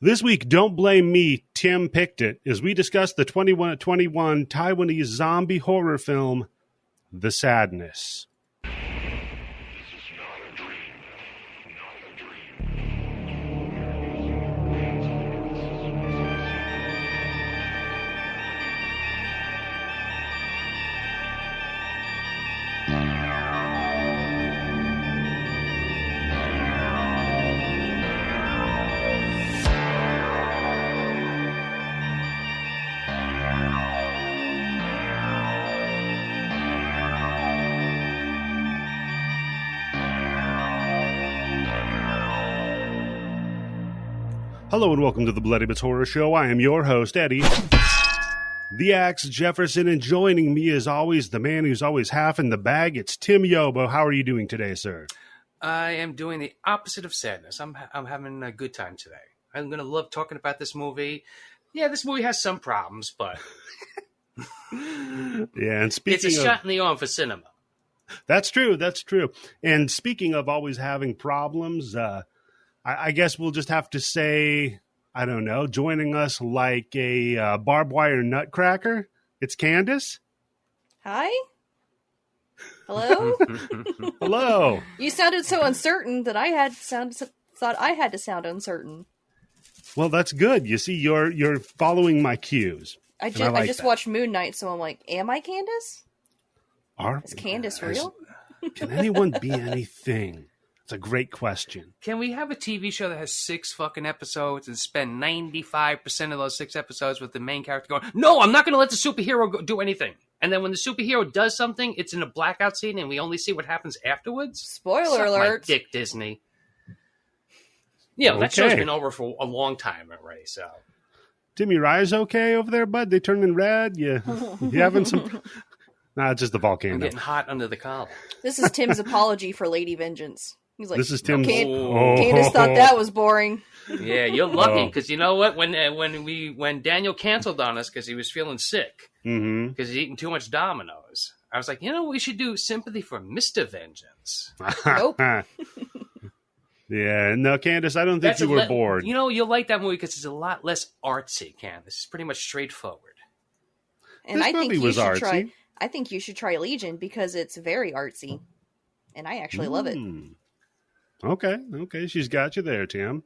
This week, don't blame me, Tim picked it, as we discuss the 2121 Taiwanese zombie horror film, The Sadness. Hello and welcome to the Bloody Bits Horror Show. I am your host, Eddie, the Axe Jefferson, and joining me as always, the man who's always half in the bag, it's Tim Yobo. How are you doing today, sir? I am doing the opposite of sadness. I'm having a good time today. I'm going to love talking about this movie. Yeah, this movie has some problems, but yeah, and speaking it's a shot in the arm for cinema. That's true. That's true. And speaking of always having problems, I guess we'll just have to say, I don't know, joining us like a barbed wire nutcracker, it's Candice. Hi. Hello. Hello. You sounded so uncertain that thought I had to sound uncertain. Well, that's good. You see, you're following my cues. I just watched Moon Knight, so I'm like, am I Candice? Is Candice real? Can anyone be anything? It's a great question. Can we have a TV show that has 6 fucking episodes and spend 95% of those 6 episodes with the main character going, no, I'm not going to let the superhero do anything. And then when the superhero does something, it's in a blackout scene and we only see what happens afterwards? Spoiler alert. My dick, Disney. Yeah, okay. That show's been over for a long time already, so. Tim, your eyes okay over there, bud? They turning red? You having some... Nah, it's just the volcano. I'm getting hot under the collar. This is Tim's apology for Lady Vengeance. He's like, this is Tim's... Candice thought that was boring. Yeah, you're lucky, because you know what? When Daniel canceled on us because he was feeling sick, because he's eating too much Domino's, I was like, you know what we should do? Sympathy for Mr. Vengeance. Nope. Yeah, no, Candice, I don't think you were bored. You know, you'll like that movie because it's a lot less artsy, Candice. It's pretty much straightforward. And I think you should try... I think you should try Legion because it's very artsy, and I actually love it. Okay, she's got you there, Tim.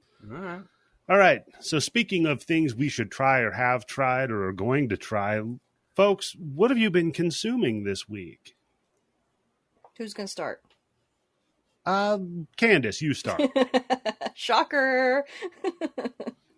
All right. So speaking of things we should try or have tried or are going to try, folks, what have you been consuming this week? Who's going to start? Candice, you start. Shocker.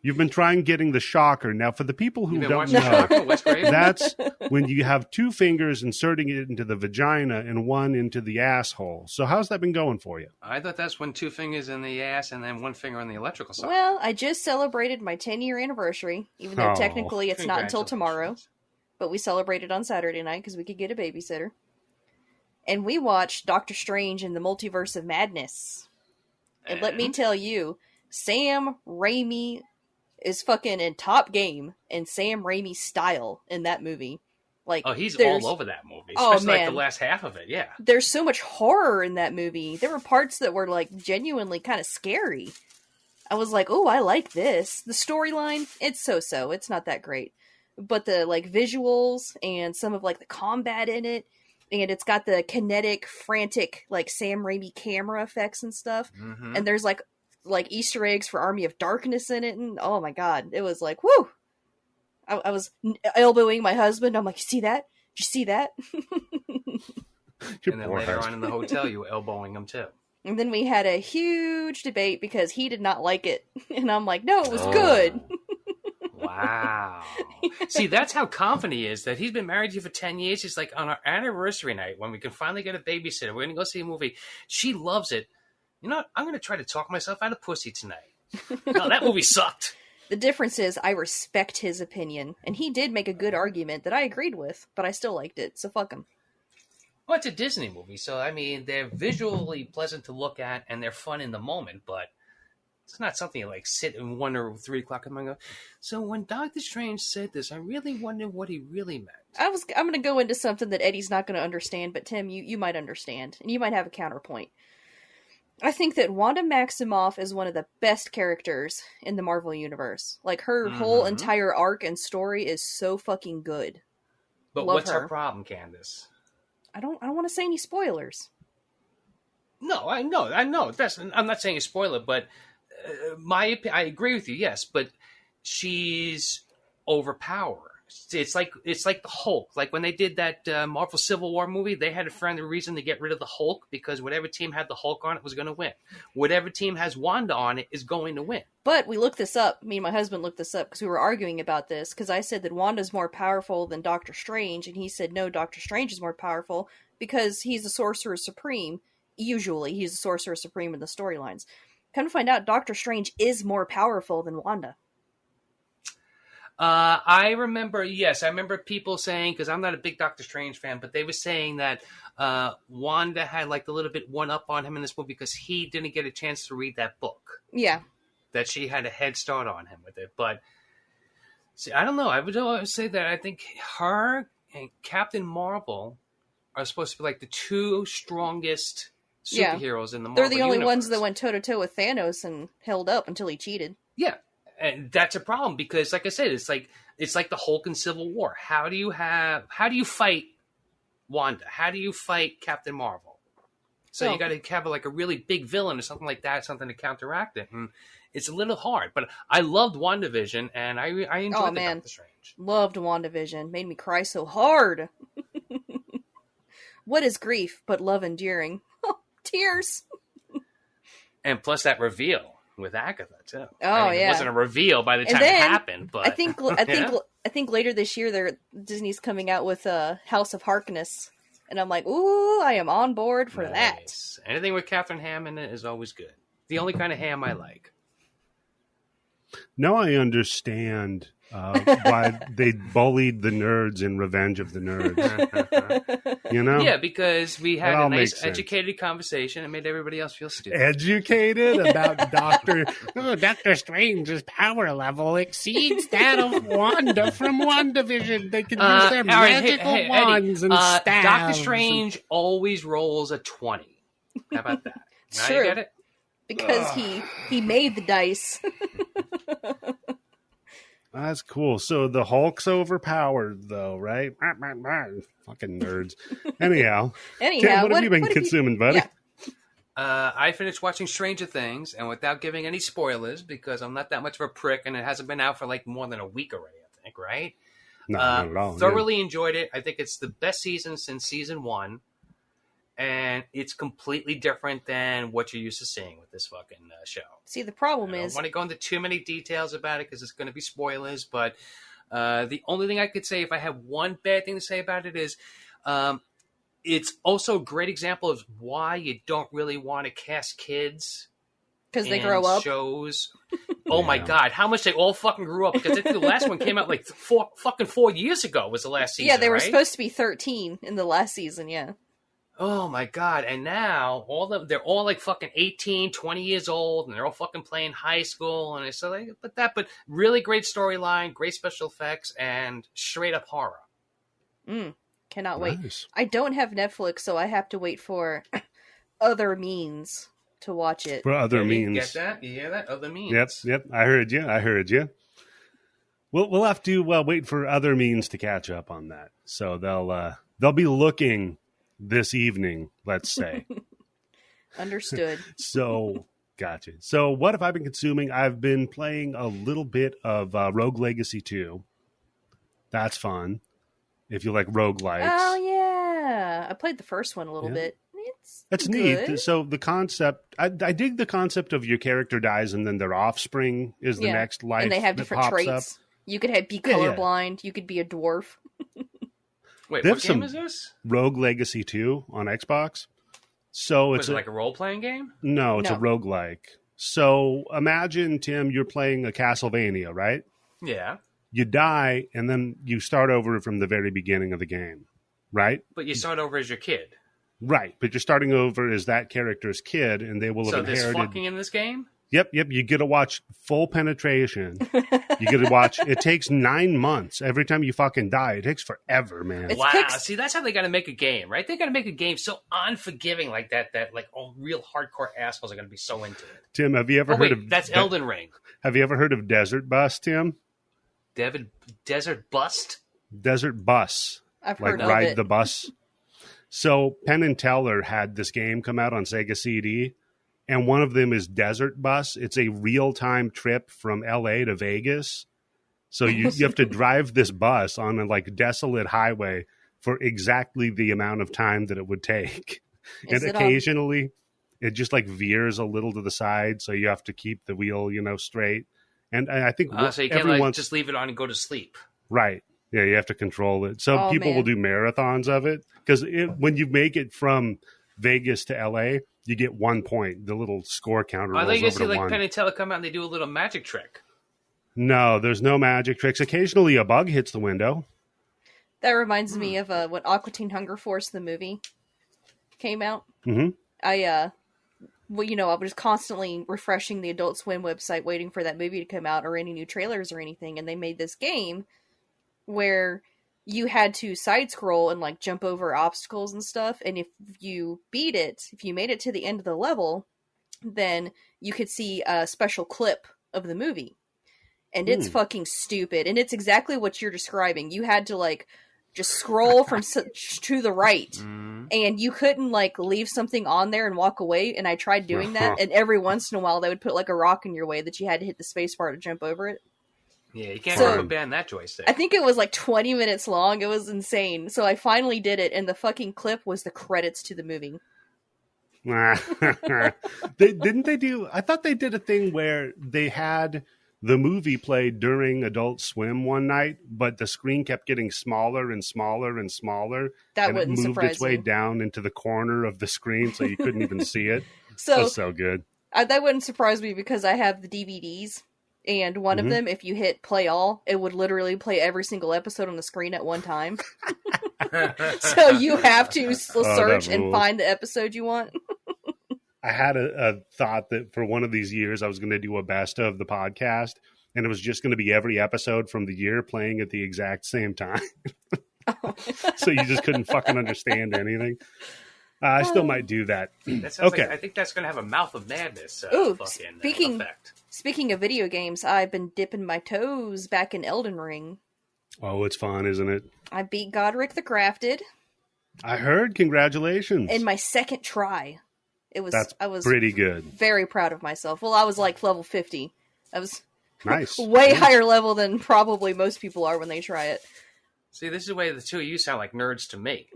You've been trying getting the shocker. Now, for the people who don't know, that's when you have 2 fingers inserting it into the vagina and 1 into the asshole. So how's that been going for you? I thought that's when 2 fingers in the ass and then 1 finger on the electrical side. Well, I just celebrated my 10-year anniversary, even though technically it's not until tomorrow. But we celebrated on Saturday night because we could get a babysitter. And we watched Doctor Strange in the Multiverse of Madness. And let me tell you, Sam Raimi is fucking in top game in Sam Raimi's style in that movie. Like, he's all over that movie, especially like the last half of it. Yeah, there's so much horror in that movie. There were parts that were like genuinely kind of scary. I was like, oh, I like this. The storyline, it's so-so. It's not that great, but the like visuals and some of like the combat in it, and it's got the kinetic, frantic like Sam Raimi camera effects and stuff. And there's like Easter eggs for Army of Darkness in it, and oh my god, it was like, whoo! I was elbowing my husband. I'm like, you see that? Did you see that? And then later on in the hotel, you were elbowing him too. And then we had a huge debate because he did not like it, and I'm like, no, it was good. Wow. See, that's how confident he is, that he's been married to you for 10 years. He's like, on our anniversary night, when we can finally get a babysitter, we're going to go see a movie. She loves it. You know what? I'm going to try to talk myself out of pussy tonight. No, that movie sucked. The difference is I respect his opinion, and he did make a good argument that I agreed with, but I still liked it, so fuck him. Well, it's a Disney movie, so, I mean, they're visually pleasant to look at, and they're fun in the moment, but it's not something you, like, sit and wonder 3 o'clock in the morning and go, so when Doctor Strange said this, I really wonder what he really meant. I'm going to go into something that Eddie's not going to understand, but Tim, you might understand, and you might have a counterpoint. I think that Wanda Maximoff is one of the best characters in the Marvel Universe. Like, her whole entire arc and story is so fucking good. But Love what's her her problem, Candice? I don't want to say any spoilers. No, I know. I'm not saying a spoiler, but I agree with you. Yes, but she's overpowered. It's like the Hulk. Like when they did that Marvel Civil War movie, they had to find a reason to get rid of the Hulk because whatever team had the Hulk on it was going to win. Whatever team has Wanda on it is going to win. But we looked this up. Me and my husband looked this up because we were arguing about this. Because I said that Wanda's more powerful than Doctor Strange, and he said no, Doctor Strange is more powerful because he's the Sorcerer Supreme. Usually, he's the Sorcerer Supreme in the storylines. Come to find out, Doctor Strange is more powerful than Wanda. I remember people saying, because I'm not a big Doctor Strange fan, but they were saying that Wanda had like a little bit one up on him in this movie because he didn't get a chance to read that book. Yeah. That she had a head start on him with it. But, see, I don't know. I would always say that I think her and Captain Marvel are supposed to be like the two strongest superheroes in the Marvel They're the only universe. ones that went toe-to-toe with Thanos and held up until he cheated. Yeah. And that's a problem because, like I said, it's like the Hulk in Civil War. How do you fight Wanda? How do you fight Captain Marvel? So you got to have like a really big villain or something like that, something to counteract it. And it's a little hard. But I loved WandaVision, and I enjoyed the Doctor Strange. Loved WandaVision. Made me cry so hard. What is grief but love enduring? Tears. And plus that reveal with Agatha too. Oh, It wasn't a reveal by the time it happened, but I think later this year Disney's coming out with House of Harkness, and I'm like, ooh, I am on board for that. Anything with Catherine Ham in it is always good. The only kind of ham I like. Now I understand why they bullied the nerds in Revenge of the Nerds. You know? Yeah, because we had a nice educated conversation and made everybody else feel stupid. Educated about Doctor Strange's power level exceeds that of Wanda from WandaVision. They can use their magical wands Eddie, and staves. Doctor Strange always rolls a 20. How about that? Now True. You get it? Because he made the dice. That's cool. So the Hulk's overpowered, though, right? Fucking nerds. Anyhow, Tim, what have you been consuming, buddy? Yeah. I finished watching Stranger Things, and without giving any spoilers, because I'm not that much of a prick, and it hasn't been out for like more than a week already, I think, right? No, not at all. Thoroughly enjoyed it. I think it's the best season since season 1. And it's completely different than what you're used to seeing with this fucking show. See, the problem I don't want to go into too many details about it because it's going to be spoilers. But the only thing I could say, if I have one bad thing to say about it, is it's also a great example of why you don't really want to cast kids because they grow up. Shows. Oh my God, how much they all fucking grew up! Because I think the last one came out like 4 years ago. Was the last season? Yeah, they were right? supposed to be 13 in the last season. Yeah. Oh my God. And now they're all like fucking 18, 20 years old, and they're all fucking playing high school. And it's so like, but really great storyline, great special effects, and straight up horror. Cannot wait. I don't have Netflix, so I have to wait for other means to watch it. For other means. Get that? You hear that? Other means. Yep. I heard you. We'll have to wait for other means to catch up on that. So they'll be looking this evening, let's say. Understood. So, gotcha. So, what have I been consuming? I've been playing a little bit of Rogue Legacy 2. That's fun. If you like roguelikes. Oh, yeah. I played the first one a little bit. It's good. Neat. So, the concept, I dig the concept of your character dies and then their offspring is the next life. And they have different traits. Up. You could be colorblind. You could be a dwarf. Wait, what game is this? Rogue Legacy 2 on Xbox. So it's like a role-playing game? No, it's a roguelike. So imagine, Tim, you're playing a Castlevania, right? Yeah. You die, and then you start over from the very beginning of the game, right? But you start over as your kid. Right, but you're starting over as that character's kid, and they will have inherited... So there's fucking in this game? Yep. You get to watch full penetration. You get to watch. It takes 9 months every time you fucking die. It takes forever, man. It's Wow. See, that's how they got to make a game, right? They got to make a game so unforgiving like that. That like all real hardcore assholes are going to be so into it. Tim, have you ever heard of? That's Elden Ring. Have you ever heard of Desert Bus, Tim? Desert Bust. Desert Bus. I've heard of ride it. the bus. So Penn and Teller had this game come out on Sega CD. And one of them is Desert Bus. It's a real-time trip from L.A. to Vegas. So you have to drive this bus on a like desolate highway for exactly the amount of time that it would take. And occasionally it just like veers a little to the side. So you have to keep the wheel, straight. And I think so you can't just leave it on and go to sleep. Right. Yeah, you have to control it. So people will do marathons of it. Because when you make it from Vegas to L.A., you get 1 point. The little score counter rolls over to 1. I think you see like Penn and Teller come out and they do a little magic trick. No, there's no magic tricks. Occasionally a bug hits the window. That reminds me of when Aqua Teen Hunger Force, the movie, came out. Mm-hmm. I was constantly refreshing the Adult Swim website waiting for that movie to come out or any new trailers or anything. And they made this game where you had to side scroll and like jump over obstacles and stuff. And if you beat it, if you made it to the end of the level, then you could see a special clip of the movie. And it's fucking stupid. And it's exactly what you're describing. You had to like just scroll from to the right. And you couldn't like leave something on there and walk away. And I tried doing that. And every once in a while they would put like a rock in your way that you had to hit the space bar to jump over it. Yeah, you can't ban that joystick. I think it was like 20 minutes long. It was insane. So I finally did it, and the fucking clip was the credits to the movie. Didn't they do... I thought they did a thing where they had the movie play during Adult Swim one night, but the screen kept getting smaller and smaller and smaller. That wouldn't surprise me. It moved its way down into the corner of the screen so you couldn't even see it. So, it was so good. That wouldn't surprise me because I have the DVDs. And one of them, if you hit play all, it would literally play every single episode on the screen at one time. So you have to search and find the episode you want. I had a thought that for one of these years, I was going to do a best of the podcast. And it was just going to be every episode from the year playing at the exact same time. So you just couldn't fucking understand anything. I still might do that. That sounds okay. I think that's going to have a Mouth of Madness effect. Speaking of video games, I've been dipping my toes back in Elden Ring. Oh, it's fun, isn't it? I beat Godric the Crafted. I heard. Congratulations. In my second try. I was pretty good. Very proud of myself. Well, I was like level 50. I was nice. Way higher level than probably most people are when they try it. See, this is the way the two of you sound like nerds to me.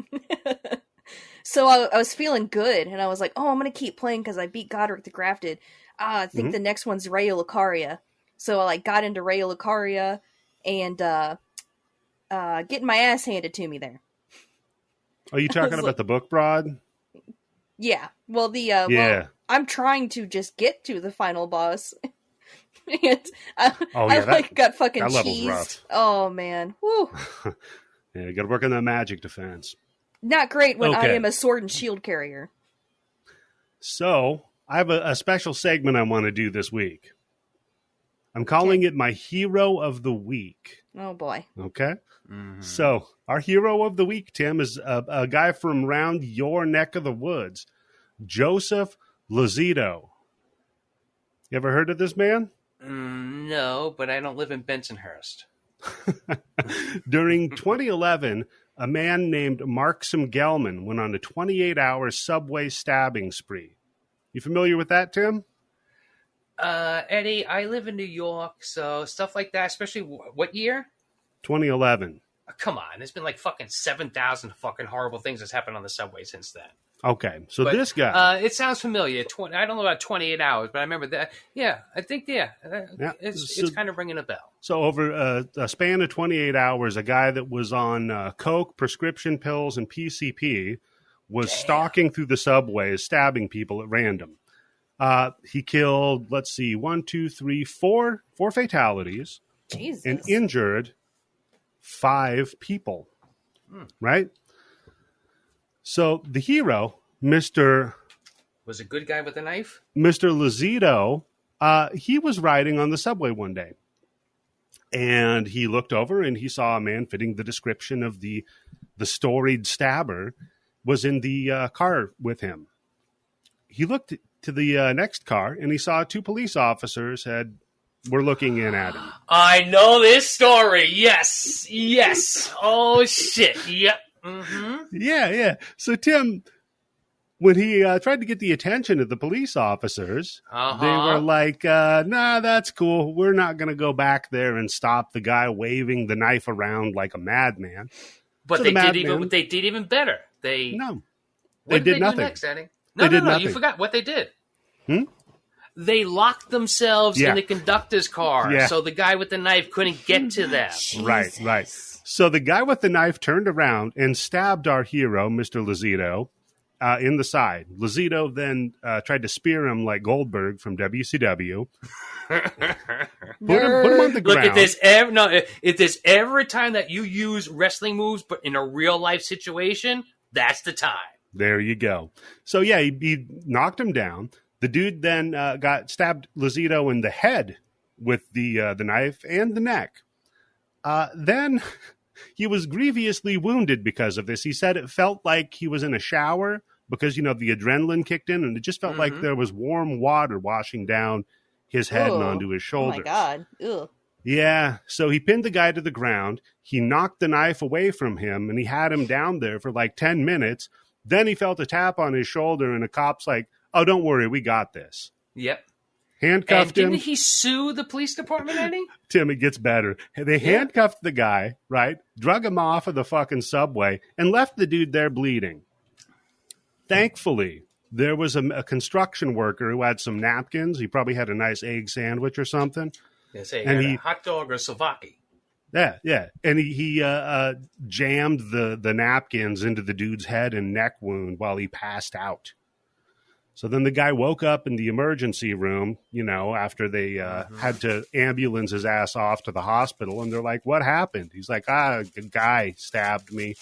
So I was feeling good, and I was like, oh, I'm going to keep playing because I beat Godric the Crafted. I think the next one's Raya Lucaria. So I like got into Raya Lucaria and getting my ass handed to me there. Are you talking about the book, Broad? Yeah. Well, I'm trying to just get to the final boss. And I got fucking cheesed. Oh, man. Woo. Yeah, you got to work on that magic defense. Not great when I am a sword and shield carrier. So, I have a special segment I want to do this week. I'm calling it my Hero of the Week. Oh, boy. Okay? Mm-hmm. So, our Hero of the Week, Tim, is a guy from around your neck of the woods, Joseph Lozito. You ever heard of this man? No, but I don't live in Bensonhurst. During 2011, a man named Markson Gelman went on a 28-hour subway stabbing spree. You familiar with that, Tim? Eddie, I live in New York, so stuff like that, especially what year? 2011. Come on, there's been like fucking 7,000 fucking horrible things that's happened on the subway since then. Okay, so this guy... it sounds familiar. I don't know about 28 hours, but I remember that. Yeah, I think, it's kind of ringing a bell. So over a span of 28 hours, a guy that was on coke, prescription pills, and PCP was stalking through the subways, stabbing people at random. He killed, 4 fatalities. Jesus. And injured 5 people. Right? So the hero, Mr. Was a good guy with a knife? Mr. Lozito, He was riding on the subway one day, and he looked over and he saw a man fitting the description of the storied stabber was in the car with him. He looked to the next car and he saw 2 police officers were looking in at him. I know this story. Yes. Oh shit. Yep. Mm-hmm. Yeah. So Tim, when he tried to get the attention of the police officers, they were like, nah, that's cool. We're not going to go back there and stop the guy waving the knife around like a madman. But so they did even better. They did nothing. Do next, Eddie? No. You forgot what they did. They locked themselves in the conductor's car, so the guy with the knife couldn't get to them. Jesus. Right. So the guy with the knife turned around and stabbed our hero, Mr. Lozito, in the side. Lozito then tried to spear him like Goldberg from WCW. put him on the ground. Look, if there's ever a time that you use wrestling moves, but in a real life situation, that's the time. There you go. So yeah, he knocked him down. The dude then stabbed Lozito in the head with the knife and the neck. Then he was grievously wounded because of this. He said it felt like he was in a shower because, the adrenaline kicked in, and it just felt like there was warm water washing down his head and onto his shoulders. Oh, my God. Ugh. Yeah, so he pinned the guy to the ground. He knocked the knife away from him, and he had him down there for like 10 minutes. Then he felt a tap on his shoulder, and a cop's like, oh, don't worry, we got this. Yep. Handcuffed him. Didn't he sue the police department, Eddie? Tim, it gets better. They handcuffed the guy, right? Drug him off of the fucking subway and left the dude there bleeding. Thankfully, there was a construction worker who had some napkins. He probably had a nice egg sandwich or something. Yeah, say he had a hot dog or souvlaki. Yeah. And he jammed the napkins into the dude's head and neck wound while he passed out. So then the guy woke up in the emergency room, after they had to ambulance his ass off to the hospital. And they're like, what happened? He's like, a guy stabbed me.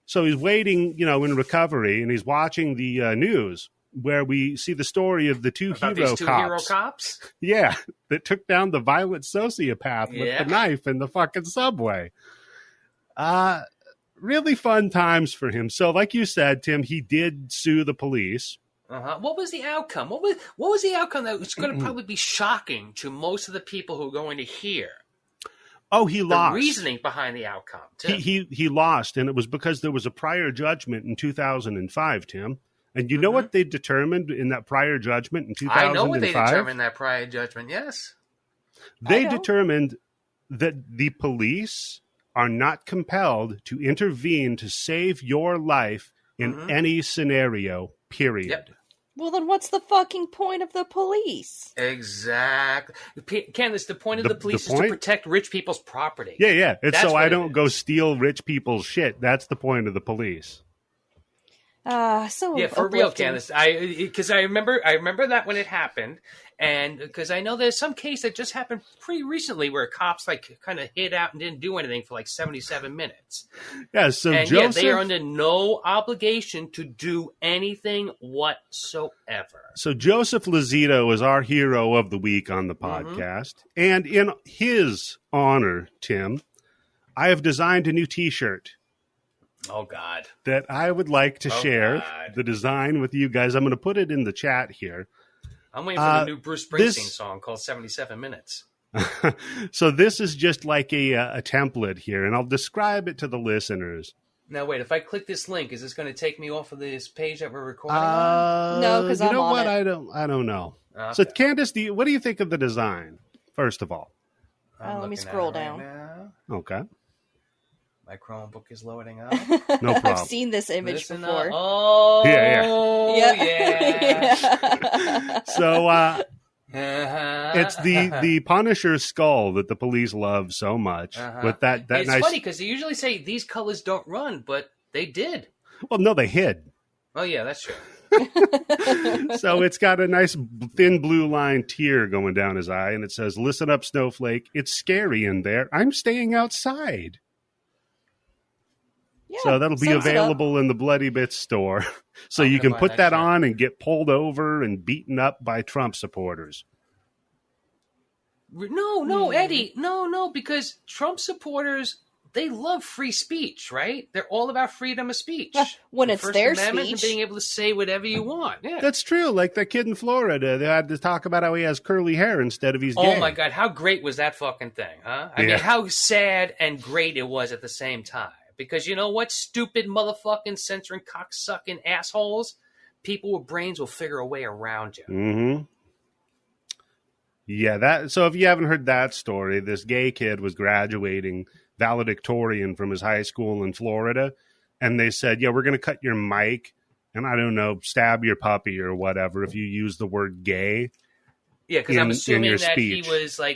So he's waiting, in recovery, and he's watching the news where we see the story of the two hero cops. Yeah, that took down the violent sociopath with the knife in the fucking subway. Really fun times for him. So like you said, Tim, he did sue the police. What was the outcome? What was the outcome that was going to probably be shocking to most of the people who are going to hear? Oh, he lost. The reasoning behind the outcome, Tim. He lost, and it was because there was a prior judgment in 2005, Tim. And you know what they determined in that prior judgment in 2005? I know what they determined in that prior judgment, yes. They determined that the police are not compelled to intervene to save your life in any scenario, period. Yep. Well, then what's the fucking point of the police? Exactly. Candice, the point of the police is to protect rich people's property. Yeah. It's so I don't go steal rich people's shit. That's the point of the police. For real, Candice. Because I remember that when it happened, and because I know there's some case that just happened pretty recently where cops kind of hid out and didn't do anything for 77 minutes. Yeah, so Joseph, they are under no obligation to do anything whatsoever. So Joseph Lozito is our hero of the week on the podcast, and in his honor, Tim, I have designed a new T-shirt. Oh, God. That I would like to share the design with you guys. I'm going to put it in the chat here. I'm waiting for the new Bruce Springsteen song called 77 Minutes. So this is just like a template here, and I'll describe it to the listeners. Now, wait, if I click this link, is this going to take me off of this page that we're recording on? No, because I'm on it. I don't know. Okay. So, Candice, what do you think of the design, first of all? Let me scroll down. Okay. My Chromebook is loading up. No problem. I've seen this image before. Oh, yeah. So it's the Punisher skull that the police love so much. With that it's nice. Funny because they usually say these colors don't run, but they did. Well, no, they hid. Oh yeah, that's true. So it's got a nice thin blue line tear going down his eye, and it says, "Listen up, Snowflake. It's scary in there. I'm staying outside." Yeah, so that'll be available in the Bloody Bits store. So you can put that on and get pulled over and beaten up by Trump supporters. No, Eddie. No, because Trump supporters, they love free speech, right? They're all about freedom of speech. When the it's First their Amendment speech. and being able to say whatever you want. Yeah. That's true. Like that kid in Florida, they had to talk about how he has curly hair instead of he's Oh gay. my God, how great was that fucking thing, huh? I mean, how sad and great it was at the same time. Because you know what? Stupid motherfucking censoring cocksucking assholes. People with brains will figure a way around you. Mm-hmm. Yeah, so if you haven't heard that story, this gay kid was graduating valedictorian from his high school in Florida, and they said, yeah, we're going to cut your mic and, I don't know, stab your puppy or whatever if you use the word gay. Yeah, because I'm assuming that speech.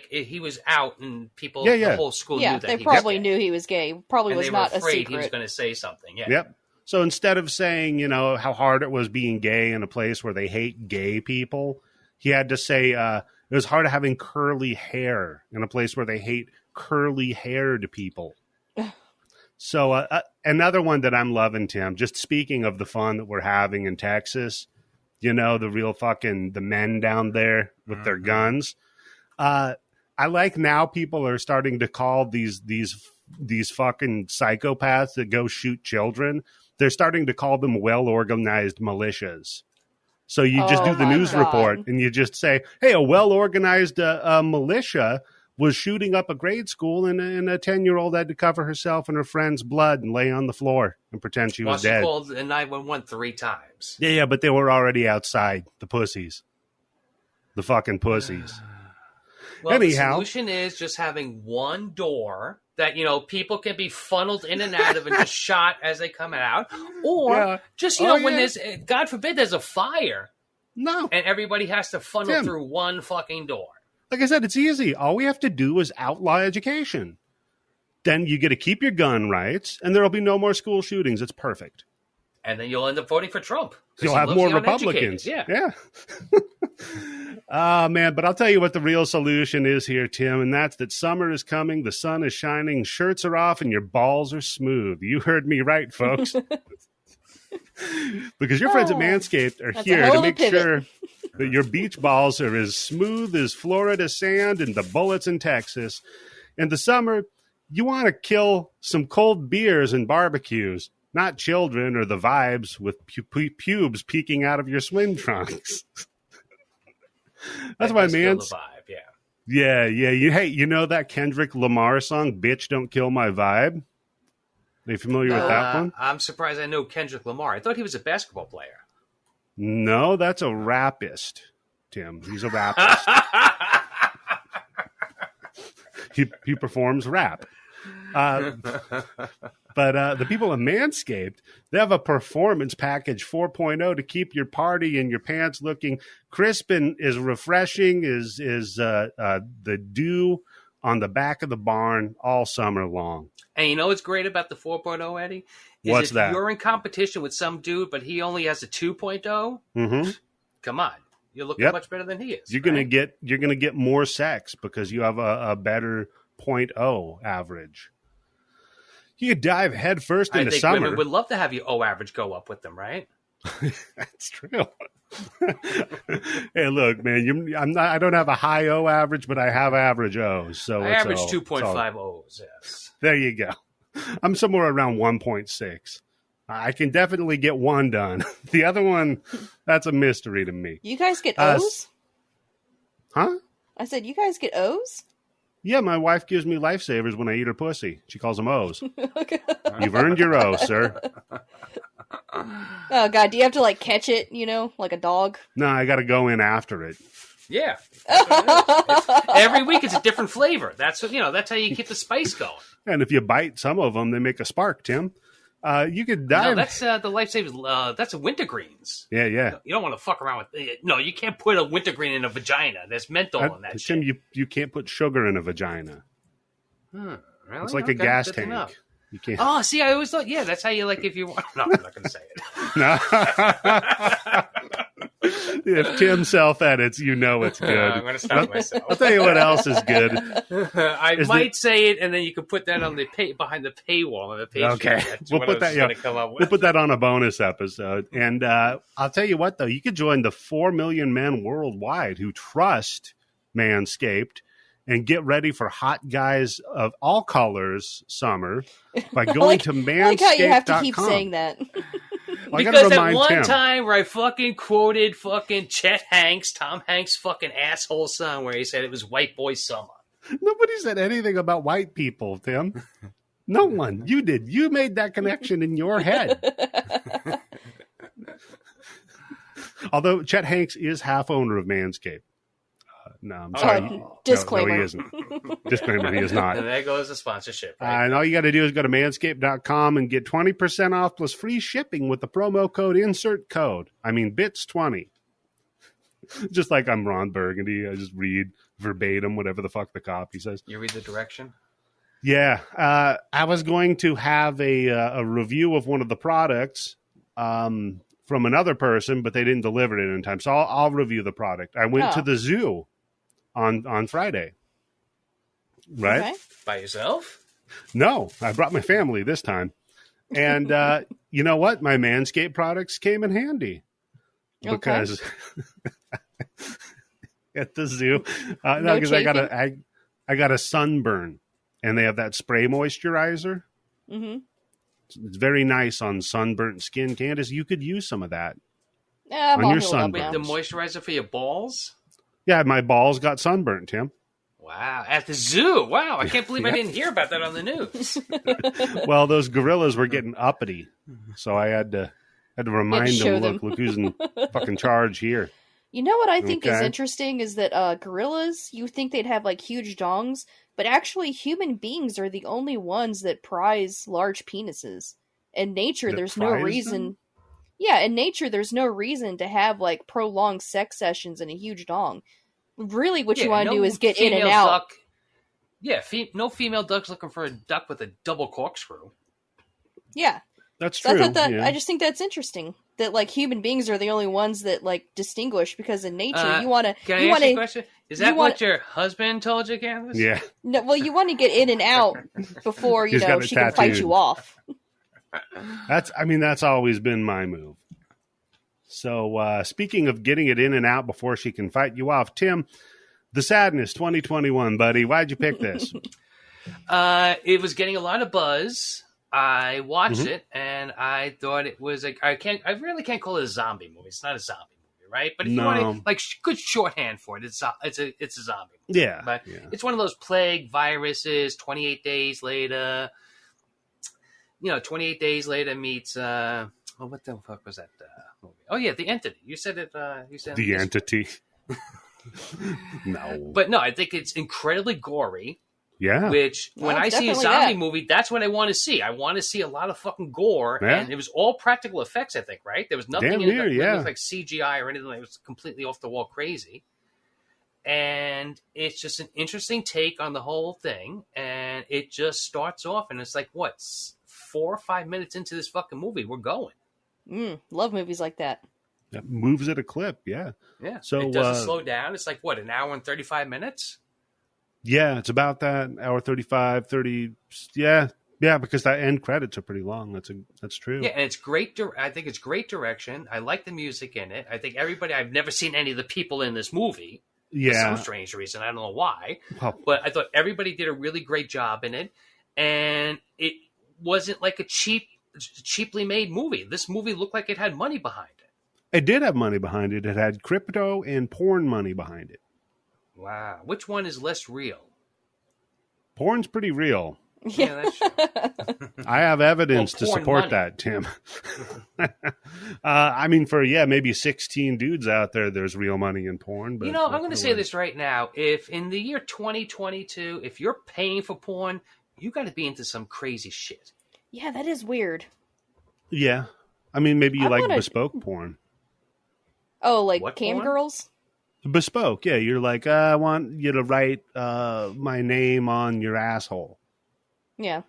he was out and people, the whole school knew that they he probably was gay. knew he was gay. Probably And was they not were a afraid secret. he was going to say something. Yeah. Yep. So instead of saying, how hard it was being gay in a place where they hate gay people, he had to say it was hard having curly hair in a place where they hate curly-haired people. So another one that I'm loving, Tim, just speaking of the fun that we're having in Texas, the real fucking the men down there with their guns. I like now people are starting to call these fucking psychopaths that go shoot children. They're starting to call them well-organized militias. So you just do the news report and you just say, hey, a well-organized militia was shooting up a grade school and a 10-year-old had to cover herself in her friend's blood and lay on the floor and pretend she was dead. She called 911 3 times. Yeah, but they were already outside, the pussies. The fucking pussies. Well, anyhow, the solution is just having one door that, people can be funneled in and out of and just shot as they come out. Or just, when there's, God forbid, there's a fire. No. And everybody has to funnel through one fucking door. Like I said, it's easy. All we have to do is outlaw education. Then you get to keep your gun rights, and there will be no more school shootings. It's perfect. And then you'll end up voting for Trump. You'll have more Republicans. Yeah. Man, but I'll tell you what the real solution is here, Tim, and that's that summer is coming, the sun is shining, shirts are off, and your balls are smooth. You heard me right, folks. Because your friends at Manscaped are here to make sure that your beach balls are as smooth as Florida sand and the bullets in Texas. In the summer, you want to kill some cold beers and barbecues, not children or the vibes with pubes peeking out of your swim trunks. That's why, man. Yeah. You know that Kendrick Lamar song, Bitch Don't Kill My Vibe? Are you familiar with that one? I'm surprised I know Kendrick Lamar. I thought he was a basketball player. No, that's a rappist, Tim. He's a rappist. he performs rap. But the people at Manscaped, they have a performance package 4.0 to keep your party and your pants looking crisp and as refreshing as the dew on the back of the barn all summer long. And you know what's great about the 4.0, Eddie? What's that? You're in competition with some dude, but he only has a 2.0. Come on. You're looking much better than he is. You're gonna get more sex because you have a better 0.0 average. You could dive headfirst into summer. Women would love to have your O average go up with them, right? That's true. Hey, look, man, I don't have a high O average, but I have average O's. So I average 2.5 O's. Yes. There you go. I'm somewhere around 1.6. I can definitely get one done. The other one, that's a mystery to me. You guys get O's? Huh? I said, you guys get O's? Yeah, my wife gives me lifesavers when I eat her pussy. She calls them O's. You've earned your O's, sir. Oh, God. Do you have to, catch it, like a dog? No, I got to go in after it. Yeah. Every week it's a different flavor. That's how you keep the spice going. And if you bite some of them, they make a spark, Tim. You could dive. No, that's the lifesavers. That's a wintergreens. Yeah. You don't want to fuck around with. No, you can't put a wintergreen in a vagina. There's menthol in that Tim, shit. you can't put sugar in a vagina. Really? It's like a gas tank. You can't. Oh, see, I always thought, that's how you if you want. No, I'm not going to say it. No. If Tim self-edits, it's good. I'm going to stop myself. I'll tell you what else is good. I might say it, and then you can put that on behind the paywall on the page. Okay, we'll put that on a bonus episode. And I'll tell you what, though, you could join the 4 million men worldwide who trust Manscaped and get ready for hot guys of all colors summer by going to manscaped.com. I like how you have to keep saying that. Because at one time where I fucking quoted fucking Chet Hanks, Tom Hanks' fucking asshole song, where he said it was white boy summer. Nobody said anything about white people, Tim. No one. You did. You made that connection in your head. Although Chet Hanks is half owner of Manscaped. No, I'm sorry. Disclaimer. No, he isn't. Disclaimer, he is not. And there goes the sponsorship. Right? And all you got to do is go to manscaped.com and get 20% off plus free shipping with the promo code insert code. I mean, bits20. Just like I'm Ron Burgundy. I just read verbatim whatever the fuck the copy says. You read the direction? Yeah. I was going to have a review of one of the products from another person, but they didn't deliver it in time. So I'll review the product. I went to the zoo on Friday. Right? Okay. By yourself? No, I brought my family this time. And you know what? My Manscaped products came in handy. Because at the zoo, because I got a sunburn, and they have that spray moisturizer. Mm-hmm. It's very nice on sunburnt skin. Candice, you could use some of that on your sunburn. The moisturizer for your balls? Yeah, my balls got sunburnt, Tim. Wow, at the zoo. Wow, I can't believe I didn't hear about that on the news. Well, those gorillas were getting uppity, so I had to remind them, look who's in fucking charge here. You know what I think is interesting is that gorillas, you think they'd have like huge dongs, but actually human beings are the only ones that prize large penises. In nature, there's no reason. Yeah, in nature, there's no reason to have like prolonged sex sessions and a huge dong. Really, what you want to do is get in and out. No female duck's looking for a duck with a double corkscrew. Yeah. That's true. I just think that's interesting that like human beings are the only ones that like distinguish, because in nature you want to. Can I ask you a question? Is that what your husband told you, Candice? Yeah. No, well, you want to get in and out before she can fight you off. That's always been my move. So speaking of getting it in and out before she can fight you off, Tim, The Sadness 2021, buddy. Why'd you pick this? It was getting a lot of buzz. I watched it and I thought it was like I really can't call it a zombie movie. It's not a zombie movie, right? But if you want to, like, good shorthand for it, it's a zombie movie. Yeah, but it's one of those plague viruses. 28 days later, 28 days later meets. What the fuck was that movie? Oh yeah, The Entity. You said it. You said The Entity. No, but no, I think it's incredibly gory. Yeah. Which, when I see a zombie movie, that's what I want to see. I want to see a lot of fucking gore. Yeah. And it was all practical effects, I think, right? There was nothing in it that looked like CGI or anything that was completely off the wall crazy. And it's just an interesting take on the whole thing. And it just starts off, and it's like, 4 or 5 minutes into this fucking movie, we're going. Love movies like that. That moves at a clip, yeah. Yeah. So it doesn't slow down. It's like, an hour and 35 minutes? Yeah, it's about that, hour 35, 30. Yeah, because that end credits are pretty long. That's true. Yeah, and it's great. I think it's great direction. I like the music in it. I think I've never seen any of the people in this movie. Yeah. For some strange reason. I don't know why. Well, but I thought everybody did a really great job in it. And it wasn't like a cheaply made movie. This movie looked like it had money behind it. It did have money behind it. It had crypto and porn money behind it. Wow. Which one is less real? Porn's pretty real. Yeah, that's true. I have evidence to support that, Tim. For maybe 16 dudes out there, there's real money in porn. But I'm going to say this right now. If in the year 2022, if you're paying for porn, you got to be into some crazy shit. Yeah, that is weird. Yeah. Maybe you like bespoke porn. Oh, like what cam porn? Girls? Bespoke, yeah. You're like, I want you to write my name on your asshole. Yeah.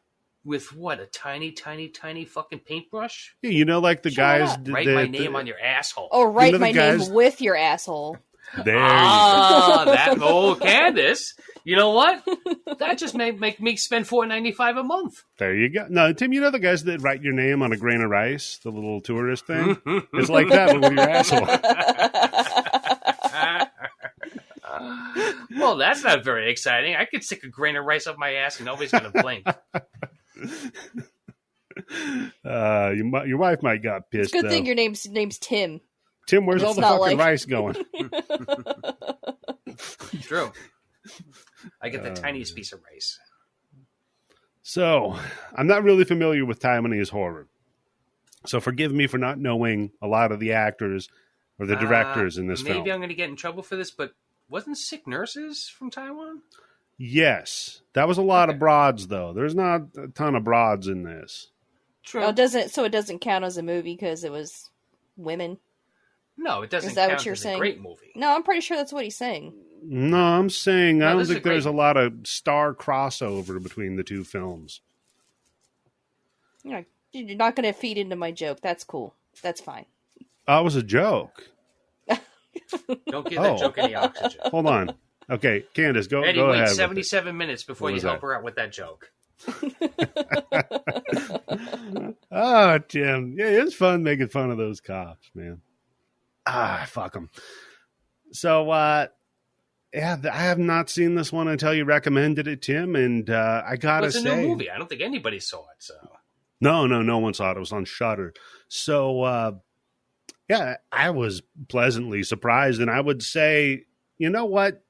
With what? A tiny, tiny, tiny fucking paintbrush? Yeah, like the guys... Write my name on your asshole. Oh, write my name with your asshole. There you go. That old Candice. You know what? That just make me spend $4.95 a month. There you go. No, Tim, the guys that write your name on a grain of rice, the little tourist thing? It's like that with your asshole. Well, that's not very exciting. I could stick a grain of rice up my ass and nobody's going to blink. Your wife might got pissed. It's a good thing though. your name's Tim. Tim, where's all the fucking rice going? True. I get the tiniest piece of rice. So, I'm not really familiar with Taiwanese horror. So forgive me for not knowing a lot of the actors or the directors in this film. Maybe I'm going to get in trouble for this, but wasn't Sick Nurses from Taiwan? Yes. That was a lot of broads, though. There's not a ton of broads in this. True. Oh, it doesn't count as a movie because it was women? No, it doesn't Is that count what you're as saying? a great movie. No, I'm pretty sure that's what he's saying. No, I'm saying I don't this is think a there's a great- lot of star crossover between the two films. You're not going to feed into my joke. That's cool. That's fine. Oh, it was a joke. Don't give that joke any oxygen. Hold on. Okay, Candice, go Eddie, go wait ahead. 77 minutes before What you was help that? her out with that joke. Oh, Tim. Yeah, it's fun making fun of those cops, man. Fuck them. So, yeah, I have not seen this one until you recommended it, Tim, and I gotta It's a say, new movie. I don't think anybody saw it. So no one saw it. It was on Shudder. So, yeah, I was pleasantly surprised, and I would say, you know what?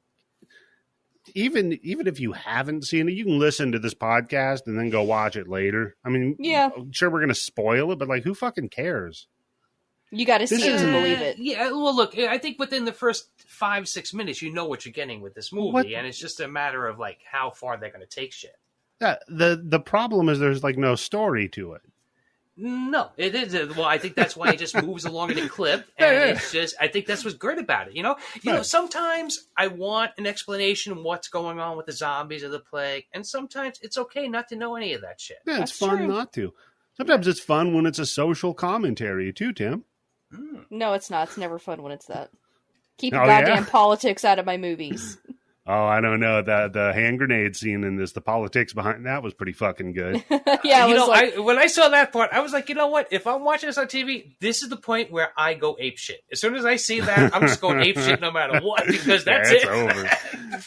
Even if you haven't seen it, you can listen to this podcast and then go watch it later. I mean, Yeah. sure, we're gonna spoil it, but like, who fucking cares? You got to see it to believe it. Yeah, well, look, I think within the first 5-6 minutes, you know what you're getting with this movie, What? and it's just a matter of like how far they're going to take shit. The problem is there's like no story to it. No, it is. Well, I think that's why it just moves along in a clip, and it's just. I think that's what's good about it. You know, sometimes I want an explanation of what's going on with the zombies or the plague, and sometimes it's okay not to know any of that shit. Yeah, it's That's fun true. not to. Sometimes it's fun when it's a social commentary too, Tim. No, it's not. It's never fun when it's that. Keep your Oh, goddamn yeah? politics out of my movies. Oh, I don't know. The hand grenade scene in this, the politics behind that was pretty fucking good. Yeah, it You was know, like, when I saw that part, I was like, you know what? If I'm watching this on TV, this is the point where I go ape shit. As soon as I see that, I'm just going ape shit no matter what, because that's It's it. over.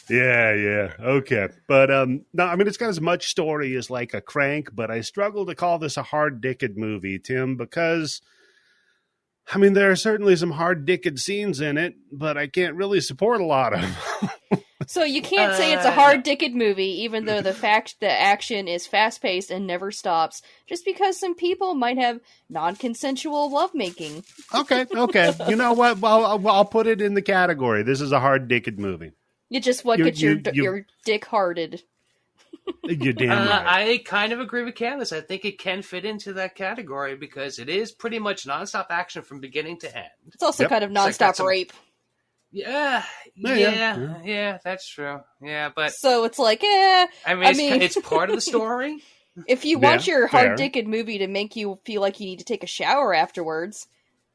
Yeah. Okay. But no, I mean, it's got as much story as like a Crank, but I struggle to call this a hard-dicked movie, Tim, because I mean, there are certainly some hard-dicked scenes in it, but I can't really support a lot of them. so you can't say it's a hard-dicked movie, even though the action is fast-paced and never stops, just because some people might have non-consensual lovemaking. Okay. You know what? Well, I'll put it in the category. This is a hard-dicked movie. You just get your dick harded. You're damn right. I kind of agree with Candice. I think it can fit into that category because it is pretty much nonstop action from beginning to end. It's also Yep. kind of It's like nonstop that's rape. Yeah, that's true. Yeah, but So it's like, I mean, it's part of the story. if you want Yeah, your fair. hard-dicked movie to make you feel like you need to take a shower afterwards,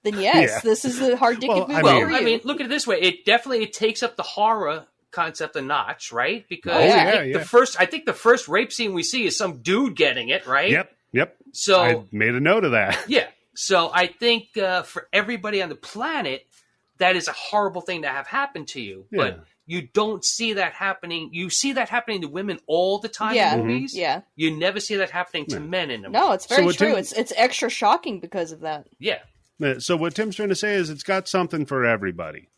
then yes, Yeah. this is the hard-dicked Well, movie I for mean- you. I mean, look at it this way: it definitely takes up the horror concept a notch, right? Because Oh, yeah. I think the first rape scene we see is some dude getting it, right? Yep. So I made a note of that. yeah, so I think for everybody on the planet, that is a horrible thing to have happen to you, Yeah. but you don't see that happening. You see that happening to women all the time Yeah. in Mm-hmm. movies. Yeah. You never see that happening to men in them. No, it's very what true. Tim- It's extra shocking because of that. Yeah. So what Tim's trying to say is it's got something for everybody.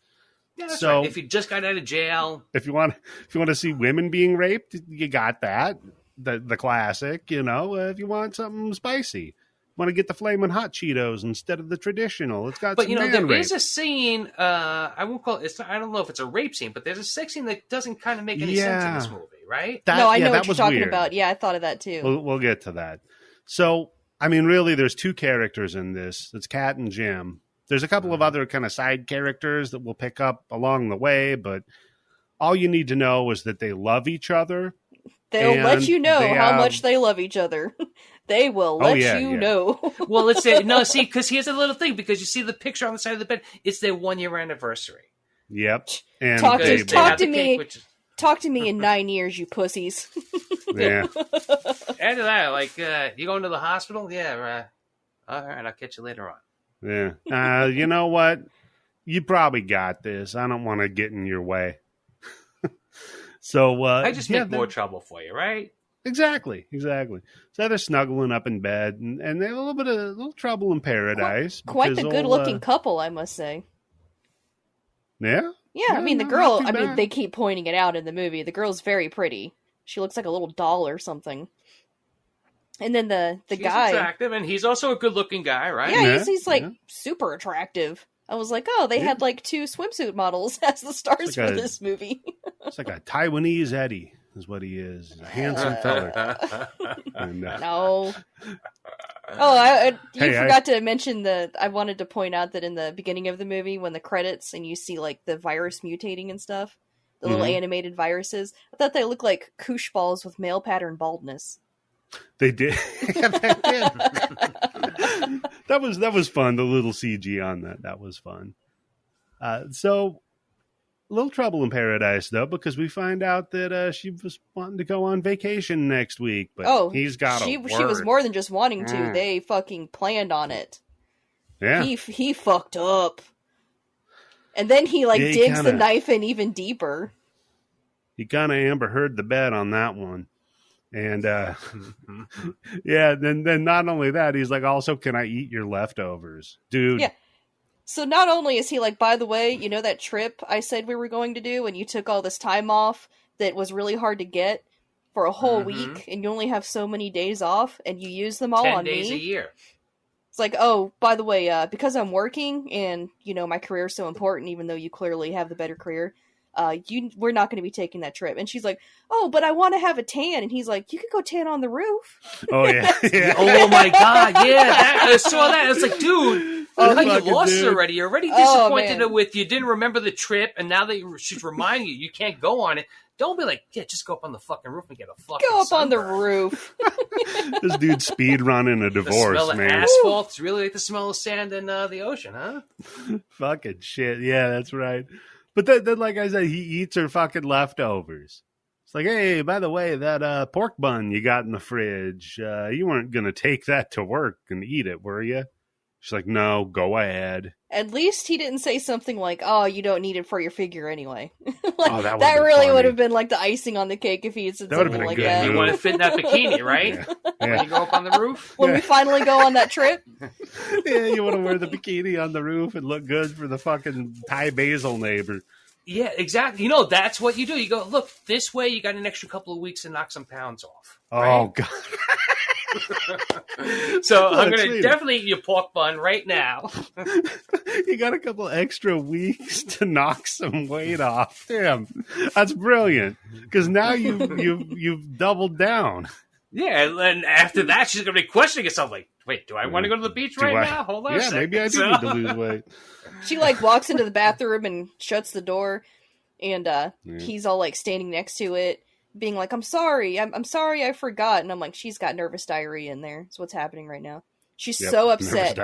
Yeah, that's So- right. If you just got out of jail, If you want to see women being raped, you got that. The classic, you know. If you want something spicy, want to get the flaming hot Cheetos instead of the traditional. It's got but some you know, man there rape. is a scene. I won't call it. I don't know if it's a rape scene, but there's a sex scene that doesn't kind of make any sense in this movie, right? No, I know that what you're was talking weird. about. Yeah, I thought of that too. We'll get to that. So, I mean, really, there's two characters in this. It's Kat and Jim. There's a couple of other kind of side characters that we'll pick up along the way, but all you need to know is that they love each other. They'll let and you know they, how much they love each other. They will let you know. Well, let's say no. See, because here's a little thing. Because you see the picture on the side of the bed. It's their 1-year anniversary. Yep. And Talk they, to- They talk have to the me. cake, which is- Talk to me in 9 years, you pussies. yeah. After that, like, you going to the hospital? Yeah. All right, I'll catch you later on. Yeah. You know what? You probably got this. I don't want to get in your way. So I just make more trouble for you, right? Exactly. So they're snuggling up in bed, and they have a little trouble in paradise. Quite the good-looking couple, I must say. Yeah? Yeah, I mean, the girl, they keep pointing it out in the movie. The girl's very pretty. She looks like a little doll or something. And then She's guy... attractive, and he's also a good-looking guy, right? Yeah, he's like, super attractive. I was like, oh, they had, like, 2 swimsuit models as the stars for this movie. It's like a Taiwanese Eddie, is what he is. He's a handsome fella. No. Oh, you forgot to mention I wanted to point out that in the beginning of the movie, when the credits and you see like the virus mutating and stuff, the little animated viruses, I thought they looked like koosh balls with male pattern baldness. They did. That was fun. The little CG on that was fun. So a little trouble in paradise though, because we find out that she was wanting to go on vacation next week, but he's got to work. She was more than just wanting to. They fucking planned on it. Yeah, he fucked up, and then he digs the knife in even deeper. He kind of Amber Heard the bet on that one. And then not only that, he's like, also, can I eat your leftovers, dude? Yeah. So not only is he like, by the way, you know that trip I said we were going to do, and you took all this time off that was really hard to get for a whole week, and you only have so many days off, and you use them all on me. 10 days a year. It's like, oh, by the way, because I'm working and my career is so important, even though you clearly have the better career. We're not going to be taking that trip. And she's like, oh, but I want to have a tan. And he's like, you could go tan on the roof. Oh, yeah. Oh, my God. Yeah, I saw that. I was like, dude, you lost it already. You're already disappointed with you. Didn't remember the trip. And now that she's reminding you can't go on it. Don't be like, yeah, just go up on the fucking roof and get a fucking Go up sunburn. on the roof. This dude's speed running a divorce, the smell man. of asphalt. It's really like the smell of sand in the ocean, huh? Fucking shit. Yeah, that's right. But then, like I said, he eats her fucking leftovers. It's like, hey, by the way, that pork bun you got in the fridge, you weren't going to take that to work and eat it, were you? She's like, no, go ahead. At least he didn't say something like, oh, you don't need it for your figure anyway. That really would have been like the icing on the cake if he had said something like that. You want to fit in that bikini, right? Yeah. When you go up on the roof? When we finally go on that trip? Yeah, you want to wear the bikini on the roof and look good for the fucking Thai basil neighbor. Yeah, exactly. That's what you do. You go, look, this way you got an extra couple of weeks to knock some pounds off. Right? Oh, God. So I'm going to definitely eat your pork bun right now. You got a couple extra weeks to knock some weight off. Damn, that's brilliant. Because now you've doubled down. Yeah, and after that, she's going to be questioning herself like, wait, do I want to go to the beach now? Hold on a second. Maybe I do need to lose weight. She walks into the bathroom and shuts the door, and he's all standing next to it, being like, I'm sorry, I'm sorry, I forgot. And I'm like, she's got nervous diarrhea in there. That's what's happening right now. She's so upset.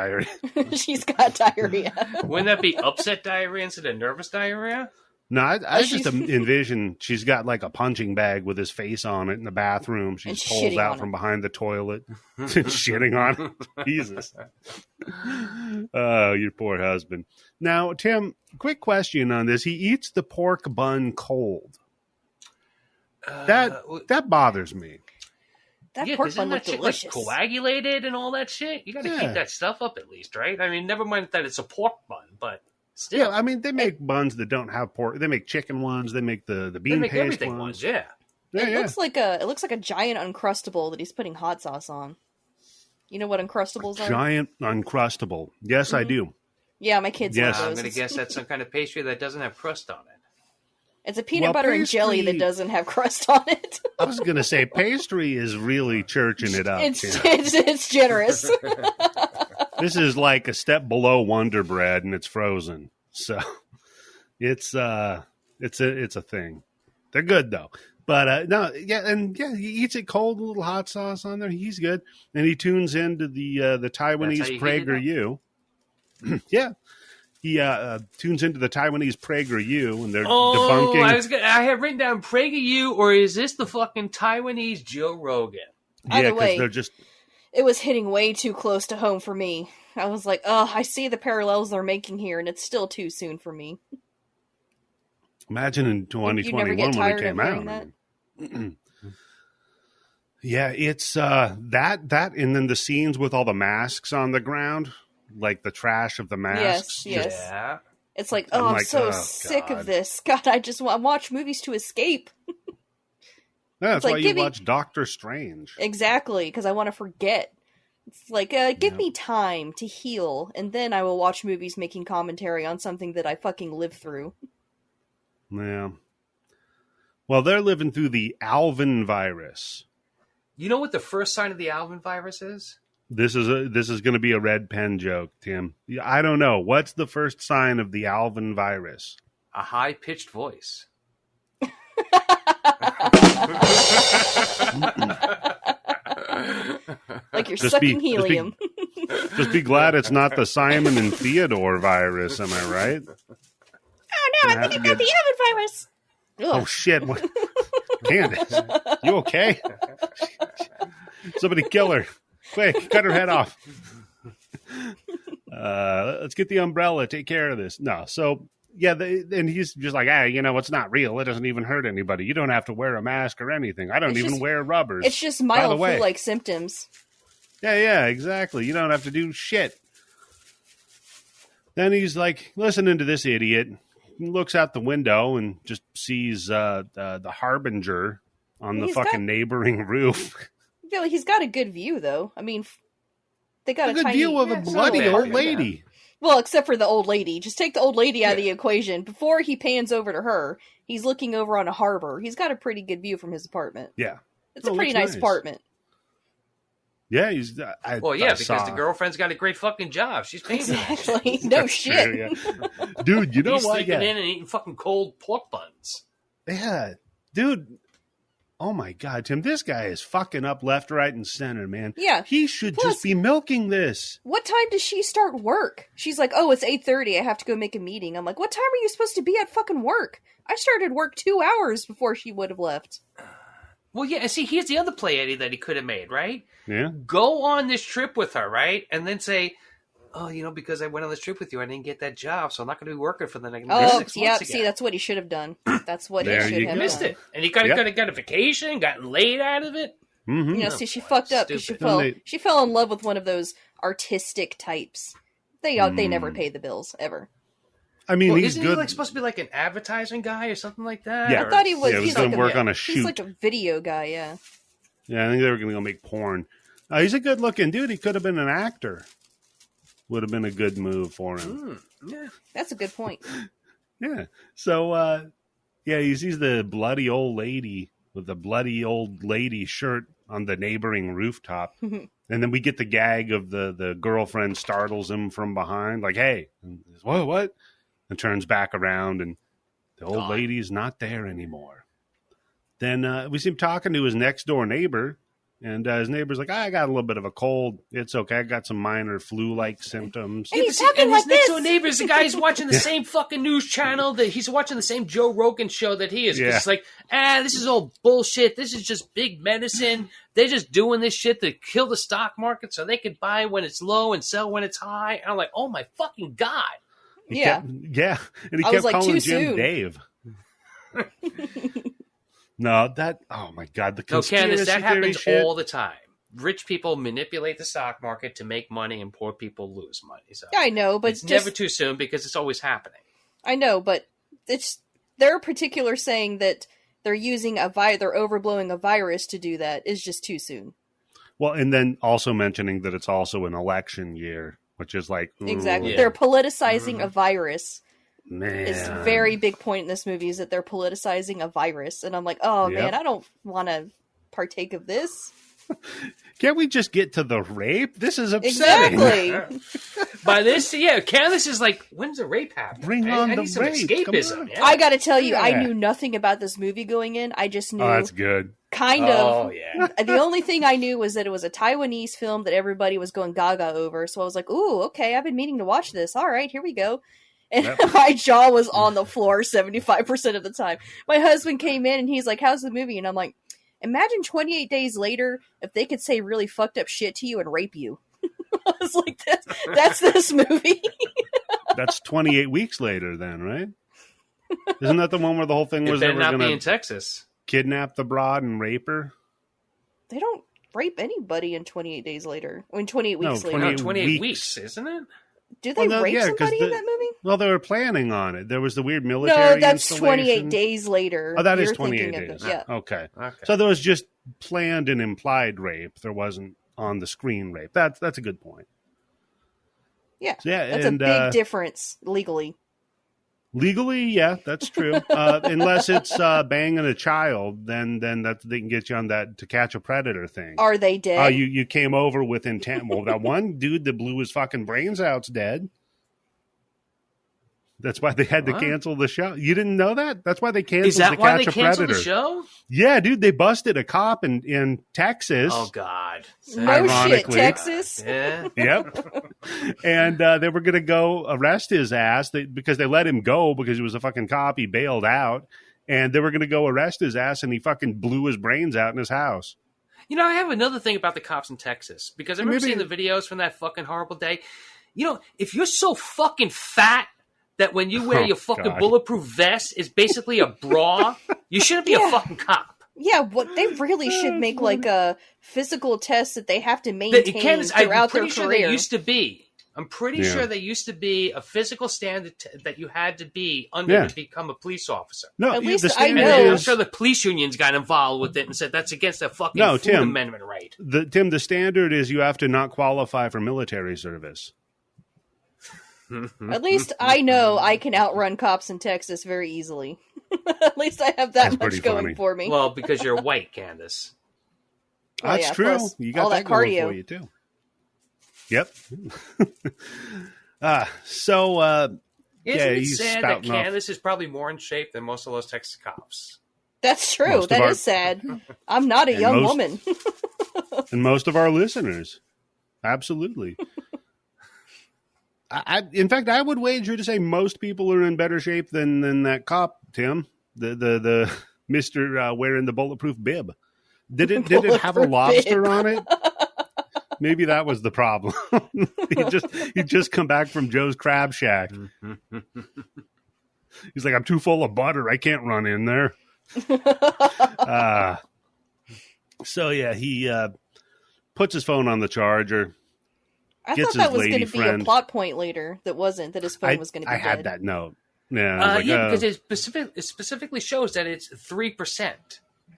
She's got diarrhea. Wouldn't that be upset diarrhea instead of nervous diarrhea? No, I just envision she's got like a punching bag with his face on it in the bathroom. She just pulls out from behind the toilet and shitting on him. Jesus. Oh, your poor husband. Now, Tim, quick question on this. He eats the pork bun cold. That bothers me. That pork bun looked delicious. Coagulated and all that shit. You got to keep that stuff up at least, right? I mean, never mind that it's a pork bun, but still. Yeah, I mean, they make buns that don't have pork. They make chicken ones. They make the bean paste everything ones. Yeah. It looks like a giant Uncrustable that he's putting hot sauce on. You know what Uncrustables are? Giant Uncrustable. Yes, I do. Yeah, my kids love those. I'm going to guess that's some kind of pastry that doesn't have crust on it. It's a peanut butter and jelly that doesn't have crust on it. I was going to say pastry is really churching it up. It's generous. This is like a step below Wonder Bread, and it's frozen. So it's a thing. They're good though. But he eats it cold, a little hot sauce on there. He's good, and he tunes into the Taiwanese PragerU. Yeah. He tunes into the Taiwanese PragerU, and they're debunking. I have written down PragerU, or is this the fucking Taiwanese Joe Rogan? Yeah, because they're just. It was hitting way too close to home for me. I was like, I see the parallels they're making here, and it's still too soon for me. Imagine in You 2021 never get when it tired came of out. hearing that? Yeah, it's that and then the scenes with all the masks on the ground, like the trash of the masks. Yes. Yeah. It's like, I'm I'm like, so oh, sick God. of this. God, I watch movies to escape. Yeah, that's It's like, why you give me- watch Doctor Strange. Exactly, because I want to forget. It's like, give me time to heal, and then I will watch movies making commentary on something that I fucking lived through. Yeah. Well, they're living through the Thealvin virus. You know what the first sign of the Thealvin virus is? This is going to be a red pen joke, Tim. I don't know. What's the first sign of the Thealvin virus? A high-pitched voice. Like you're Just sucking be- helium. Just be glad it's not the Simon and Theodore virus. Am I right? Oh no, I think I've got the Thealvin virus. Oh Ugh. shit! What? Candice, you okay? Somebody kill her! Quick, cut her head off. Let's get the umbrella. Take care of this. No, so yeah, and he's just like, it's not real. It doesn't even hurt anybody. You don't have to wear a mask or anything. I don't It's even just- wear rubbers. It's just By the mild way. flu-like symptoms. Yeah, exactly. You don't have to do shit. Then he's like listening to this idiot. He looks out the window and just sees the Harbinger on the He's fucking got- neighboring roof. I feel like he's got a good view, though. I mean, they got A a good tiny view of a Yeah, it's bloody not bad. old lady. Well, except for the old lady. Just take the old lady out of Yeah. the equation. Before he pans over to her, he's looking over on a harbor. He's got a pretty good view from his apartment. Yeah. It's a Oh, pretty looks nice nice. apartment. Yeah, he's. Well, yeah, because the girlfriend's got a great fucking job. She's paying for that shit. Exactly. No That's shit. true, yeah. Dude, you know He's what? sleeping Yeah. in and eating fucking cold pork buns. Yeah, dude. Oh my God, Tim, this guy is fucking up left, right, and center, man. Yeah. He should Plus- just be milking this. What time does she start work? She's like, oh, it's 8:30. I have to go make a meeting. I'm like, what time are you supposed to be at fucking work? I started work 2 hours before she would have left. Well, yeah, and see, here's the other play, Eddie, that he could have made, right? Yeah. Go on this trip with her, right? And then say, oh, because I went on this trip with you, I didn't get that job, so I'm not going to be working for the next Oh, 6 yeah. months again. See, that's what he should have done. That's what he There should you have go. Missed done. it. And he could Yep. have got a vacation, gotten laid out of it. Mm-hmm. You know, see, she fucked up because stupid. she fell in love with one of those artistic types. They never Mm. pay the bills ever. I mean, Well, he's isn't good. he supposed to be like an advertising guy or something like that? Yeah. I thought he was. Yeah, he was he's going like to work on a He's shoot. like a video guy. Yeah. Yeah, I think they were going to go make porn. He's a good-looking dude. He could have been an actor. Would have been a good move for him. Yeah. That's a good point. Yeah. So, he sees the bloody old lady with the bloody old lady shirt on the neighboring rooftop. And then we get the gag of the girlfriend startles him from behind, like, hey, and he's, what? And turns back around, and the old Gone. lady's not there anymore. Then we see him talking to his next door neighbor, and his neighbor's like, I got a little bit of a cold. It's okay. I got some minor flu-like symptoms. And he's but see, talking and like his next this. door neighbor is the guy who's watching the same fucking news channel. That he's watching the same Joe Rogan show that he is. 'Cause Yeah. It's like, this is all bullshit. This is just big medicine. They're just doing this shit to kill the stock market so they can buy when it's low and sell when it's high. And I'm like, oh my fucking God. He Yeah. and he I was kept like, calling too Jim soon. Dave. No, oh my God, the No, conspiracy Candice, that theory happens shit. all the time. Rich people manipulate the stock market to make money and poor people lose money. So Yeah, I know, but it's just never too soon because it's always happening. I know, but it's their particular saying that they're using they're overblowing a virus to do that is just too soon. Well, and then also mentioning that it's also an election year, which is like, ooh, Exactly. Yeah. They're politicizing a virus. man, Is a very big point in this movie is that they're politicizing a virus, and I'm like, oh Yep. man, I don't want to partake of this. Can't we just get to the rape? This is upsetting. Exactly. By this, Candice is like, when's the rape happen? Bring I on need the some rape. Come on. escapism. Yeah. I gotta tell you, I Yeah. knew nothing about this movie going in. I just knew Oh, that's good. kind Oh, of. yeah. The only thing I knew was that it was a Taiwanese film that everybody was going gaga over. So I was like, ooh, okay, I've been meaning to watch this. All right, here we go. And Yep. my jaw was on the floor 75% of the time. My husband came in and he's like, how's the movie? And I'm like, imagine 28 days later if they could say really fucked up shit to you and rape you. I was like, that's this movie. That's 28 weeks later then, right? Isn't that the one where the whole thing It was they better were not be going in to Texas. kidnap the broad and rape her? They don't rape anybody in 28 days later. I mean, 28 weeks later. 28 28 weeks, isn't it? Do they rape yeah, somebody in that movie? Well, they were planning on it. There was the weird military No, that's installation. 28 days later. Oh, that is You're 28 thinking days. of yeah. Okay. Okay. So there was just planned and implied rape. There wasn't on the screen rape. That's a good point. Yeah. So, yeah, That's and, a big difference legally. Legally, yeah, that's true. Unless it's banging a child, then that they can get you on that To Catch a Predator thing. Are they dead? Oh, you came over with intent. Well, that one dude that blew his fucking brains out's dead. That's why they had to cancel the show. You didn't know that? That's why they canceled Is that To why Catch they a canceled Predator. the show? Yeah, dude, they busted a cop in Texas. Oh, God. No shit, Ironically. Texas. Yeah. Yep. And they were going to go arrest his ass because they let him go because he was a fucking cop. He bailed out. And they were going to go arrest his ass, and he fucking blew his brains out in his house. You know, I have another thing about the cops in Texas. Because I remember seeing the videos from that fucking horrible day. You know, if you're so fucking fat that when you wear your fucking bulletproof vest is basically a bra, you shouldn't be a fucking cop. Yeah, what they really should make like a physical test that they have to maintain throughout their sure career. They used to be. I'm pretty sure there used to be a physical standard that you had to be under to become a police officer. No, at least the I know. I'm sure the police unions got involved with it and said that's against the fucking Food Amendment right. The standard is you have to not qualify for military service. At least I know I can outrun cops in Texas very easily. At least I have that much going for me. Well, because you're white, Candice. That's true. Plus You got all that cardio going for you too. Yep. He's sad that Candice is probably more in shape than most of those Texas cops. That's true. That is sad. I'm not a young woman. And most of our listeners. Absolutely. In fact, I would wager to say most people are in better shape than that cop, Tim. The Mr. Wearing the bulletproof bib. Did it have a lobster on it? Maybe that was the problem. He'd just come back from Joe's Crab Shack. He's like, I'm too full of butter. I can't run in there. He puts his phone on the charger. I thought that was going to be a plot point later. That wasn't. That his phone was going to be dead. I had that note. Yeah, because it specifically shows that it's 3%.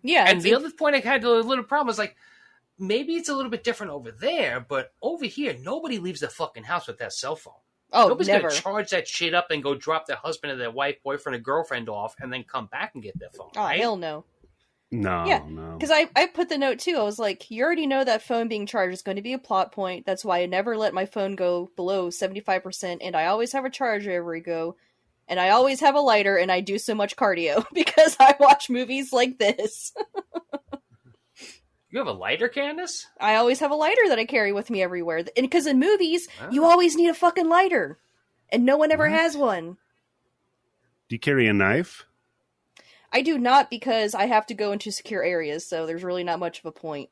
Yeah, and the other point I had a little problem was like, maybe it's a little bit different over there, but over here, nobody leaves the fucking house with that cell phone. Oh, nobody's never. Going to charge that shit up and go drop their husband or their wife, boyfriend, or girlfriend off and then come back and get their phone. Oh, right? hell no. No. Because I put the note too. I was like, you already know that phone being charged is going to be a plot point. That's why I never let my phone go below 75%, and I always have a charger everywhere I go. And I always have a lighter, and I do so much cardio because I watch movies like this. You have a lighter, Candice? I always have a lighter that I carry with me everywhere. And because in movies, you always need a fucking lighter. And no one ever has one. Do you carry a knife? I do not, because I have to go into secure areas, so there's really not much of a point.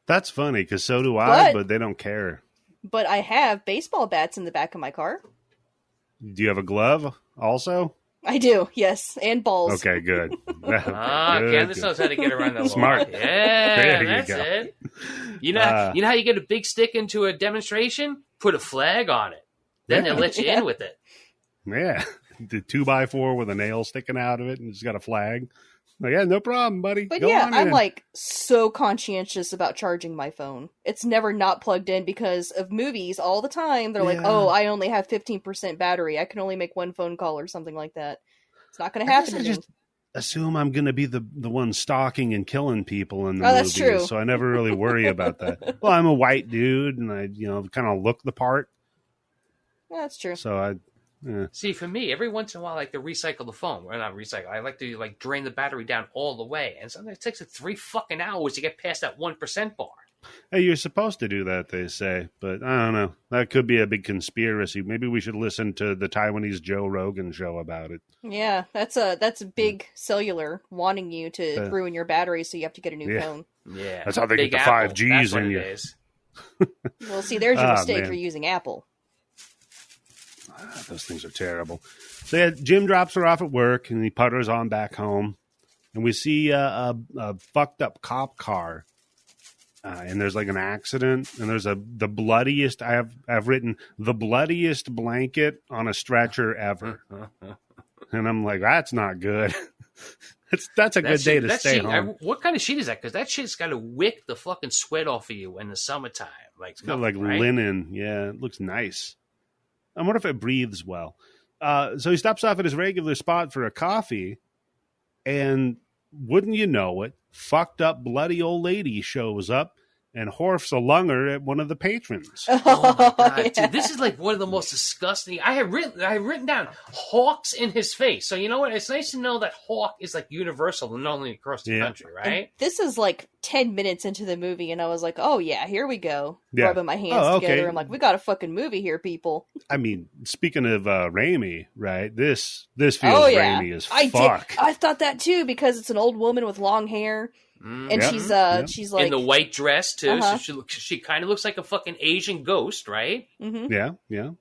That's funny, because so do I, but they don't care. But I have baseball bats in the back of my car. Do you have a glove also? I do, yes, and balls. Okay, good. Candice knows how to get around that. Smart. Yeah, that's it. You know how you get a big stick into a demonstration? Put a flag on it. Then they'll let you in with it. Yeah. The 2x4 with a nail sticking out of it and it's got a flag. Like, yeah, no problem, buddy. But Go on I'm in. like so conscientious about charging my phone. It's never not plugged in because of movies all the time. They're like, oh, I only have 15% battery. I can only make one phone call or something like that. It's not going to happen to me. Just assume I'm going to be the one stalking and killing people in the movies. That's true. So I never really worry about that. Well, I'm a white dude and I, kind of look the part. Yeah, that's true. So See, for me, every once in a while, I like to recycle the phone. Well, not recycle. I like to drain the battery down all the way, and sometimes it takes 3 fucking hours to get past that 1% bar. Hey, you're supposed to do that, they say, but I don't know. That could be a big conspiracy. Maybe we should listen to the Taiwanese Joe Rogan show about it. Yeah, that's a big cellular wanting you to ruin your battery, so you have to get a new phone. Yeah, that's how they Big get the Apple. 5Gs in you. Is. Well, see, there's your mistake for using Apple. Those things are terrible. So Jim drops her off at work, and he putters on back home. And we see a fucked up cop car. And there's like an accident, and there's the bloodiest, I've written, the bloodiest blanket on a stretcher ever. And I'm like, that's not good. That's a good day to stay home. What kind of sheet is that? Because that shit's got to wick the fucking sweat off of you in the summertime. Like, it's got like linen. Yeah, it looks nice. I wonder if it breathes well. So he stops off at his regular spot for a coffee, and wouldn't you know it, fucked up bloody old lady shows up and horfs a lunger at one of the patrons. Oh my God, dude, this is like one of the most disgusting. I have written down Hawks in his face. So you know what? It's nice to know that Hawk is like universal and not only across the country, right? And this is like 10 minutes into the movie, and I was like, oh yeah, here we go. Rubbing my hands together. I'm like, we got a fucking movie here, people. I mean, speaking of Raimi, right? This feels Raimi as fuck. I thought that too, because it's an old woman with long hair. And she's like in the white dress too. So she kind of looks like a fucking Asian ghost, right? Mm-hmm. Yeah.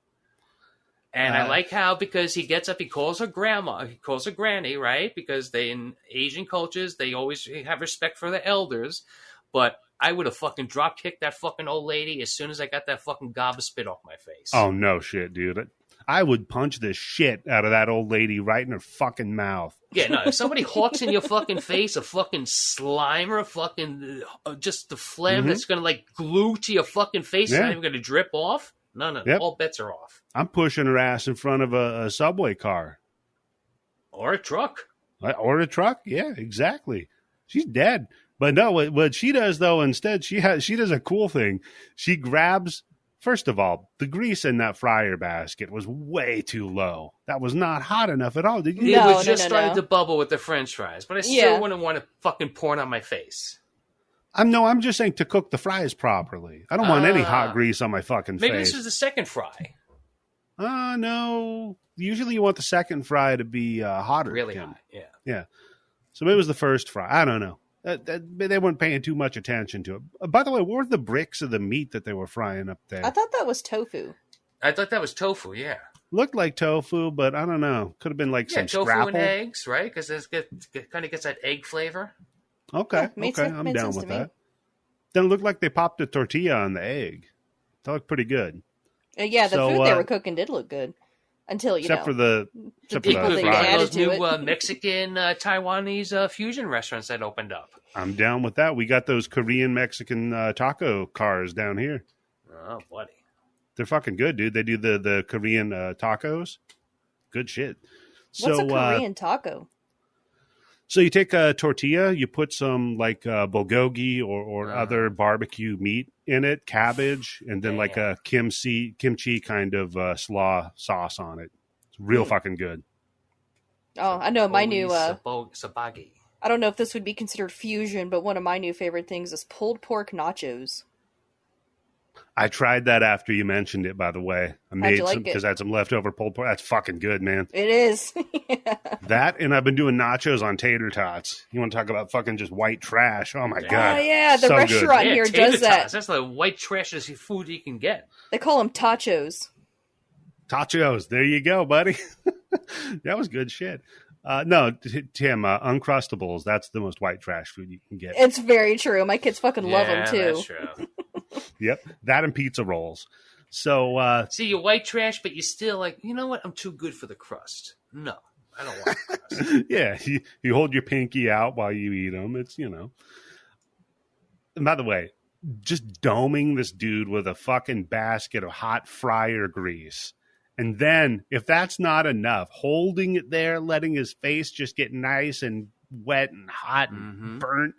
And I like how, because he gets up, he calls her grandma, he calls her granny, right? Because in Asian cultures, they always have respect for the elders. But I would have fucking drop kicked that fucking old lady as soon as I got that fucking gob of spit off my face. Oh no shit, dude. I would punch the shit out of that old lady right in her fucking mouth. Yeah, no, if somebody hawks in your fucking face a fucking slime or a fucking, just the phlegm that's going to like glue to your fucking face, it's not even going to drip off. No, all bets are off. I'm pushing her ass in front of a subway car. Or a truck. Yeah, exactly. She's dead. But no, what she does though, instead, she does a cool thing. She grabs... First of all, the grease in that fryer basket was way too low. That was not hot enough at all. Did you? It was just starting to bubble with the French fries, but I still wouldn't want to fucking pour it on my face. I'm just saying to cook the fries properly. I don't want any hot grease on my fucking face. Maybe this was the second fry. No. Usually you want the second fry to be hotter. Really hot, yeah. So maybe it was the first fry. I don't know. They weren't paying too much attention to it. By the way, what were the bricks of the meat that they were frying up there? I thought that was tofu. I thought that was tofu, yeah. Looked like tofu, but I don't know. Could have been like some tofu scrapple. And eggs, right? Because it kind of gets that egg flavor. Okay, I'm down with that. Then it looked like they popped a tortilla on the egg. That looked pretty good. The food they were cooking did look good. Until, except for the those new Mexican, Taiwanese fusion restaurants that opened up. I'm down with that. We got those Korean Mexican taco cars down here. Oh, buddy. They're fucking good, dude. They do the Korean tacos. Good shit. What's a Korean taco? So you take a tortilla, you put some like bulgogi or other barbecue meat in it, cabbage, and then like a kimchi kind of slaw sauce on it. It's real fucking good. Oh, I know my new... sabagi. I don't know if this would be considered fusion, but one of my new favorite things is pulled pork nachos. I tried that after you mentioned it, by the way. I made some because I had some leftover pulled pork. That's fucking good, man. It is. That, and I've been doing nachos on tater tots. You want to talk about fucking just white trash? Oh, my God. Oh, yeah. The restaurant here does that. Tots. That's the white trashest food you can get. They call them tachos. Tachos. There you go, buddy. That was good shit. No, Tim, Uncrustables, that's the most white trash food you can get. It's very true. My kids fucking love them, too. That's true. Yep, that and pizza rolls. So, see, you're white trash, but you're still like, you know what? I'm too good for the crust. No, I don't want crust. Yeah, you hold your pinky out while you eat them. It's, And by the way, just doming this dude with a fucking basket of hot fryer grease. And then, if that's not enough, holding it there, letting his face just get nice and wet and hot and burnt.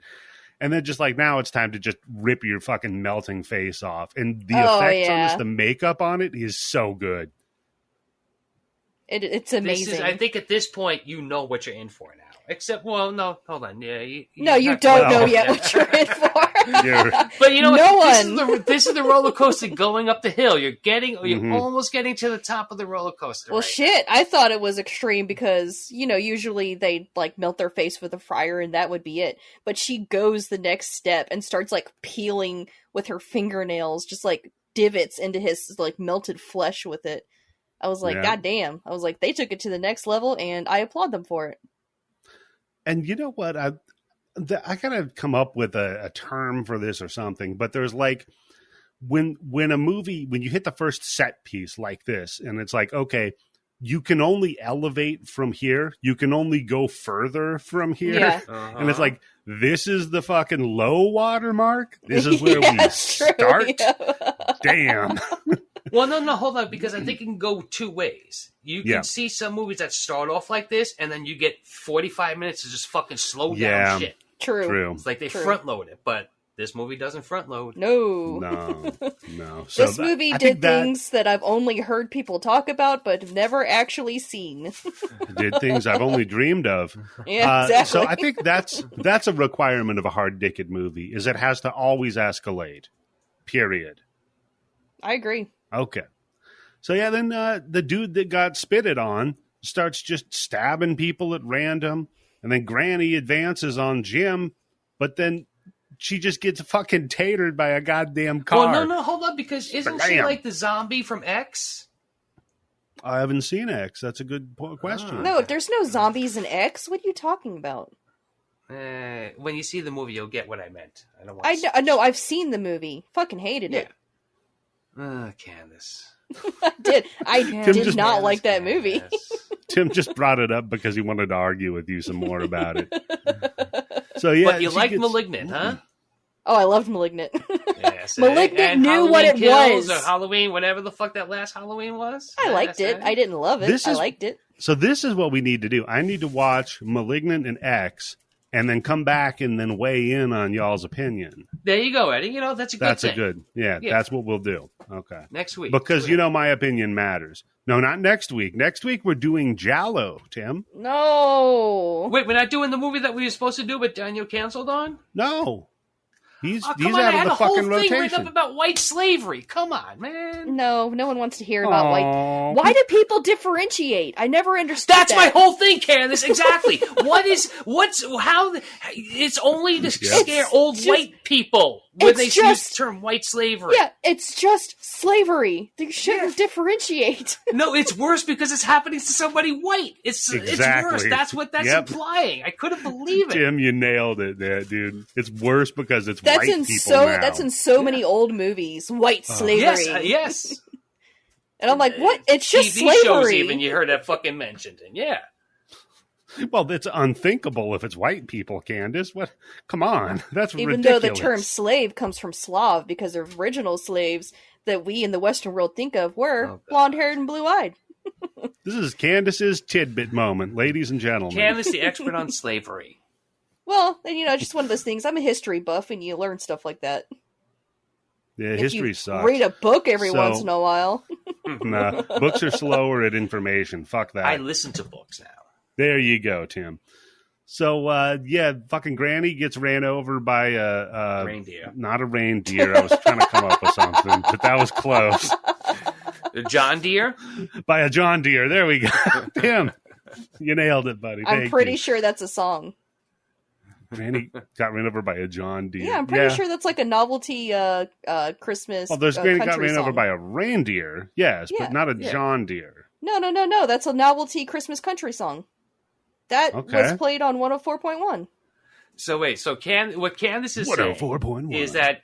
And then just like, now it's time to just rip your fucking melting face off. And the effects on this, the makeup on it is so good. It's amazing. I think at this point, you know what you're in for now. Except, well, no, hold on. Yeah, you don't know yet what you're in for. But you know what? This is the roller coaster going up the hill. You're almost getting to the top of the roller coaster. Well, shit. I thought it was extreme because, usually they like melt their face with a fryer and that would be it. But she goes the next step and starts like peeling with her fingernails, just like divots into his like melted flesh with it. I was like, God damn. I was like, they took it to the next level, and I applaud them for it. And you know what? I gotta come up with a term for this or something, but there's like, when a movie, when you hit the first set piece like this, and it's like, okay, you can only elevate from here. You can only go further from here. Yeah. And it's like, this is the fucking low water mark. This is where we start. Damn. Well, no, hold on, because I think it can go two ways. You can see some movies that start off like this, and then you get 45 minutes to just fucking slow down shit. True. It's like they front load it, but this movie doesn't front load. No. So this movie did things that I've only heard people talk about, but have never actually seen. Did things I've only dreamed of. Yeah, exactly. So I think that's a requirement of a hard-dicked movie, is it has to always escalate. Period. I agree. Okay. So yeah, then the dude that got spitted on starts just stabbing people at random, and then Granny advances on Jim, but then she just gets fucking tatered by a goddamn car. Well, no, hold on, because isn't she like the zombie from X? I haven't seen X. That's a good question. No, there's no zombies in X. What are you talking about? When you see the movie, you'll get what I meant. I know. I've seen the movie. Fucking hated it. Candice. I did not like that movie. Tim just brought it up because he wanted to argue with you some more about it. So yeah, but you like Malignant, huh? Oh, I loved Malignant. Yes, Malignant knew Halloween what it Kills was. Or Halloween, whatever the fuck that last Halloween was. I liked it. I didn't love it. I liked it. So this is what we need to do. I need to watch Malignant and X, and then come back and then weigh in on y'all's opinion. There you go, Eddie. You know, that's a good thing. That's what we'll do. Okay. Next week. Because, you know, my opinion matters. No, not next week. Next week, we're doing Giallo, Tim. No. Wait, we're not doing the movie that we were supposed to do, but Daniel canceled on? No. He's out of the fucking rotation. I had a whole thing rotation. written up about white slavery. Come on, man. No one wants to hear about white. Why do people differentiate? I never understood That's my whole thing, Candice. Exactly. It's only to scare old white people when they use the term white slavery. Yeah, it's just slavery. They shouldn't differentiate. No, it's worse because it's happening to somebody white. It's worse. That's what that's implying. I couldn't believe it. Tim, you nailed it there, dude. It's worse because it's white people now. That's in so many old movies. White slavery. Yes. And I'm like, what? It's just TV slavery. shows even you heard that fucking mentioned. And well, it's unthinkable if it's white people, Candice. What? Come on. That's even ridiculous. Though the term slave comes from Slav, because the original slaves that we in the Western world think of were blonde-haired and blue-eyed. This is Candice's tidbit moment, ladies and gentlemen. Candice, the expert on slavery. Well, and just one of those things. I'm a history buff, and you learn stuff like that. Yeah, history sucks. Read a book every once in a while. Nah, books are slower at information. Fuck that. I listen to books now. There you go, Tim. So, fucking Granny gets ran over by a reindeer. Not a reindeer. I was trying to come up with something, but that was close. A John Deere? By a John Deere. There we go. Tim, you nailed it, buddy. I'm pretty sure that's a song. Granny got ran over by a John Deere. Yeah, I'm pretty sure that's like a novelty Christmas. Well, there's Granny got ran over by a reindeer. Yes, but not a John Deere. No. That's a novelty Christmas country song. That was played on 104.1. So wait, what Candice is saying 104.1 is that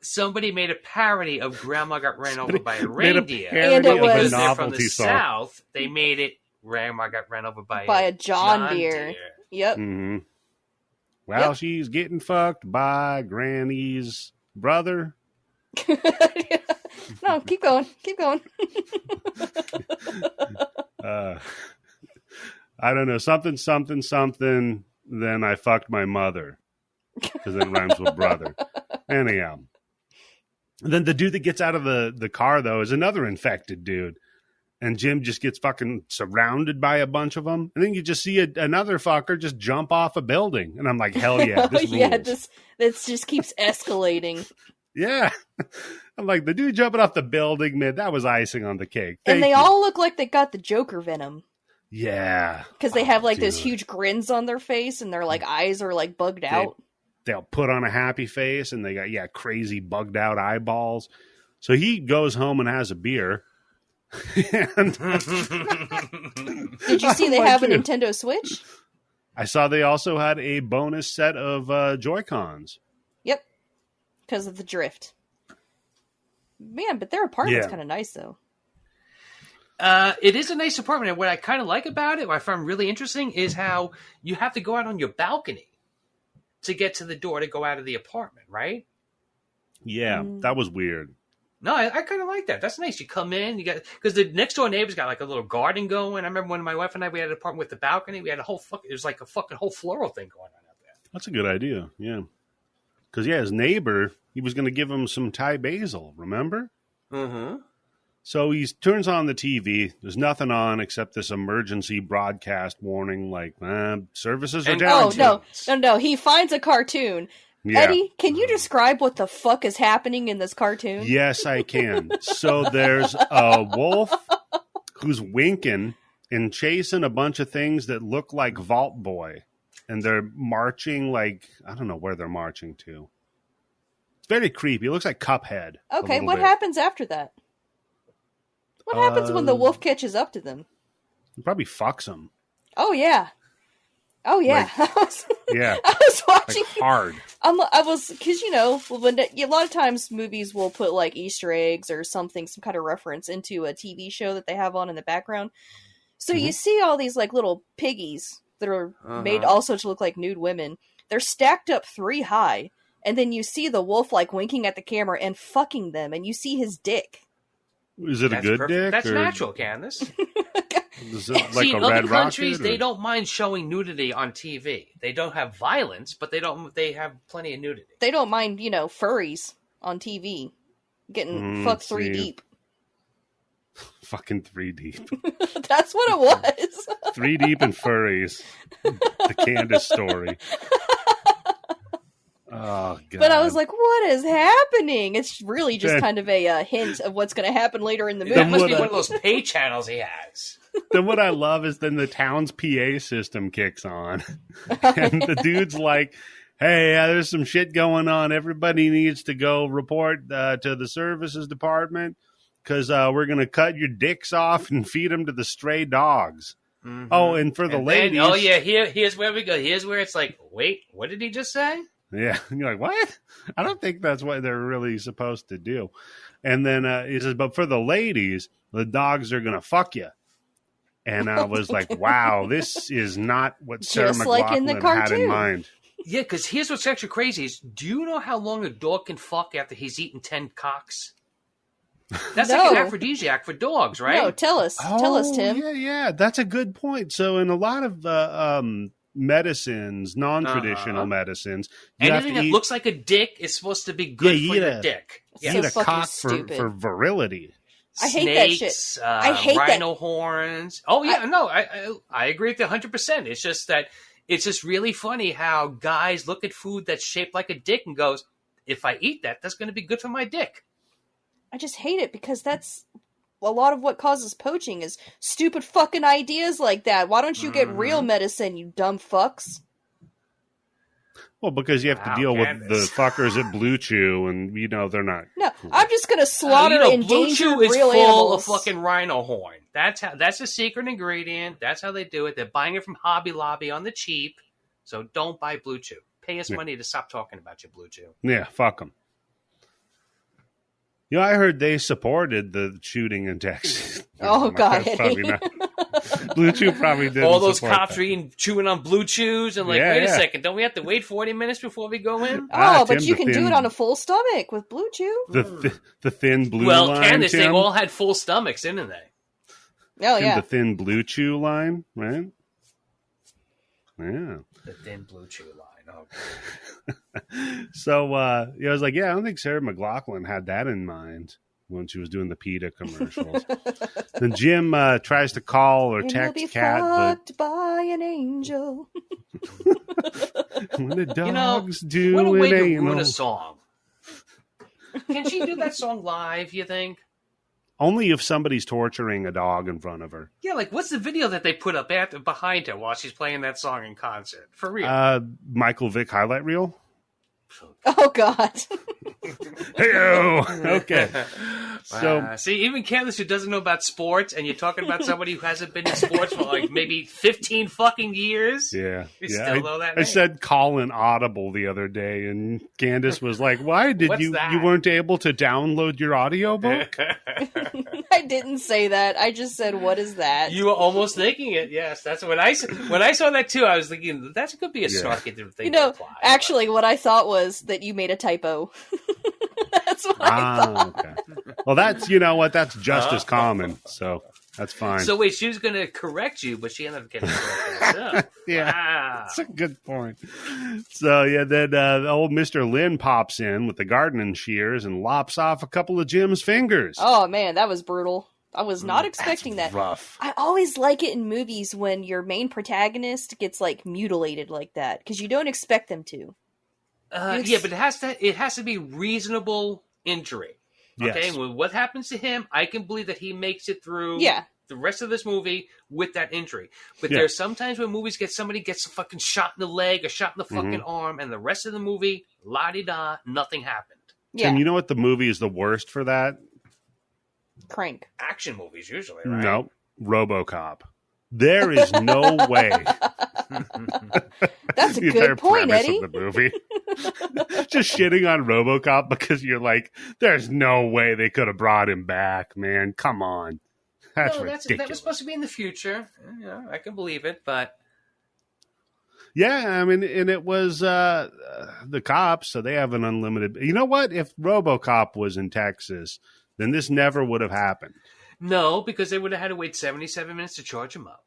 somebody made a parody of Grandma Got Ran Over by a Reindeer. And it was because they're from the South, they made it Grandma Got Ran Over by a John Deere. Yep. Mm-hmm. Well, she's getting fucked by Granny's brother. No, keep going. I don't know, something. Then I fucked my mother, because it rhymes with brother. Anyhow, and then the dude that gets out of the car though is another infected dude, and Jim just gets fucking surrounded by a bunch of them, and then you just see another fucker just jump off a building, and I'm like, hell yeah, this rules. This just keeps escalating. Yeah. I'm like, the dude jumping off the building, man, that was icing on the cake. And they all look like they got the Joker venom. Yeah. Because they have like those huge grins on their face, and their like eyes are like bugged out. They'll put on a happy face, and they got, crazy bugged out eyeballs. So he goes home and has a beer, And Did you see they have a Nintendo Switch? I saw they also had a bonus set of Joy-Cons. Yep, because of the drift. Man, but their apartment's kind of nice, though. It is a nice apartment, and what I kind of like about it, what I find really interesting, is how you have to go out on your balcony to get to the door to go out of the apartment, right? Yeah, that was weird. No, I kind of like that. That's nice. You come in, because the next door neighbor's got like a little garden going. I remember when my wife and I, we had an apartment with the balcony. We had it was like a fucking whole floral thing going on out there. That's a good idea, yeah. Because, his neighbor, he was going to give him some Thai basil, remember? Mm-hmm. So he turns on the TV. There's nothing on except this emergency broadcast warning, like, services are down. Oh, no. He finds a cartoon. Yeah. Eddie, can you describe what the fuck is happening in this cartoon? Yes, I can. So there's a wolf who's winking and chasing a bunch of things that look like Vault Boy. And they're marching like, I don't know where they're marching to. It's very creepy. It looks like Cuphead. Okay, what happens after that? What happens when the wolf catches up to them? He probably fucks them. Oh, yeah. Like, yeah. I was watching. Like hard. Because, a lot of times movies will put like Easter eggs or something, some kind of reference into a TV show that they have on in the background. So you see all these like little piggies that are made also to look like nude women. They're stacked up 3 high. And then you see the wolf like winking at the camera and fucking them. And you see his dick. Is it a good dick? That's natural, Candice. Is it like See, in a red other countries, rocket, they don't mind showing nudity on TV. They don't have violence, but they have plenty of nudity. They don't mind, furries on TV getting fucked 3 deep. Fucking 3 deep. That's what it was. 3 deep and furries. The Candice story. Oh, God. But I was like, what is happening? It's really just kind of a hint of what's going to happen later in the movie. That must be one of those pay channels he has. Then what I love is then the town's PA system kicks on. And the dude's like, hey, there's some shit going on. Everybody needs to go report to the services department because we're going to cut your dicks off and feed them to the stray dogs. Mm-hmm. Oh, and for the ladies. Here's where we go. Here's where it's like, wait, what did he just say? Yeah. And you're like, what? I don't think that's what they're really supposed to do. And then he says, but for the ladies, the dogs are going to fuck you. And I was like, wow, this is not what Sarah McLachlan had in mind. Yeah, because here's what's extra crazy is, do you know how long a dog can fuck after he's eaten 10 cocks? That's like an aphrodisiac for dogs, right? No, tell us, Tim. Yeah, that's a good point. So in a lot of medicines, non-traditional medicines, anything that looks like a dick is supposed to be good for your dick. You need a cock for virility. I hate that shit. I hate rhino horns. Oh yeah, I agree with you 100%. It's just that it's just really funny how guys look at food that's shaped like a dick and goes, if I eat that, that's going to be good for my dick. I just hate it because that's a lot of what causes poaching is stupid fucking ideas like that. Why don't you get real medicine, you dumb fucks? Well, because you have to deal with the fuckers at Blue Chew, and they're not. No, cool. I'm just gonna slaughter endangered Blue Chew is real full animals. of fucking rhino horn. That's a secret ingredient. That's how they do it. They're buying it from Hobby Lobby on the cheap. So don't buy Blue Chew. Pay us money to stop talking about your Blue Chew. Yeah, fuck them. I heard they supported the shooting in Texas. Oh, God. Probably not. Blue Chew probably didn't. All those cops are chewing on Blue Chews and wait a second, don't we have to wait 40 minutes before we go in? But you can do it on a full stomach with Blue Chew. The thin blue line, Well, Candice, they all had full stomachs, didn't they? Oh, yeah. The thin Blue Chew line, right? Yeah. The thin Blue Chew line. Oh, So I was like, I don't think Sarah McLachlan had that in mind when she was doing the PETA commercials. Then Jim tries to call or text Kat, fucked by an angel. When the dogs do what a way to anal. ruin a song. Can she do that song live, you think? Only if somebody's torturing a dog in front of her. Yeah, what's the video that they put up behind her while she's playing that song in concert? For real. Michael Vick highlight reel. Oh, God. Hey-o! Okay. So see, even Candice, who doesn't know about sports, and you're talking about somebody who hasn't been in sports for like maybe 15 fucking years. Yeah, You still know that I name. said Colin Audible the other day, and Candice was like, "Why did What's you that? you weren't able to download your audiobook?" I didn't say that. I just said, "What is that?" You were almost thinking it. Yes, that's when I saw that too. I was thinking that could be a snarky thing. To apply, actually, what I thought was that you made a typo. That's what I thought. Okay. Well, that's that's just as common, so that's fine. So wait, she was going to correct you, but she ended up getting corrected herself. Yeah, Wow. that's a good point. So yeah, then the old Mr. Lin pops in with the gardening shears and lops off a couple of Jim's fingers. Oh man, that was brutal. I was not expecting that. Rough. I always like it in movies when your main protagonist gets like mutilated like that because you don't expect them to. Yeah, but it has to be reasonable injury. Okay, Yes. well, what happens to him? I can believe that he makes it through. Yeah. The rest of this movie with that injury. But Yeah. there's sometimes when movies somebody gets a fucking shot in the leg, a shot in the fucking arm, and the rest of the movie, la-di-da, nothing happened. Yeah, Tim, you know what the movie is the worst for that? Crank. Action movies usually, right? No, RoboCop. There is no way. That's a The entire good point, premise Eddie. of the movie. Just shitting on RoboCop because you're like, there's no way they could have brought him back, man. Come on. That's ridiculous. That was supposed to be in the future. Yeah, I can believe it, but Yeah, I mean, and it was the cops, so they have an unlimited. You know what? If RoboCop was in Texas, then this never would have happened. no, because they would have had to wait 77 minutes to charge him up.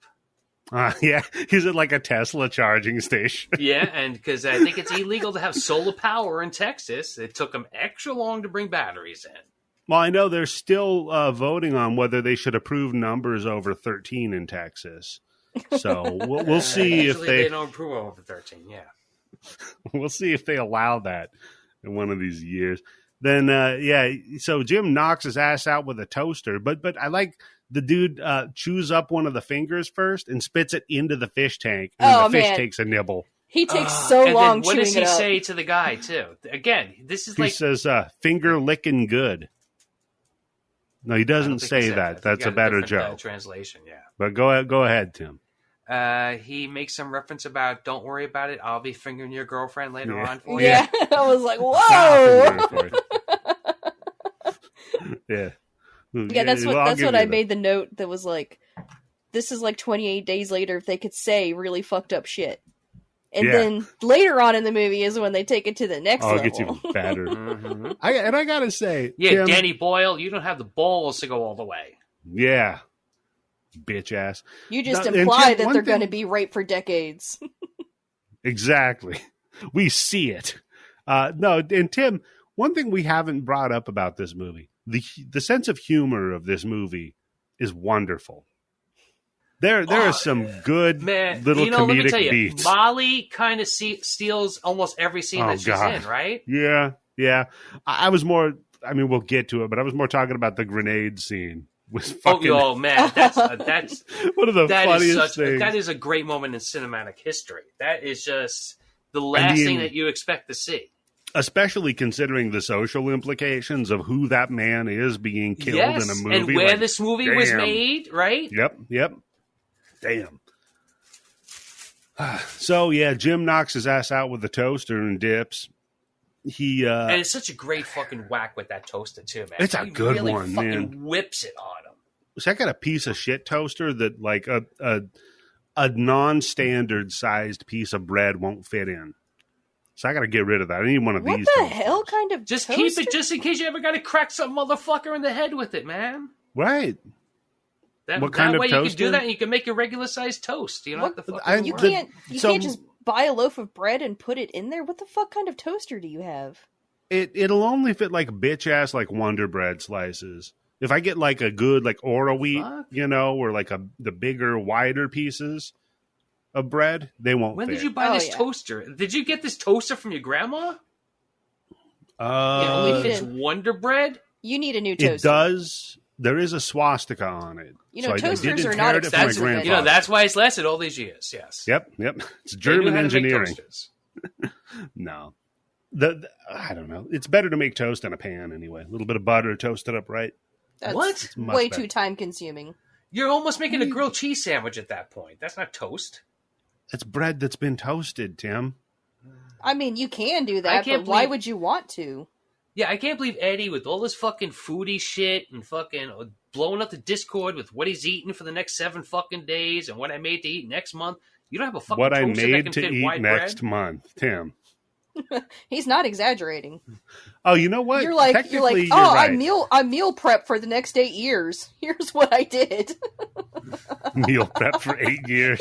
Yeah, he's at like a Tesla charging station. Yeah, and because I think it's illegal to have solar power in Texas, it took them extra long to bring batteries in. Well, I know they're still voting on whether they should approve numbers over 13 in Texas. So we'll see if Usually they don't approve over 13. Yeah. we'll see if they allow that in one of these years. Then so Jim knocks his ass out with a toaster, but I like the dude chews up one of the fingers first and spits it into the fish tank, and the fish takes a nibble. He takes so and long then what chewing does he it up. say to the guy too? Again, this is He like says finger licking good. No, he I don't doesn't think he say said that. I think That's he a got better different, joke. translation, yeah. But go ahead, Tim. He makes some reference about "Don't worry about it. I'll be fingering your girlfriend later on for Yeah, I was like, Stop whoa. it for you. Yeah. Yeah, that's Well, I'll what give I you that. made the note that was like, this is like 28 days later if they could say really fucked up shit. And Yeah. then later on in the movie is when they take it to the next Oh, it level. gets even better. Mhm. I gotta say, Yeah, Tim, Danny Boyle, you don't have the balls to go all the way. yeah, bitch ass. You just And imply Tim, that one they're thing- going to be raped for decades. Exactly. We see it. No, and Tim, one thing we haven't brought up about this movie, the sense of humor of this movie is wonderful. There are some good Man, little let me comedic tell you, beats. Molly kind of steals almost every scene Oh, that she's God. in, right? Yeah. I was more. I mean, we'll get to it, but I was more talking about the grenade scene. Was Oh, fucking man, that's one of the that funniest is things. that is a great moment in cinematic history. That is just the last thing that you expect to see. Especially considering the social implications of who that man is being killed in a movie. And where like, this movie was damn. made, right? Yep. Damn. So, yeah, Jim knocks his ass out with the toaster and dips. He And it's such a great fucking whack with that toaster too, man. It's a He good really one, fucking man. whips it on him. so I got a piece of shit toaster that like a non-standard sized piece of bread won't fit in. So I got to get rid of that. I need one of What these. the toasters. hell kind of Just toaster? keep it just in case you ever got to crack some motherfucker in the head with it, man. Right. What kind of way you can toaster? do that and you can make a regular sized toast. You don't What? have to fucking You worry. can't just buy a loaf of bread and put it in there? What the fuck kind of toaster do you have? It'll only fit like bitch ass like Wonder Bread slices. If I get like a good like Oro wheat, Fuck. or like the bigger, wider pieces of bread, they won't When fit. did you buy Oh, this yeah. toaster? Did you get this toaster from your grandma? It Uh, only fits Wonder Bread? You need a new toaster. it does. There is a swastika on it. You know, I toasters did are not inherit it from my expensive anymore. grandfather. That's why it's lasted all these years, yes. Yep. It's They knew German how to make engineering. toasters. No. I don't know. It's better to make toast in a pan anyway. A little bit of butter, toast it up right. That's What? way too time consuming. You're almost making a grilled cheese sandwich at that point. That's not toast. It's bread that's been toasted, Tim. I mean, you can do that, but why would you want to? Yeah, I can't believe Eddie, with all this fucking foodie shit and fucking blowing up the Discord with what he's eating for the next 7 fucking days and what I made to eat next month. You don't have a fucking what I toaster that made can to fit eat white next bread? month, Tim. He's not exaggerating. Oh, you know what? You're like, Technically, oh, you're right. I meal prep for the next 8 years. Here's what I did. Meal prep for 8 years.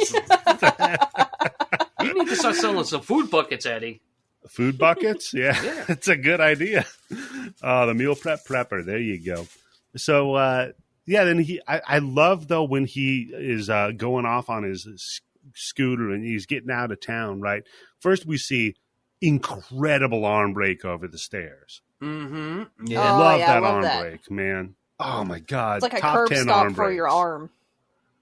You need to start selling some food buckets, Eddie. Food buckets? Yeah. It's a good idea. The meal prep prepper. There you go. So, then I love, though, when he is going off on his scooter and he's getting out of town, right? First, we see incredible arm brake over the stairs. Mm-hmm. Yeah. Love that love arm that. brake, man. Oh, my God. It's like a Top curb 10 stop arm for your brakes. arm.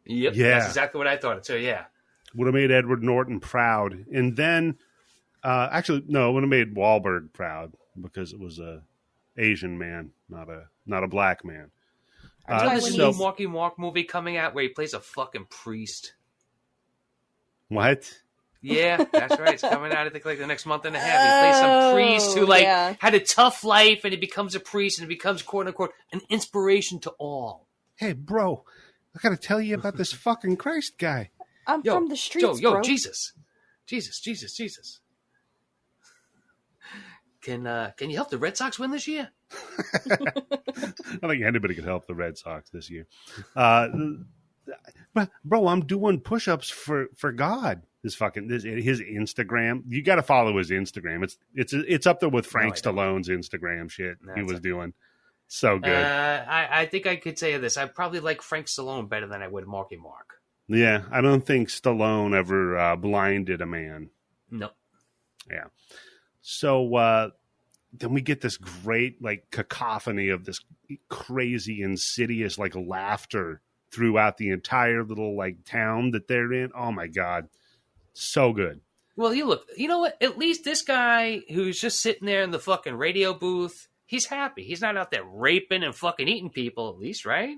Yep, Yeah. that's exactly what I thought, too, yeah. Would have made Edward Norton proud. And then, actually, no, it would have made Wahlberg proud because it was a Asian man, not a black man. There's a new Marky Mark movie coming out where he plays a fucking priest. What? Yeah, that's right. It's coming out, I think, like the next month and a half. He plays some priest who, had a tough life, and he becomes a priest, and he becomes, quote-unquote, an inspiration to all. Hey, bro, I got to tell you about this fucking Christ guy. I'm from the streets, bro. bro. Jesus. Can you help the Red Sox win this year? I don't think anybody could help the Red Sox this year. But bro, I'm doing push-ups for God. His Instagram. You got to follow his Instagram. It's up there with Frank Stallone's Instagram shit he was doing. So good. I think I could say this. I probably like Frank Stallone better than I would Marky Mark. Yeah, I don't think Stallone ever blinded a man. No. Yeah. So then we get this great cacophony of this crazy, insidious laughter throughout the entire little town that they're in. Oh my God. So good. Well, you know what? At least this guy who's just sitting there in the fucking radio booth, he's happy. He's not out there raping and fucking eating people, at least, right?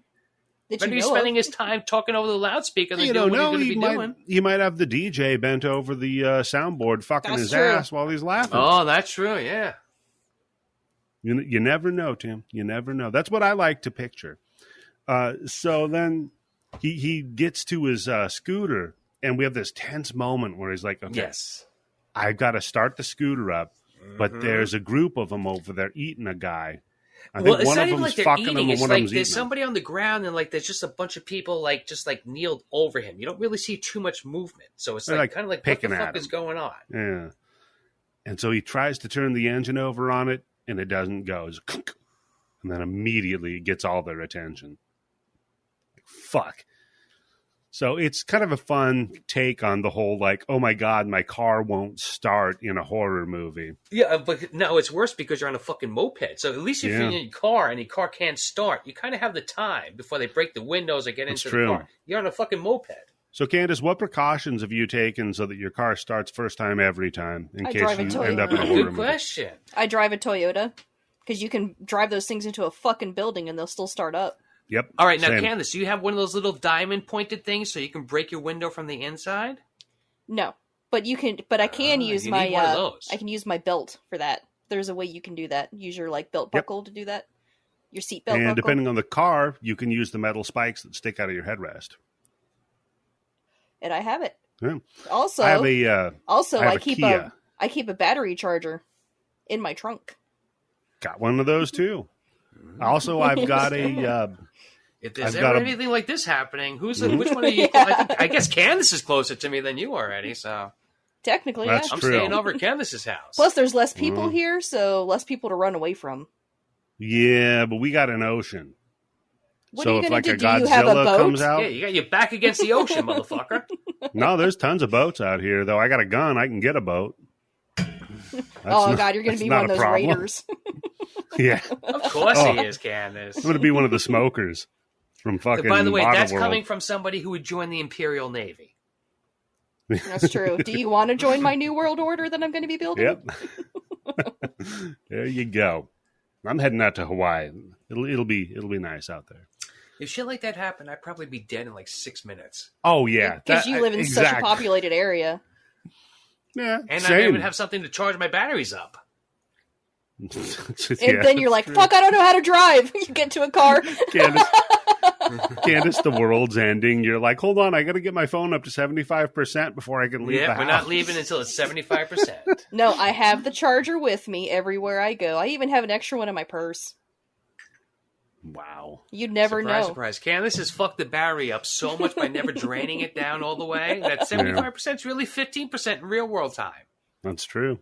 Maybe he's spending his time talking over the loudspeaker than doing what he's going to be doing. He might have the DJ bent over the soundboard fucking his ass while he's laughing. Oh, that's true, yeah. You never know, Tim. You never know. That's what I like to picture. So then he gets to his scooter, and we have this tense moment where he's like, okay, yes, I've got to start the scooter up, but there's a group of them over there eating a guy. I think it's one not of even them's like they're fucking eating. him, and It's one of like them's there's eating somebody on the ground, and there's just a bunch of people just kneeled over him. You don't really see too much movement, so it's kind of like what the fuck is going on? Yeah. And so he tries to turn the engine over on it, and it doesn't go. It's and then immediately it gets all their attention. Fuck. So it's kind of a fun take on the whole, oh my God, my car won't start in a horror movie. Yeah, but no, it's worse because you're on a fucking moped. So at least if you're in your car and your car can't start, you kind of have the time before they break the windows or get into the car. You're on a fucking moped. So, Candice, what precautions have you taken so that your car starts first time every time in case you end up in a horror movie? Good question. I drive a Toyota because you can drive those things into a fucking building and they'll still start up. Yep. All right, now, Candice, do you have one of those little diamond pointed things so you can break your window from the inside? No, but you can. But I can use my. Need one of those. I can use my belt for that. There's a way you can do that. Use your belt buckle to do that. Your seat belt. And buckle. depending on the car, you can use the metal spikes that stick out of your headrest. And I have it. Yeah. Also, I have I keep Kia. I keep a battery charger in my trunk. Got one of those too. Also, I've got a. If there's ever anything like this happening, which one are you? I guess Candice is closer to me than you are, Eddie. So technically, that's I'm true. staying over at Candice's house. Plus, there's less people here, so less people to run away from. Yeah, but we got an ocean. What so are you if gonna do? a Do you have a Godzilla boat? comes out, yeah, you got your back against the ocean, motherfucker. No, there's tons of boats out here. Though I got a gun, I can get a boat. God, you're going to be one of those raiders. Yeah, of course he is, Candice. I'm going to be one of the smokers from fucking. By the way, that's Waterworld. coming from somebody who would join the Imperial Navy. That's true. Do you want to join my new world order that I'm going to be building? Yep. There you go. I'm heading out to Hawaii. It'll be nice out there. If shit like that happened, I'd probably be dead in like 6 minutes. Oh yeah, because you live in such a populated area. Yeah, and I don't even have something to charge my batteries up. And then you're like, fuck, I don't know how to drive. You get to a car. Candice, the world's ending. You're like, hold on, I got to get my phone up to 75% before I can leave the house. We're not leaving until it's 75%. No, I have the charger with me everywhere I go. I even have an extra one in my purse. Wow. You'd never know. Surprise. Candice has fucked the battery up so much by never draining it down all the way that 75% is really 15% in real world time. That's true.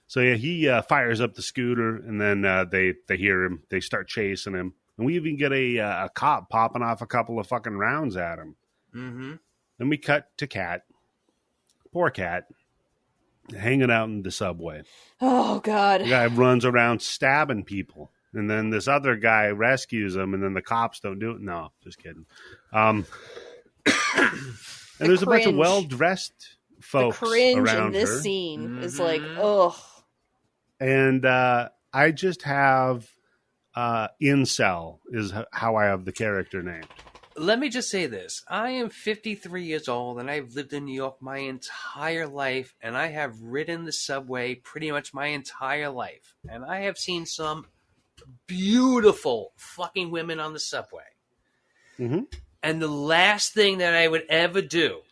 So yeah, he fires up the scooter, and then they hear him. They start chasing him, and we even get a cop popping off a couple of fucking rounds at him. Mm-hmm. Then we cut to Cat, poor Cat, hanging out in the subway. Oh God! The guy runs around stabbing people, and then this other guy rescues him, and then the cops don't do it. No, just kidding. And there's a bunch of well-dressed folks the cringe around in this her. scene is like, ugh. And I just have Incel is how I have the character named. Let me just say this. I am 53 years old, and I've lived in New York my entire life, and I have ridden the subway pretty much my entire life. And I have seen some beautiful fucking women on the subway. Mm-hmm. And the last thing that I would ever do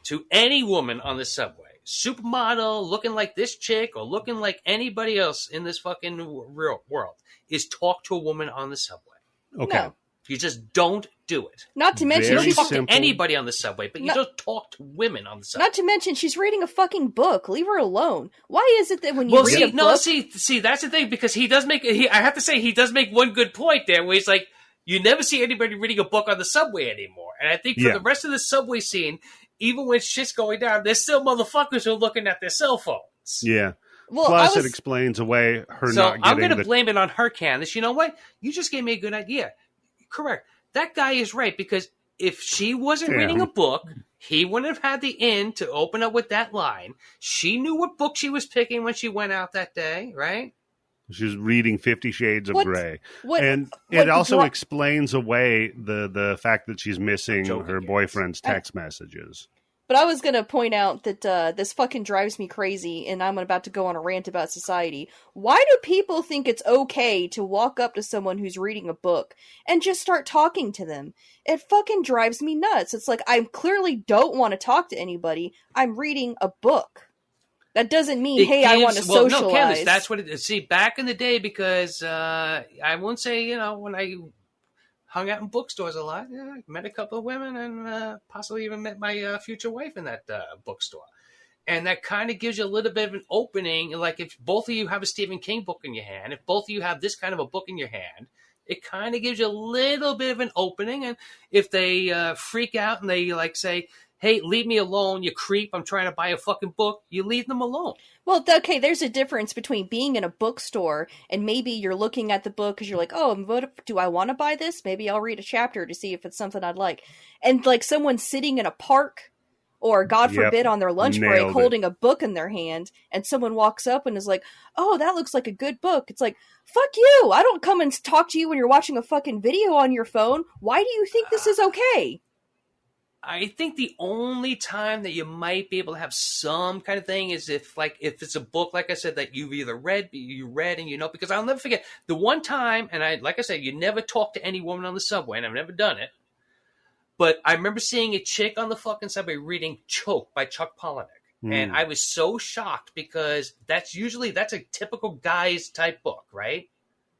to any woman on the subway, supermodel, looking like this chick or looking like anybody else in this fucking real world, is talk to a woman on the subway. Okay. No. You just don't do it. Not to mention, You don't she's talk to anybody on the subway, but you don't talk to women on the subway. Not to mention, she's reading a fucking book. Leave her alone. Why is it that when you read a book... See, that's the thing, because he does make... I have to say, he does make one good point there, where he's like, you never see anybody reading a book on the subway anymore. And I think for the rest of the subway scene, even when shit's going down, there's still motherfuckers who are looking at their cell phones. Yeah. Well, Plus, it explains away her not getting I'm going to blame it on her, Candice. You know what? You just gave me a good idea. Correct. That guy is right, because if she wasn't reading a book, he wouldn't have had the in to open up with that line. She knew what book she was picking when she went out that day, right? She was reading 50 Shades of Grey. And it also explains away the fact that she's missing her boyfriend's text messages. But I was going to point out that this fucking drives me crazy, and I'm about to go on a rant about society. Why do people think it's okay to walk up to someone who's reading a book and just start talking to them? It fucking drives me nuts. It's like, I clearly don't want to talk to anybody. I'm reading a book. That doesn't mean, I want to socialize. No, Candice, that's what it is. See, back in the day, because I won't say, when I hung out in bookstores a lot, I met a couple of women and possibly even met my future wife in that bookstore. And that kind of gives you a little bit of an opening. Like if both of you have a Stephen King book in your hand, if both of you have this kind of a book in your hand, it kind of gives you a little bit of an opening. And if they freak out and they say, hey, leave me alone, you creep, I'm trying to buy a fucking book, you leave them alone. Well, okay, there's a difference between being in a bookstore and maybe you're looking at the book because you're like, do I want to buy this? Maybe I'll read a chapter to see if it's something I'd like. And like someone sitting in a park or, God forbid, on their lunch break holding a book in their hand, and someone walks up and is like, oh, that looks like a good book. It's like, fuck you! I don't come and talk to you when you're watching a fucking video on your phone. Why do you think this is okay? I think the only time that you might be able to have some kind of thing is if it's a book, like I said, that you've either read and because I'll never forget the one time, and like I said, you never talk to any woman on the subway, and I've never done it, but I remember seeing a chick on the fucking subway reading Choke by Chuck Palahniuk, and I was so shocked because that's a typical guy's type book, right?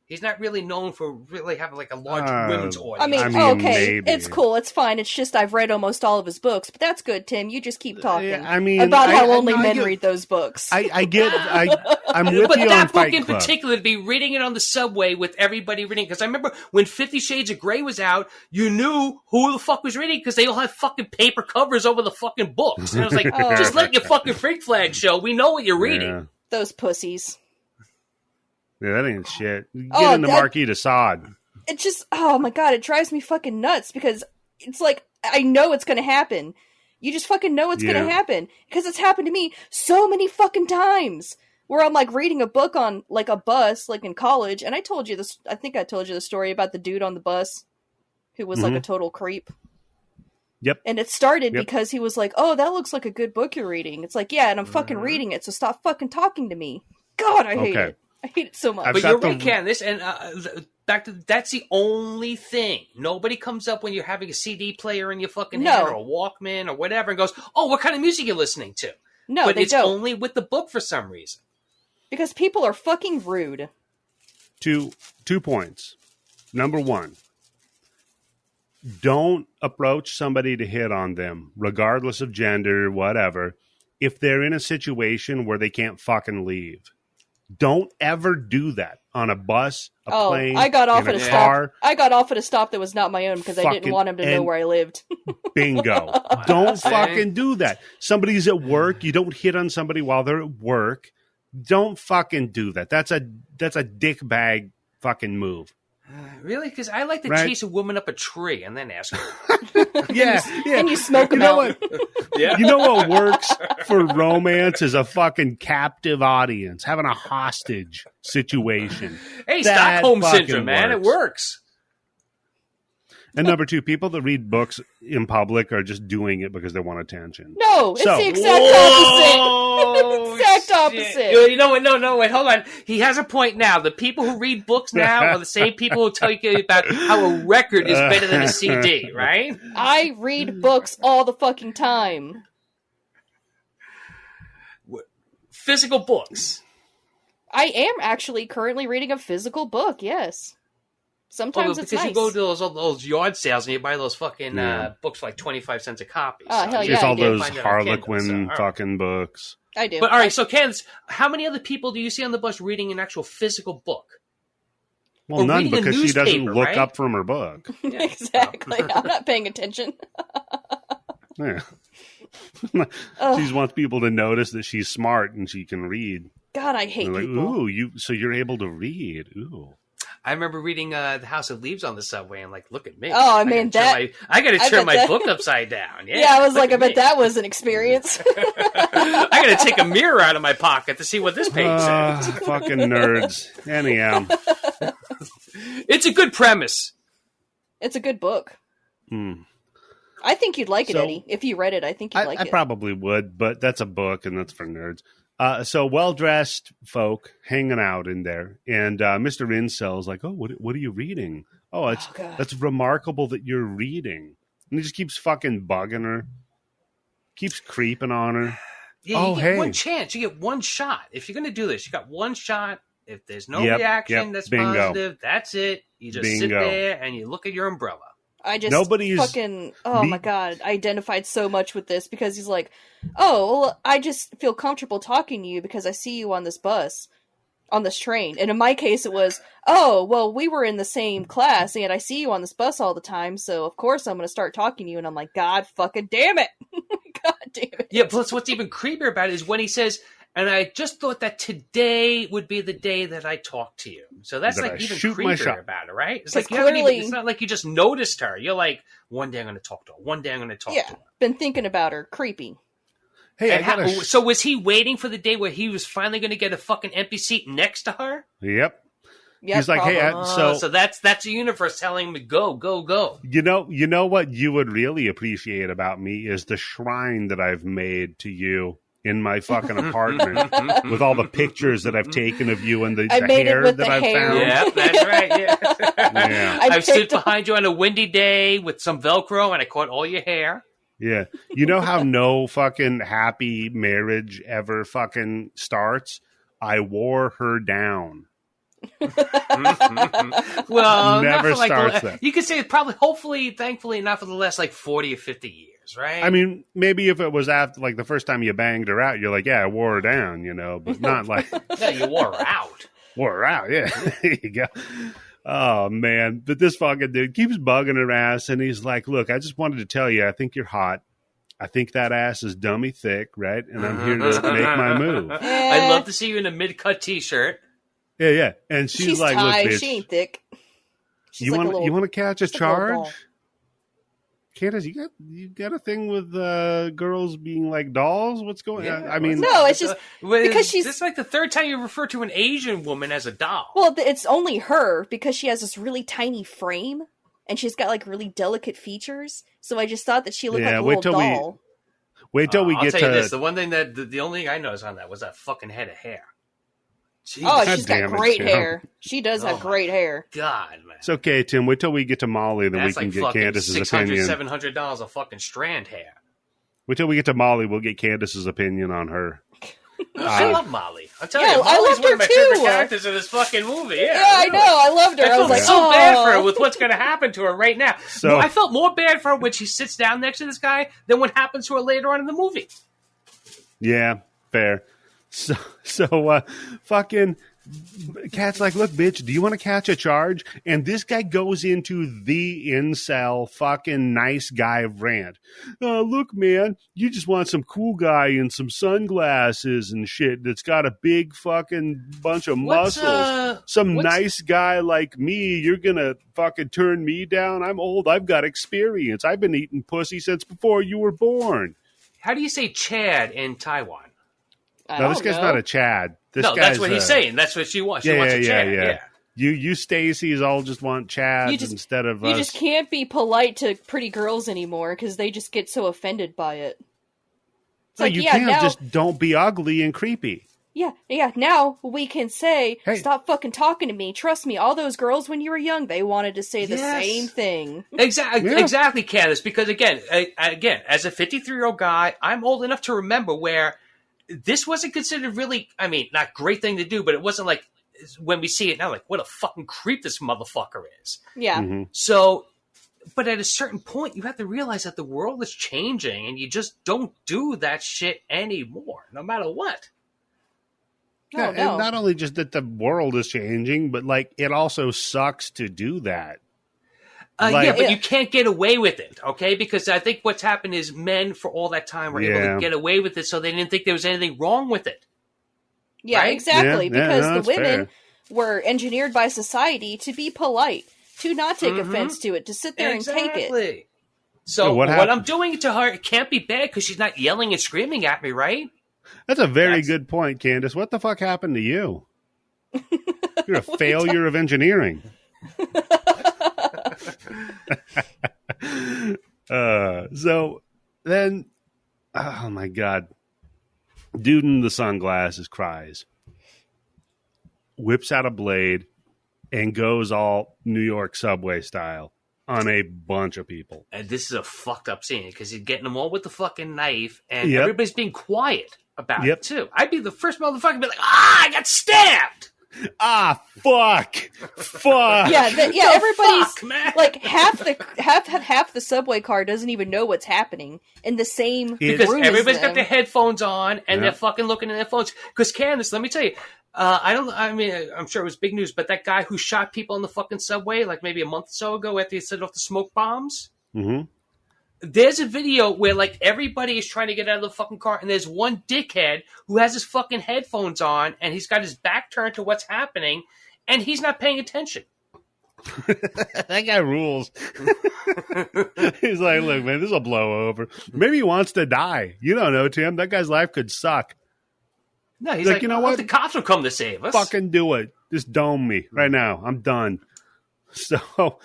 He's not really known for really having like a large women's audience. I mean, okay, maybe. It's cool, it's fine. It's just I've read almost all of his books, but that's good, Tim. You just keep talking about how only men read those books. I'm with you on Fight Club. But that book in particular, to be reading it on the subway with everybody reading, because I remember when 50 Shades of Grey was out, you knew who the fuck was reading because they all had fucking paper covers over the fucking books. And I was like, just let your fucking freak flag show. We know what you're reading. Yeah. Those pussies. Yeah, that ain't shit. Get in the Marquis de Sade. It just, oh my god, it drives me fucking nuts because it's like, I know it's going to happen. You just fucking know it's going to happen because it's happened to me so many fucking times. where I'm like reading a book on like a bus, like in college, and I told you this. I think I told you the story about the dude on the bus who was like a total creep. Yep. And it started because he was like, "Oh, that looks like a good book you're reading." It's like, yeah, and I'm fucking reading it, so stop fucking talking to me. God, I hate it. I hate it so much. But you're right, Candice, and back to that's the only thing. Nobody comes up when you're having a CD player in your fucking hand or a Walkman or whatever and goes, "Oh, what kind of music are you listening to?" No, but they it's don't. only with the book for some reason. Because people are fucking rude. 2 points. Number 1, don't approach somebody to hit on them, regardless of gender, whatever, if they're in a situation where they can't fucking leave. Don't ever do that on a bus, a plane, I got off in at a a car. stop. I got off at a stop that was not my own because I didn't want him to know where I lived. Bingo. Don't fucking do that. Somebody's at work. You don't hit on somebody while they're at work. Don't fucking do that. That's a dick bag fucking move. Really? Because I like to chase a woman up a tree and then ask her. Yeah. And you smoke them out. Yeah. You know what works for romance is a fucking captive audience, having a hostage situation. Hey, Stockholm Syndrome, man. It works. And number 2, people that read books in public are just doing it because they want attention. No, it's the exact opposite. Exact opposite. You know what? No, wait, hold on. He has a point now. The people who read books now are the same people who tell you about how a record is better than a CD, right? I read books all the fucking time. Physical books. I am actually currently reading a physical book, yes. Sometimes it's nice. Because you go to those yard sales and you buy those fucking books for like 25 cents a copy. Oh, hell yeah. It's all those Kindle, Harlequin fucking books. I do. But all right, so Candice, how many other people do you see on the bus reading an actual physical book? Well, or she doesn't look right? up from her book. Yeah, exactly. I'm not paying attention. Yeah. She just wants people to notice that she's smart and she can read. God, I hate like, people. Ooh, so you're able to read. Ooh. I remember reading The House of Leaves on the subway and like, look at me. Oh, I mean, I got to turn my book upside down. Yeah, I was like, I bet that was an experience. I got to take a mirror out of my pocket to see what this page says. Fucking nerds. Anyhow. It's a good premise. It's a good book. I think you'd like it, Eddie. If you read it, I think you'd like it. I probably would, but that's a book and that's for nerds. So well-dressed folk hanging out in there. And Mr. Incel's like, oh, what are you reading? Oh, that's remarkable that you're reading. And he just keeps fucking bugging her. Keeps creeping on her. Yeah, you get one chance. You get one shot. If you're going to do this, you got one shot. If there's no reaction that's positive, that's it. You just sit there and you look at your umbrella. I just my God, I identified so much with this because he's like, oh, well, I just feel comfortable talking to you because I see you on this bus, on this train. And in my case, it was, oh, well, we were in the same class and I see you on this bus all the time. So of course I'm going to start talking to you. And I'm like, God fucking damn it. God damn it. Yeah. Plus what's even creepier about it is when he says, and I just thought that today would be the day that I talk to you. So that's like even creepier about it, right? It's like it's not like you just noticed her. You're like, one day I'm going to talk to her. One day I'm going to talk to her. Been thinking about her. Creepy. Hey, so was he waiting for the day where he was finally going to get a fucking empty seat next to her? Yep. He's like, hey, so that's the universe telling me go, go, go. You know what you would really appreciate about me is the shrine that I've made to you in my fucking apartment with all the pictures that I've taken of you and the hair that I've found. Yeah, that's right. Yeah. I've stood behind you on a windy day with some Velcro and I caught all your hair. Yeah. You know how no fucking happy marriage ever fucking starts? I wore her down. Well, never starts that. You could say probably, hopefully, thankfully, not for the last like 40 or 50 years. Right? I mean, maybe if it was after, like, the first time you banged her out, you're like, yeah, I wore her down, but not like... Yeah, you wore her out. Wore her out, yeah. There you go. Oh, man. But this fucking dude keeps bugging her ass, and he's like, look, I just wanted to tell you, I think you're hot. I think that ass is dummy thick, right? And I'm here to make my move. I'd love to see you in a mid-cut T-shirt. Yeah. And she's like, tied. Look, bitch, she ain't thick. You want to catch a charge? Candice, you got a thing with girls being like dolls? What's going on? I mean, no, it's just because she's. This is like the third time you refer to an Asian woman as a doll. Well, it's only her because she has this really tiny frame and she's got like really delicate features. So I just thought that she looked like a little doll. Wait till we I'll get tell to you this. The one thing the only thing I noticed on that was that fucking head of hair. Jeez. She's got great hair. She does have great hair. God, man. It's okay, Tim. Wait till we get to Molly, then That's we can like get Candice's opinion. $600-$700 a fucking strand hair. Wait till we get to Molly, we'll get Candice's opinion on her. I love Molly. I'm telling you, I Molly's loved one her of my too. favorite characters in this fucking movie. Yeah, I know. I loved her. I was like, so bad for her with what's going to happen to her right now. So, I felt more bad for her when she sits down next to this guy than what happens to her later on in the movie. Yeah, fair. So fucking Cat's like, look, bitch, do you want to catch a charge? And this guy goes into the incel fucking nice guy rant. Look, man, you just want some cool guy in some sunglasses and shit that's got a big fucking bunch of muscles. Some nice guy like me, you're going to fucking turn me down? I'm old. I've got experience. I've been eating pussy since before you were born. How do you say Chad in Taiwan? No, this guy's not a Chad. That's what he's saying. That's what she wants. She wants a Chad. Yeah. You Stacy's all just want Chads instead of us. You just can't be polite to pretty girls anymore because they just get so offended by it. It's no, you can't. Just don't be ugly and creepy. Yeah. Now we can say, hey, stop fucking talking to me. Trust me, all those girls when you were young, they wanted to say the same thing. Exactly, Candice. Because again, as a 53-year-old guy, I'm old enough to remember where this wasn't considered really, I mean, not great thing to do, but it wasn't like when we see it now, like, what a fucking creep this motherfucker is. Yeah. Mm-hmm. So, but at a certain point, you have to realize that the world is changing and you just don't do that shit anymore, no matter what. No. And not only just that the world is changing, but like it also sucks to do that. But you can't get away with it, okay? Because I think what's happened is men for all that time were able to get away with it, so they didn't think there was anything wrong with it. Yeah, right? Exactly. Because the women fair. Were engineered by society to be polite, to not take offense to it, to sit there and take it. So what I'm doing to her, it can't be bad because she's not yelling and screaming at me, right? That's a very good point, Candice. What the fuck happened to you? You're a failure of engineering. So then, oh my God, dude in the sunglasses cries, whips out a blade, and goes all New York subway style on a bunch of people. And this is a fucked up scene because he's getting them all with the fucking knife, and everybody's being quiet about it too. I'd be the first motherfucker to be like, I got stabbed. Fuck. Everybody's like half the subway car doesn't even know what's happening in the same because room everybody's as them. got their headphones on and they're fucking looking at their phones. Because Candice, let me tell you, I'm sure it was big news, but that guy who shot people on the fucking subway like maybe a month or so ago after he set off the smoke bombs. Mm-hmm. There's a video where like everybody is trying to get out of the fucking car and there's one dickhead who has his fucking headphones on and he's got his back turned to what's happening and he's not paying attention. That guy rules. He's like, look, man, this will blow over. Maybe he wants to die. You don't know, Tim. That guy's life could suck. No, he's like, you know what? The cops will come to save us. Fucking do it. Just dome me right now. I'm done. So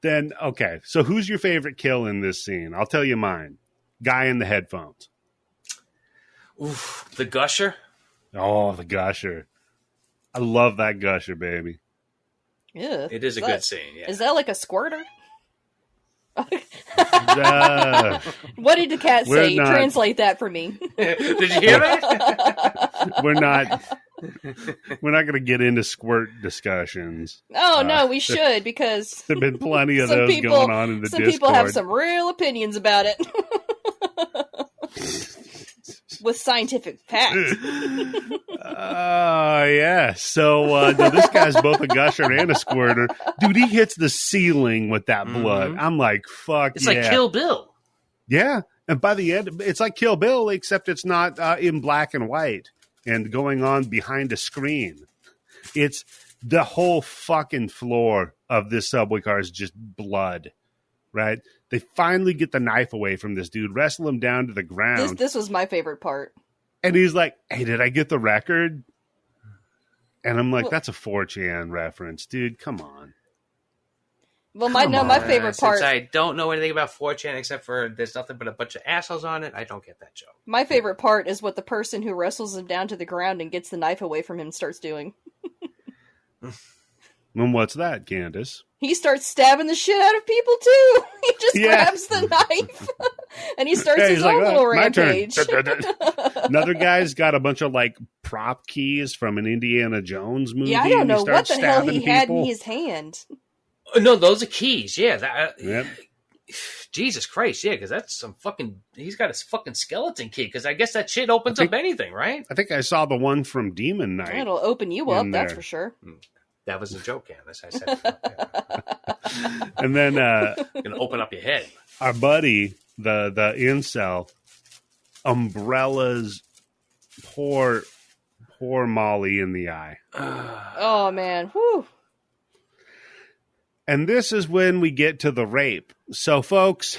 then, okay. So who's your favorite kill in this scene? I'll tell you mine. Guy in the headphones. Oof, the gusher. Oh, the gusher. I love that gusher, baby. Yeah, it is a good scene. Yeah. Is that like a squirter? What did the cat say? Translate that for me. Did you hear that? We're not going to get into squirt discussions. Oh, no, we should, because there have been plenty of those going on in the Discord. Some people have some real opinions about it. With scientific facts. Yeah. So this guy's both a gusher and a squirter. Dude, he hits the ceiling with that blood. Mm-hmm. I'm like, fuck it's like Kill Bill. Yeah. And by the end, it's like Kill Bill, except it's not in black and white and going on behind a screen. It's the whole fucking floor of this subway car is just blood. right? They finally get the knife away from this dude, wrestle him down to the ground. This was my favorite part. And he's like, hey, did I get the record? And I'm like, that's a 4chan reference, dude. Come on. Well, my favorite part. Since I don't know anything about 4chan except for there's nothing but a bunch of assholes on it, I don't get that joke. My favorite part is what the person who wrestles him down to the ground and gets the knife away from him starts doing. And what's that, Candice? He starts stabbing the shit out of people too. He just grabs the knife and he starts his own little rampage. Another guy's got a bunch of like prop keys from an Indiana Jones movie. Yeah, I don't know what the hell he had in people. his hand. No, those are keys. Yeah. Yep. Jesus Christ. Yeah, because that's some fucking. He's got a fucking skeleton key. Because I guess that shit opens up anything, right? I think I saw the one from Demon Knight. It'll open you up, that's for sure. That was a joke, Candice. I said. And then gonna open up your head. Our buddy, the incel, umbrellas poor Molly in the eye. Oh man. Whew. And this is when we get to the rape. So, folks,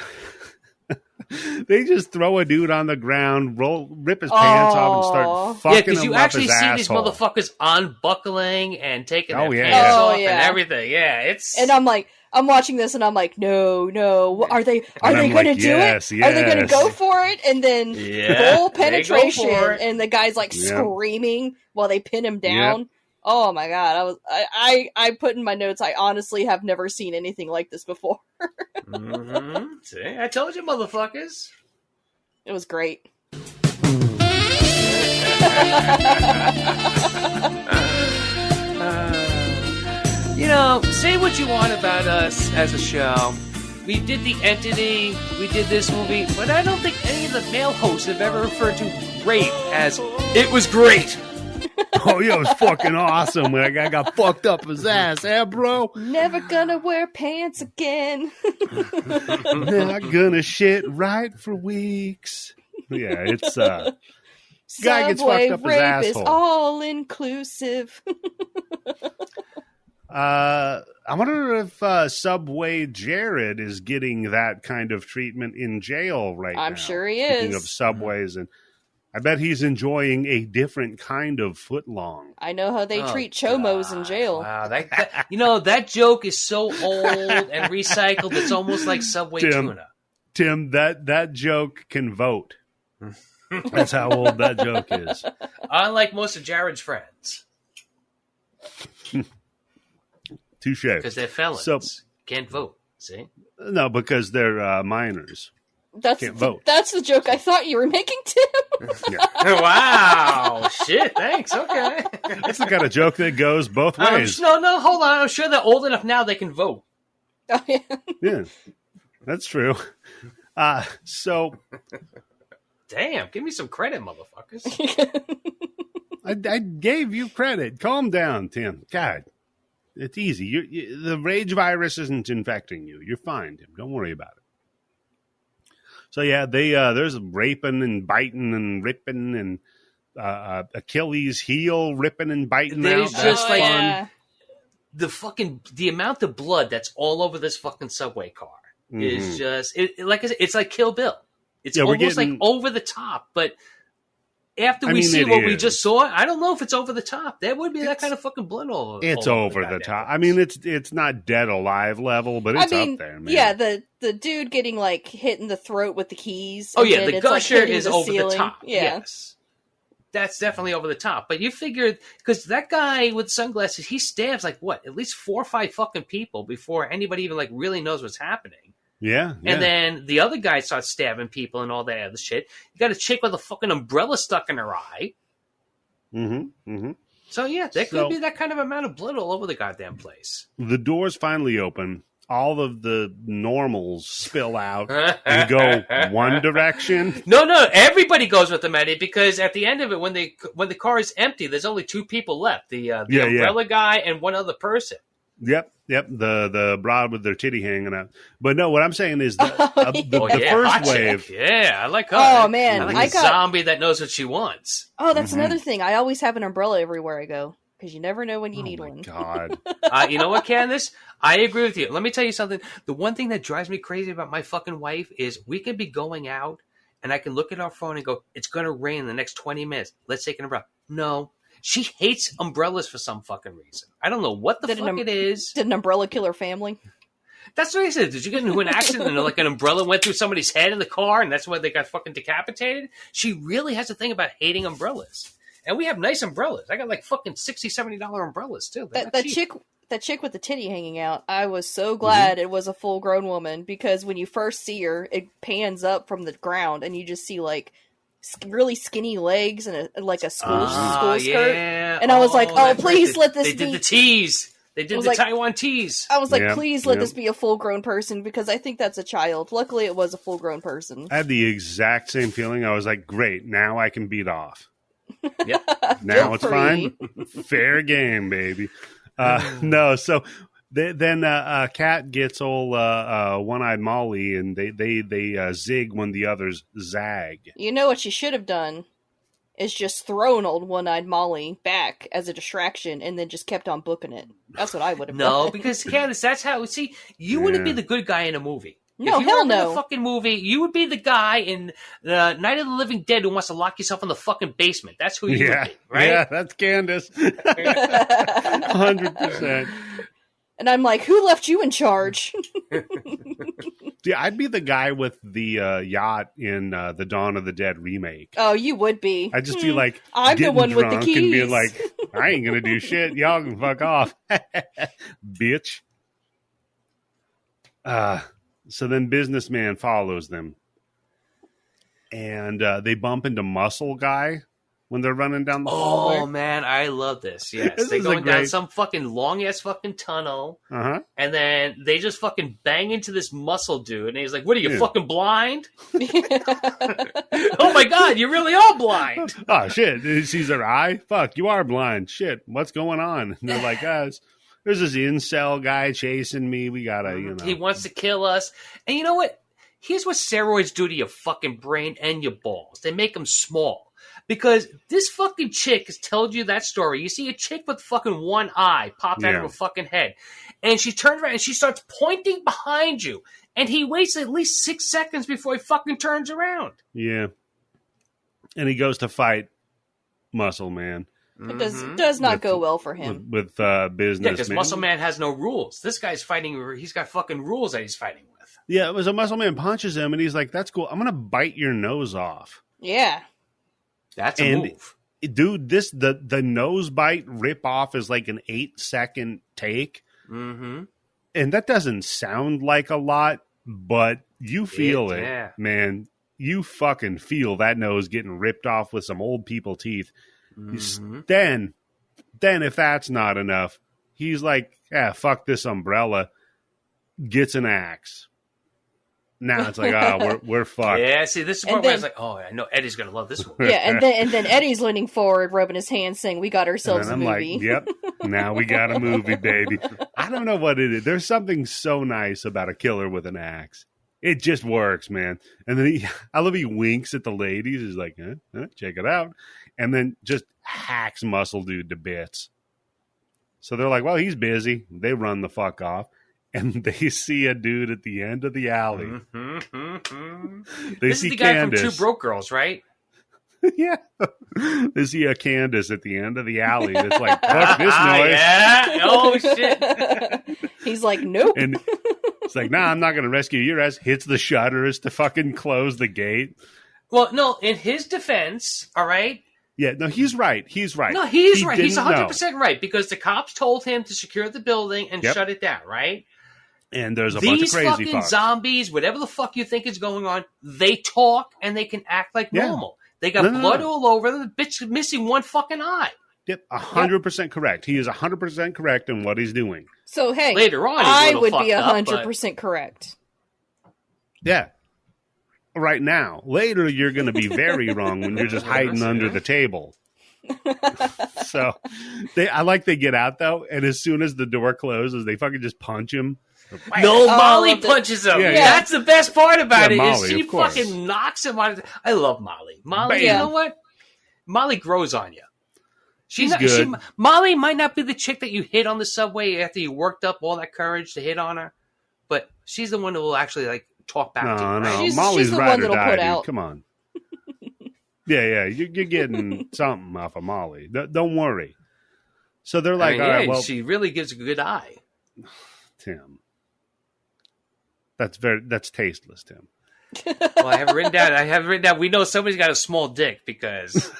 they just throw a dude on the ground, rip his pants off, and start fucking him up his asshole. Yeah, because you actually see these motherfuckers unbuckling and taking their pants off and everything. Yeah, it's... And I'm watching this and I'm like, no. Are they going to do it? Are they going to go for it? And then full penetration and the guy's like screaming while they pin him down. Yep. Oh my God. I put in my notes, I honestly have never seen anything like this before. See, I told you, motherfuckers. It was great. Say what you want about us as a show. We did The Entity, we did this movie, but I don't think any of the male hosts have ever referred to rape as, it was great. Oh, yeah, it was fucking awesome when a guy got fucked up his ass, bro? Never gonna wear pants again. Not gonna shit right for weeks. Yeah, it's, guy gets fucked up his asshole. Rape is all inclusive. I wonder if Subway Jared is getting that kind of treatment in jail now. I'm sure he Speaking is. of Subways, and I bet he's enjoying a different kind of footlong. I know how they treat chomos in jail. Wow, that joke is so old and recycled. It's almost like Subway tuna. Tim, that joke can vote. That's how old that joke is. Unlike most of Jared's friends. Touche. Because they're felons. So, can't vote. See? No, because they're minors. Can't vote. That's the joke I thought you were making, Tim. Wow. Shit, thanks. Okay. That's the kind of joke that goes both ways. No, hold on. I'm sure they're old enough now they can vote. Oh, yeah. Yeah, that's true. So... Damn, give me some credit, motherfuckers. I gave you credit. Calm down, Tim. God, it's easy. The rage virus isn't infecting you. You're fine, Tim. Don't worry about it. So yeah, there's raping and biting and ripping and Achilles heel ripping and biting. There's out. just the amount of blood that's all over this fucking subway car is just like I said, it's like Kill Bill. It's almost like over the top, but after we see what we just saw, I don't know if it's over the top. There would be that kind of fucking blood all It's over the top. I mean, it's not Dead Alive level, but it's up there, man. Yeah, the dude getting like hit in the throat with the keys. Oh yeah, the gusher is over ceiling. the top. Yeah. Yes. That's definitely over the top. But you figure, because that guy with sunglasses, he stabs like what, at least 4 or 5 fucking people before anybody even like really knows what's happening. Yeah. And then the other guy starts stabbing people and all that other shit. You got a chick with a fucking umbrella stuck in her eye. So yeah, there could be that kind of amount of blood all over the goddamn place. The doors finally open. All of the normals spill out and go one direction. No, everybody goes with the medic because at the end of it, when the car is empty, there's only 2 people left: the umbrella guy and one other person. Yep. The broad with their titty hanging out. But no, what I'm saying is the first wave. Yeah, I like her. Oh man, I like a zombie that knows what she wants. Oh, that's another thing. I always have an umbrella everywhere I go. because you never know when you need one. God. You know what, Candice? I agree with you. Let me tell you something. The one thing that drives me crazy about my fucking wife is we can be going out and I can look at our phone and go, it's going to rain in the next 20 minutes. Let's take an umbrella. No. She hates umbrellas for some fucking reason. I don't know what the fuck it is. Did an umbrella kill her family? That's what I said. Did you get into an accident and like an umbrella went through somebody's head in the car and that's why they got fucking decapitated? She really has a thing about hating umbrellas. And we have nice umbrellas. I got like fucking $60, $70 umbrellas too. That chick with the titty hanging out, I was so glad it was a full-grown woman, because when you first see her, it pans up from the ground and you just see like really skinny legs and a school skirt. Yeah. And I was like, oh, please let this be. They did the tease. They did the Taiwan tease. I was like, please let this be a full-grown person, because I think that's a child. Luckily, it was a full-grown person. I had the exact same feeling. I was like, great, now I can beat off. Yep. Now it's fine. Fair game, baby. No, so then Kat gets old One-Eyed Molly, and they zig when the others zag. You know what she should have done is just thrown old One-Eyed Molly back as a distraction and then just kept on booking it. That's what I would have done. No, because Candice, that's how, see, you wouldn't be the good guy in a movie. No, if you hell were no. in a fucking movie, you would be the guy in Night of the Living Dead who wants to lock yourself in the fucking basement. That's who you would be, right? Yeah, that's Candice. 100%. And I'm like, who left you in charge? Yeah, I'd be the guy with the yacht in the Dawn of the Dead remake. Oh, you would be. I'd just be like, I'm the one with the keys. And be like, I ain't going to do shit. Y'all can fuck off. Bitch. So then Businessman follows them. And they bump into Muscle Guy when they're running down the hallway. Oh, man, I love this. Yes, they're going down some fucking long-ass fucking tunnel. Uh-huh. And then they just fucking bang into this muscle dude. And he's like, what are you, fucking blind? Oh, my God, you really are blind. Oh, shit. He sees their eye? Fuck, you are blind. Shit, what's going on? And they're like, guys, there's this incel guy chasing me. We gotta, He wants to kill us. And you know what? Here's what steroids do to your fucking brain and your balls. They make them small. Because this fucking chick has told you that story. You see a chick with fucking one eye pop out of her fucking head. And she turns around and she starts pointing behind you. And he waits at least 6 seconds before he fucking turns around. Yeah. And he goes to fight Muscle Man. It does not go well for him. With Businessman. Yeah, because Muscle Man has no rules. This guy's fighting, he's got fucking rules that he's fighting with. Yeah, it was a Muscle Man punches him and he's like, that's cool. I'm going to bite your nose off. Yeah. That's a move. Dude, the nose bite rip off is like an 8-second take. Mm-hmm. And that doesn't sound like a lot, but you feel it, man. You fucking feel that nose getting ripped off with some old people teeth. Mm-hmm. Then if that's not enough, he's like, yeah, fuck this umbrella. Gets an axe. Now it's like, we're fucked. Yeah, see, this is part where I was like, oh, I know Eddie's going to love this movie. Yeah, and then Eddie's leaning forward, rubbing his hands, saying, we got ourselves a movie. Like, yep, now we got a movie, baby. I don't know what it is. There's something so nice about a killer with an axe. It just works, man. And then I love he winks at the ladies. He's like, check it out. And then just hacks Muscle Dude to bits. So they're like, well, he's busy. They run the fuck off. And they see a dude at the end of the alley. Mm-hmm. This is the guy from Two Broke Girls, right? Yeah. They see a Candice at the end of the alley that's like, fuck this noise. Yeah. Oh, shit. He's like, nope. And it's like, nah, I'm not going to rescue your ass. Hits the shutters to fucking close the gate. Well, no, in his defense, all right? Yeah, no, he's right. He's right. No, he's right. He's 100% right because the cops told him to secure the building and shut it down, right? And there's a bunch of crazy fucking fucks. Zombies, whatever the fuck you think is going on, they talk and they can act like normal. They got blood all over them. The bitch is missing one fucking eye. Yep, 100% correct. He is 100% correct in what he's doing. So, hey, later on, I would be 100% correct. Yeah. Right now. Later, you're going to be very wrong when you're just hiding under the table. So, I like they get out, though, and as soon as the door closes, they fucking just punch him. No, Molly punches him. Yeah. That's the best part about it. Molly, is she fucking knocks him out. I love Molly. Molly, you know what? Molly grows on you. She's good. Molly might not be the chick that you hit on the subway after you worked up all that courage to hit on her, but she's the one who will actually like talk back to you. Right? No, Molly's the ride or die, dude. Come on. Yeah, you're getting something off of Molly. Don't worry. So they're like, all right, well, she really gives a good eye. Tim, that's tasteless, Tim. Well, I have written down. We know somebody's got a small dick because.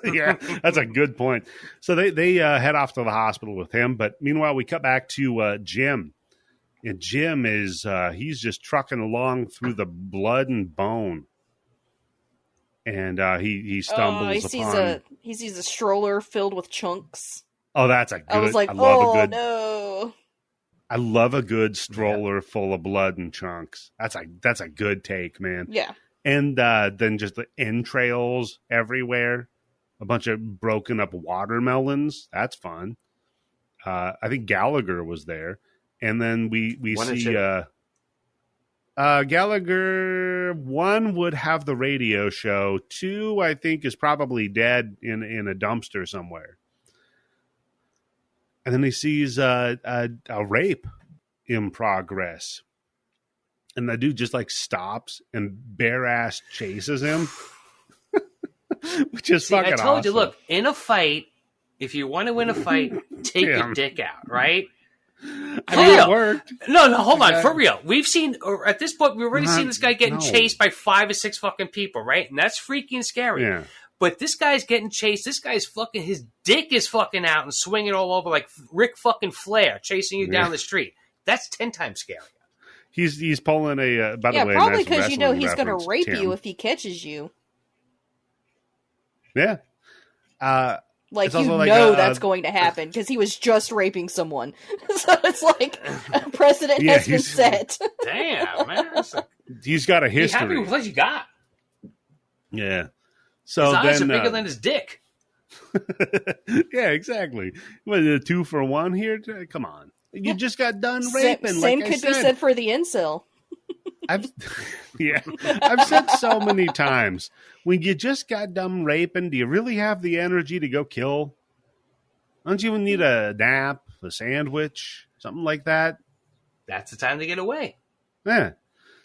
Yeah, that's a good point. So they head off to the hospital with him, but meanwhile we cut back to Jim, and Jim is he's just trucking along through the blood and bone. And he stumbles upon... He sees a stroller filled with chunks. Oh, that's a good... I was like, no. I love a good stroller full of blood and chunks. That's a good take, man. Yeah. And then just the entrails everywhere. A bunch of broken up watermelons. That's fun. I think Gallagher was there. And then we see... Gallagher, 1 would have the radio show. 2, I think, is probably dead in a dumpster somewhere. And then he sees a rape in progress. And the dude just like stops and bare ass chases him. Which is fucking awesome. I told you, look, in a fight, if you want to win a fight, take your dick out, right? I mean, it worked. No, hold on. For real. We've seen, or at this point, we've already seen this guy getting chased by 5 or 6 fucking people, right? And that's freaking scary. Yeah. But this guy's getting chased. This guy's fucking, his dick is fucking out and swinging all over like Rick fucking Flair chasing you down the street. That's 10 times scarier. He's pulling a, by the way, probably because he's going to rape you if he catches you. Yeah. Like, that's going to happen because he was just raping someone. So it's like a precedent has been set. Damn, man. He's got a history. Be happy with what you got. Yeah. So his eyes then, are bigger than his dick. Yeah, exactly. Was it a 2 for 1 here? Come on. You just got done raping. Same could be said for the incel. I've said so many times, when you just got done raping, do you really have the energy to go kill? Don't you need a nap, a sandwich, something like that? That's the time to get away. Yeah.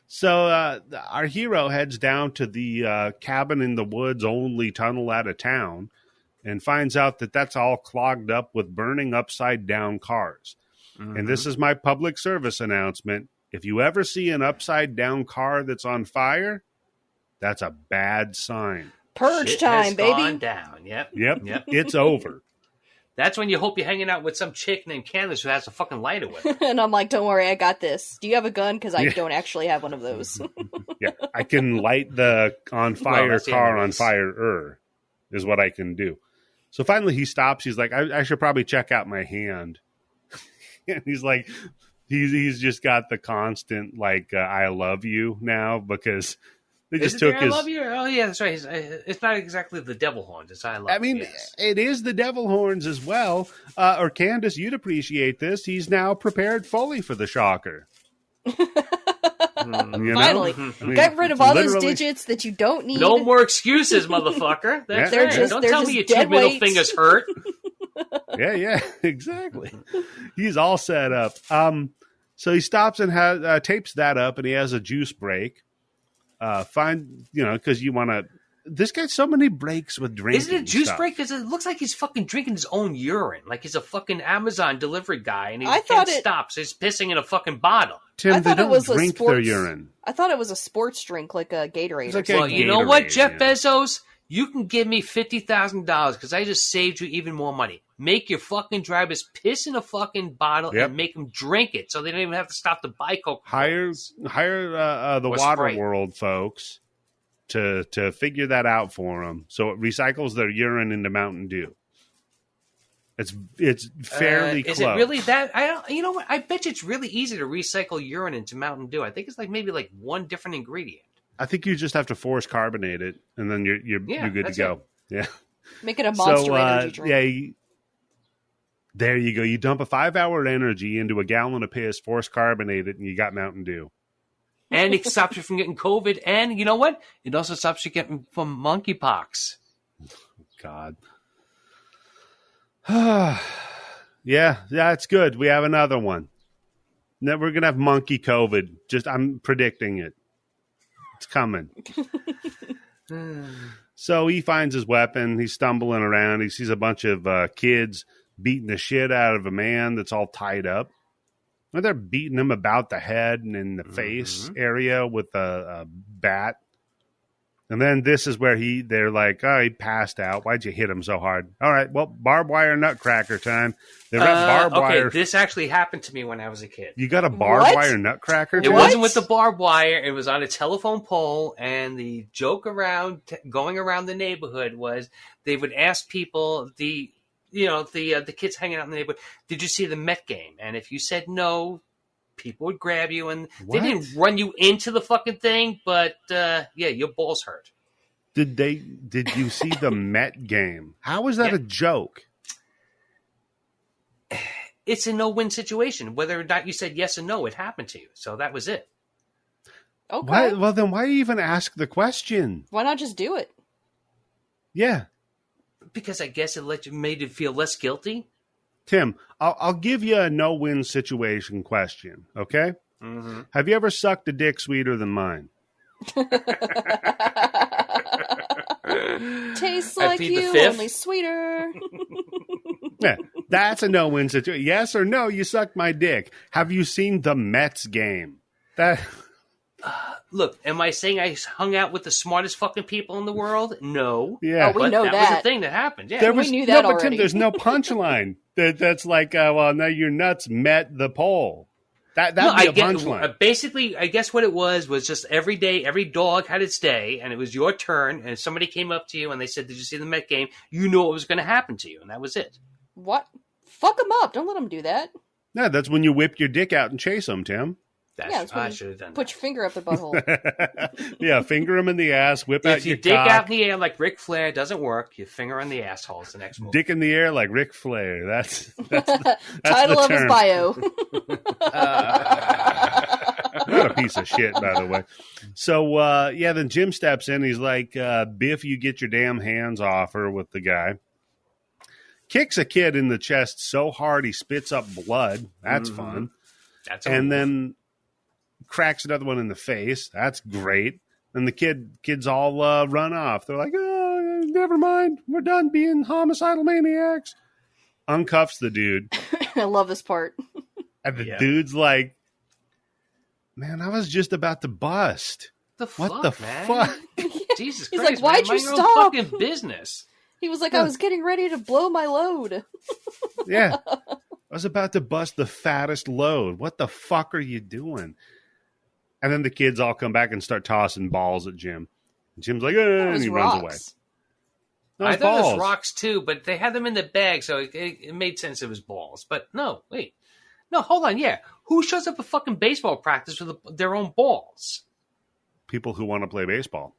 So our hero heads down to the cabin in the woods only tunnel out of town and finds out that that's all clogged up with burning upside down cars. Mm-hmm. And this is my public service announcement. If you ever see an upside down car that's on fire, that's a bad sign. Purge time, baby. Gone down. Yep. It's over. That's when you hope you're hanging out with some chick named Candice who has a fucking lighter with her. And I'm like, don't worry, I got this. Do you have a gun? Because I don't actually have one of those. Yeah, I can light the on fire car on fire is what I can do. So finally he stops. He's like, I should probably check out my hand. And he's like, he's just got the constant, like, I love you now because they just took his... I love you? Oh, yeah, that's right. It's not exactly the devil horns. It's I love you. I mean, It is the devil horns as well. Or Candice, you'd appreciate this. He's now prepared fully for the shocker. Finally. Get rid of all those digits that you don't need. No more excuses, motherfucker. That's right. Don't tell me your 2 middle fingers hurt. Yeah, exactly. He's all set up. So he stops and tapes that up, and he has a juice break. Because you want to. This guy's so many breaks with drinking. Isn't it a juice break? Because it looks like he's fucking drinking his own urine, like he's a fucking Amazon delivery guy, and he can't stop, so he's pissing in a fucking bottle. Tim, they don't drink their urine. I thought it was a sports drink, like a Gatorade. Like well, you know what, Jeff Bezos? You can give me $50,000 because I just saved you even more money. Make your fucking drivers piss in a fucking bottle and make them drink it, so they don't even have to stop to buy Coke. Hire the Water World folks to figure that out for them, so it recycles their urine into Mountain Dew. It's fairly close. Is it really that? I don't. You know what? I bet you it's really easy to recycle urine into Mountain Dew. I think it's maybe one different ingredient. I think you just have to force carbonate it, and then you're good to go. Yeah, make it a Monster energy drink. Yeah, there you go. You dump a 5-hour energy into a gallon of piss, force carbonate it, and you got Mountain Dew. And it stops you from getting COVID. And you know what? It also stops you getting from monkeypox. God. Yeah, it's good. We have another one. Now we're gonna have monkey COVID. I'm predicting it. It's coming. So he finds his weapon. He's stumbling around. He sees a bunch of kids beating the shit out of a man that's all tied up. And they're beating him about the head and in the face area with a bat. And then this is where they're like, oh, he passed out. Why'd you hit him so hard? All right, well, barbed wire nutcracker time. They've got barbed wire. Okay, this actually happened to me when I was a kid. You got a barbed wire nutcracker? It wasn't with the barbed wire. It was on a telephone pole, and the joke going around the neighborhood was they would ask people, the kids hanging out in the neighborhood, did you see the Met game? And if you said no, people would grab you, and they didn't run you into the fucking thing, but your balls hurt. Did you see the Met game? How is that a joke? It's a no-win situation. Whether or not you said yes or no, it happened to you. So that was it. Okay. Well, then why even ask the question? Why not just do it? Yeah. Because I guess it made you feel less guilty. Tim, I'll give you a no-win situation question, okay? Mm-hmm. Have you ever sucked a dick sweeter than mine? Tastes like you, only sweeter. Yeah, that's a no-win situation. Yes or no, you sucked my dick. Have you seen the Mets game? Look, am I saying I hung out with the smartest fucking people in the world? No. Yeah. Oh, we know that. That was a thing that happened. Yeah, we knew that but already. Tim, there's no punchline that's like, well, now your nuts met the pole. That'd be a punchline. Basically, I guess what it was just every day, every dog had its day, and it was your turn, and somebody came up to you and they said, did you see the Met game? You knew what was going to happen to you, and that was it. What? Fuck them up. Don't let them do that. Yeah, that's when you whip your dick out and chase them, Tim. I should have done that. Put your finger up the butthole. Yeah, finger him in the ass, whip out your cock. If you dig out in the air like Ric Flair, it doesn't work. You finger on the asshole is the next move. Dick in the air like Ric Flair. That's Title of his bio. What a piece of shit, by the way. So, then Jim steps in. He's like, Biff, you get your damn hands off her with the guy. Kicks a kid in the chest so hard he spits up blood. That's fun. And then cracks another one in the face. That's great. And the kids all run off. They're like, oh, never mind. We're done being homicidal maniacs. Uncuffs the dude. I love this part. And the dude's like, man, I was just about to bust. What the fuck? Jesus Christ, like, why'd you stop? Own fucking business. He was like, I was getting ready to blow my load. Yeah. I was about to bust the fattest load. What the fuck are you doing? And then the kids all come back and start tossing balls at Jim. And Jim's like, and he runs away. No, I thought it was rocks too, but they had them in the bag, so it made sense it was balls. But no, wait. No, hold on, yeah. Who shows up at fucking baseball practice with their own balls? People who want to play baseball.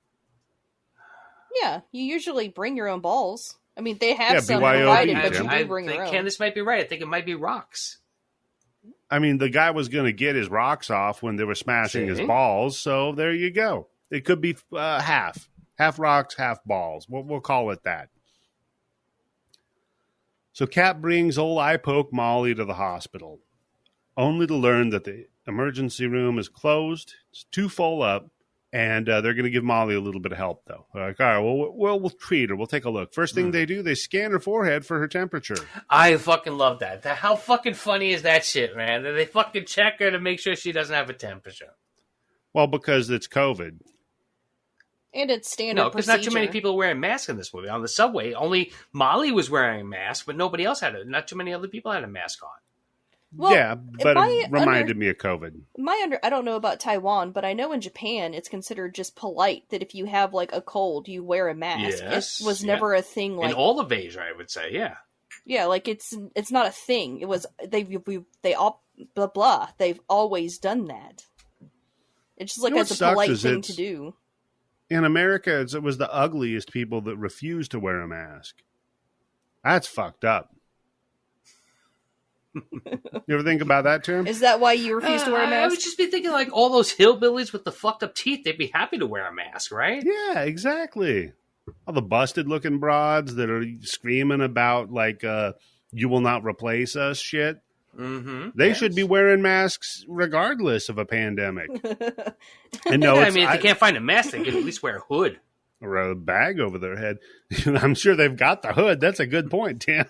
Yeah, you usually bring your own balls. I mean, they have some BYOB, provided, but you do bring your own. Candice might be right. I think it might be rocks. I mean, the guy was going to get his rocks off when they were smashing his balls, so there you go. It could be half rocks, half balls. We'll call it that. So Cap brings old Eye Poke Molly to the hospital, only to learn that the emergency room is closed. It's too full up, and they're going to give Molly a little bit of help, though. They're like, all right, well, we'll treat her. We'll take a look. First thing they do, they scan her forehead for her temperature. I fucking love that. How fucking funny is that shit, man? They fucking check her to make sure she doesn't have a temperature. Well, because it's COVID. And it's standard because not too many people wearing masks in this movie. On the subway, only Molly was wearing a mask, but nobody else had it. Not too many other people had a mask on. Well, yeah, but it reminded me of COVID. I don't know about Taiwan, but I know in Japan it's considered just polite that if you have like a cold, you wear a mask. Yes, it was never a thing like in all of Asia, I would say, yeah. Yeah, like it's not a thing. It was they all blah blah. They've always done that. It's just like as a polite thing to do. In America, it was the ugliest people that refused to wear a mask. That's fucked up. You ever think about that, Tim? Is that why you refuse to wear a mask? I would just be thinking like all those hillbillies with the fucked up teeth, they'd be happy to wear a mask, right? Yeah, exactly. all the busted looking broads that are screaming about like you will not replace us shit. Mm-hmm. They should be wearing masks regardless of a pandemic. And no, I mean, if they can't find a mask, they can at least wear a hood or a bag over their head. I'm sure they've got the hood. That's a good point, Tim.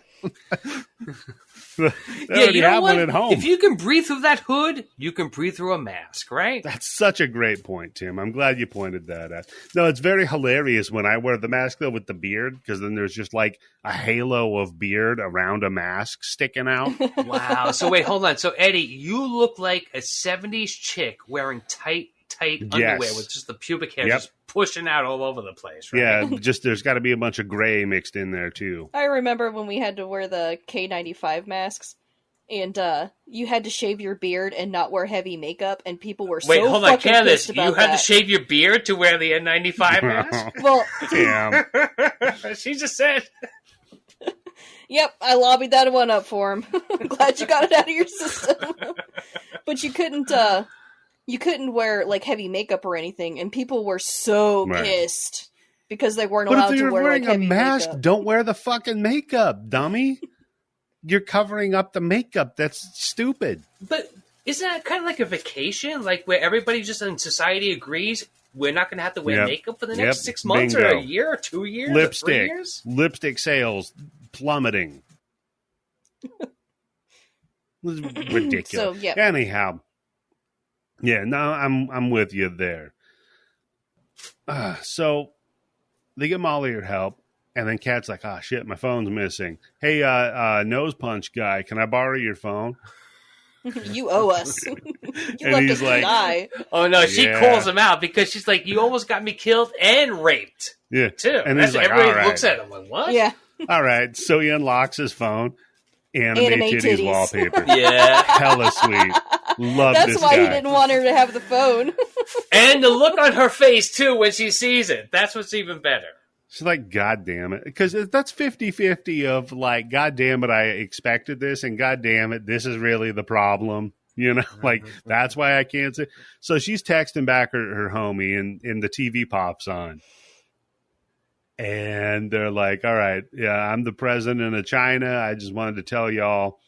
They already have one at home. If you can breathe through that hood, you can breathe through a mask, right? That's such a great point, Tim. I'm glad you pointed that out. No, it's very hilarious when I wear the mask, though, with the beard, because then there's just like a halo of beard around a mask sticking out. Wow. So wait, hold on. So, Eddie, you look like a 70s chick wearing tight underwear with just the pubic hair just pushing out all over the place, right? Yeah, just there's got to be a bunch of gray mixed in there, too. I remember when we had to wear the K95 masks, and you had to shave your beard and not wear heavy makeup, and people were Wait, so hold on, fucking Candice, pissed about you had that. to shave your beard to wear the N95 mask? Well, Damn. She just said. Yep, I lobbied that one up for him. I'm glad you got it out of your system. But you couldn't wear like heavy makeup or anything, and people were so pissed because they weren't allowed to wear like heavy mask, makeup. don't wear the fucking makeup, dummy. You're covering up the makeup. That's stupid. But isn't that kind of like a vacation? Like where everybody just in society agrees we're not going to have to wear makeup for the next 6 months or a year or 2 years or 3 years? Lipstick sales plummeting. Ridiculous. So, yeah. Anyhow. Yeah, no, I'm with you there. So they get Molly her help, and then Kat's like, "Oh shit, my phone's missing. Hey, nose punch guy, can I borrow your phone?" You owe us. You And left he's us to like, die. Oh no, she calls him out because she's like, "You almost got me killed and raped." Yeah, too. and he's like, everybody "All right." looks at him like, "What?" Yeah. All right, so he unlocks his phone. Anime titties titties. wallpaper. Yeah. Hella sweet. Love That's this why guy. he didn't want her to have the phone. And the look on her face, too, when she sees it. That's what's even better. She's like, God damn it. Because that's 50-50 of like, God damn it, I expected this, and God damn it, this is really the problem. You know, like, that's why I can't say. So she's texting back her homie, and the TV pops on. And they're like, all right, yeah, I'm the president of China. I just wanted to tell y'all,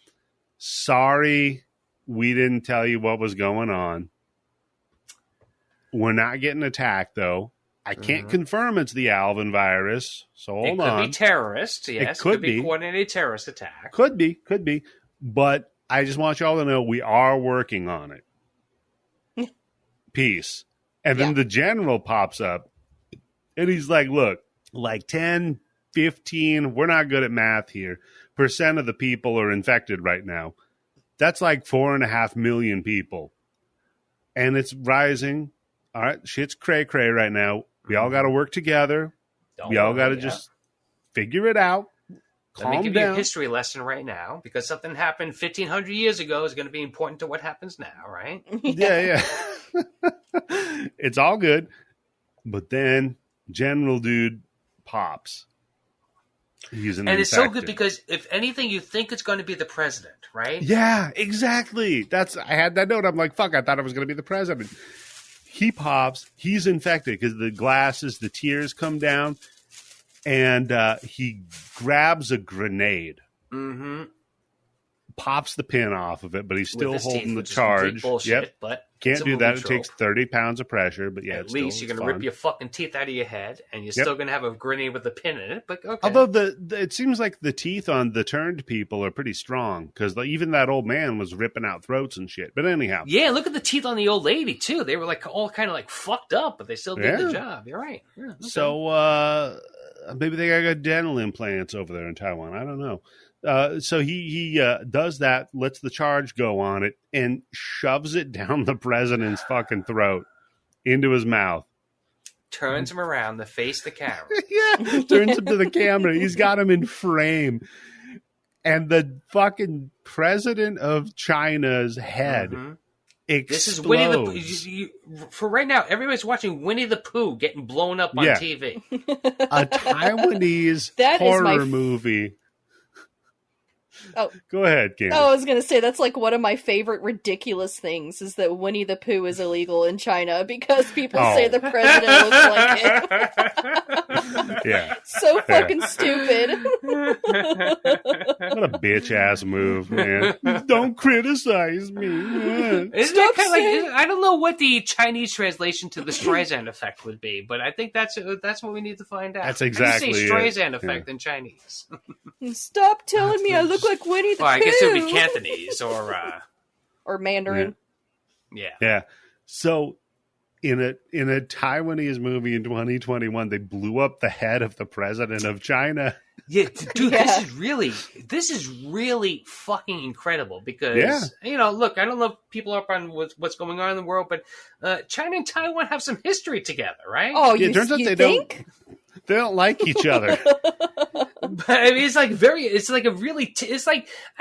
sorry we didn't tell you what was going on. We're not getting attacked, though. I can't confirm it's the Thealvin virus, so hold on. It could be terrorists, yes. It could be be. coordinated terrorist attack. Could be. But I just want y'all to know we are working on it. Peace. And then the general pops up, and he's like, look, like 10, 15, we're not good at math here, % of the people are infected right now. That's like 4.5 million people. And it's rising. All right, shit's cray-cray right now. We all got to work together. We all got to just figure it out. Let me give you a history lesson right now, because something happened 1,500 years ago is going to be important to what happens now, right? Yeah. It's all good. But then General Dude pops. He's an and infected. It's so good because if anything, you think it's going to be the president, right? Yeah, exactly. I had that note. I'm like, fuck, I thought it was going to be the president. He pops. He's infected because the tears come down, and he grabs a grenade. Mm-hmm. Pops the pin off of it, but he's still holding the charge. Bullshit, but can't do that. It takes 30 pounds of pressure, but yeah, at least you're going to rip your fucking teeth out of your head, and you're still going to have a grenade with a pin in it. But okay. Although it seems like the teeth on the turned people are pretty strong, because even that old man was ripping out throats and shit. But anyhow, yeah, look at the teeth on the old lady too. They were like all kind of like fucked up, but they still did the job. You're right. Yeah, okay. So maybe they got dental implants over there in Taiwan. I don't know. So he does that, lets the charge go on it, and shoves it down the president's fucking throat into his mouth. Turns him around to face the camera. Yeah, turns him to the camera. He's got him in frame. And the fucking president of China's head explodes. This is Winnie the Pooh. For right now, everybody's watching Winnie the Pooh getting blown up on TV. A Taiwanese horror movie. Oh. Go ahead, Candice. Oh, I was going to say, that's like one of my favorite ridiculous things is that Winnie the Pooh is illegal in China because people say the president looks like it. Yeah. So fucking stupid. What a bitch-ass move, man. Don't criticize me. Isn't that kind of like, I don't know what the Chinese translation to the Streisand effect would be, but I think that's what we need to find out. That's exactly I say Streisand effect in Chinese. Stop telling me I look like Winnie the Pooh. I guess it would be Cantonese or Mandarin. Yeah. So in a Taiwanese movie in 2021, they blew up the head of the president of China. Yeah, dude, this is really fucking incredible because, look, I don't know if people are up on what's going on in the world, but China and Taiwan have some history together, right? Oh, it turns out you think? They don't like each other. But I mean, it's like I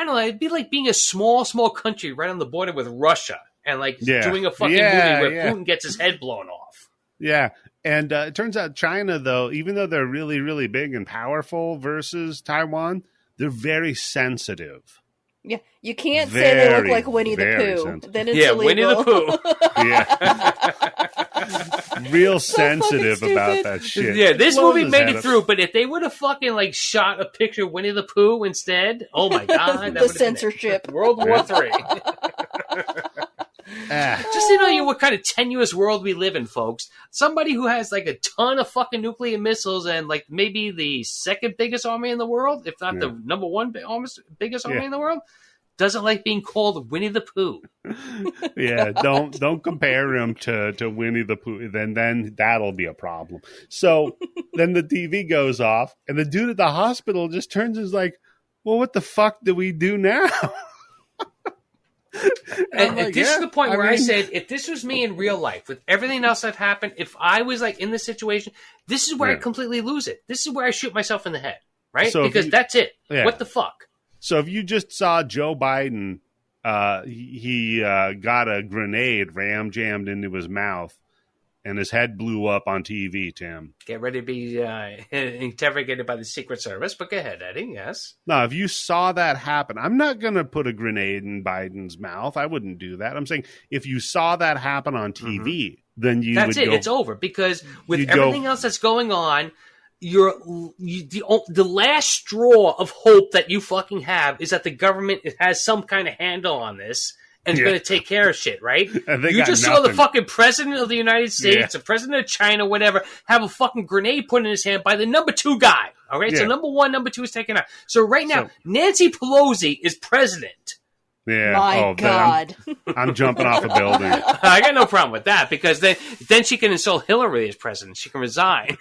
don't know, it'd be like being a small country right on the border with Russia and doing a fucking movie where Putin gets his head blown off. Yeah. And it turns out China, though, even though they're really, really big and powerful versus Taiwan, they're very sensitive. Yeah, you can't say they look like Winnie the Pooh. Sensitive. Then it's illegal. Winnie the Pooh. Yeah. Real sensitive about that shit. Yeah, this movie made it through, but if they would have fucking shot a picture of Winnie the Pooh instead, oh my god, the censorship. World War III. Just so you know what kind of tenuous world we live in, folks. Somebody who has a ton of fucking nuclear missiles and maybe the second biggest army in the world, if not the number one biggest army in the world, doesn't like being called Winnie the Pooh. Yeah, don't compare him to Winnie the Pooh. Then that'll be a problem. So then the TV goes off, and the dude at the hospital just turns and is like, "Well, what the fuck do we do now?" And this is the point where I said, if this was me in real life, with everything else that happened, if I was in this situation, this is where I completely lose it. This is where I shoot myself in the head, right? So because that's it. Yeah. What the fuck? So if you just saw Joe Biden, he got a grenade jammed into his mouth, and his head blew up on TV, Tim. Get ready to be interrogated by the Secret Service, but go ahead, Eddie, yes. No, if you saw that happen, I'm not going to put a grenade in Biden's mouth. I wouldn't do that. I'm saying if you saw that happen on TV, then you That's would it. It's over. Because with everything else that's going on, the last straw of hope that you fucking have is that the government has some kind of handle on this and going to take care of shit, right? You just saw the fucking president of the United States, the president of China, whatever, have a fucking grenade put in his hand by the number 2 guy. All right, so number 1, number 2 is taken out. So right now, Nancy Pelosi is president. Yeah. My God. I'm jumping off a building. I got no problem with that because then she can install Hillary as president. She can resign.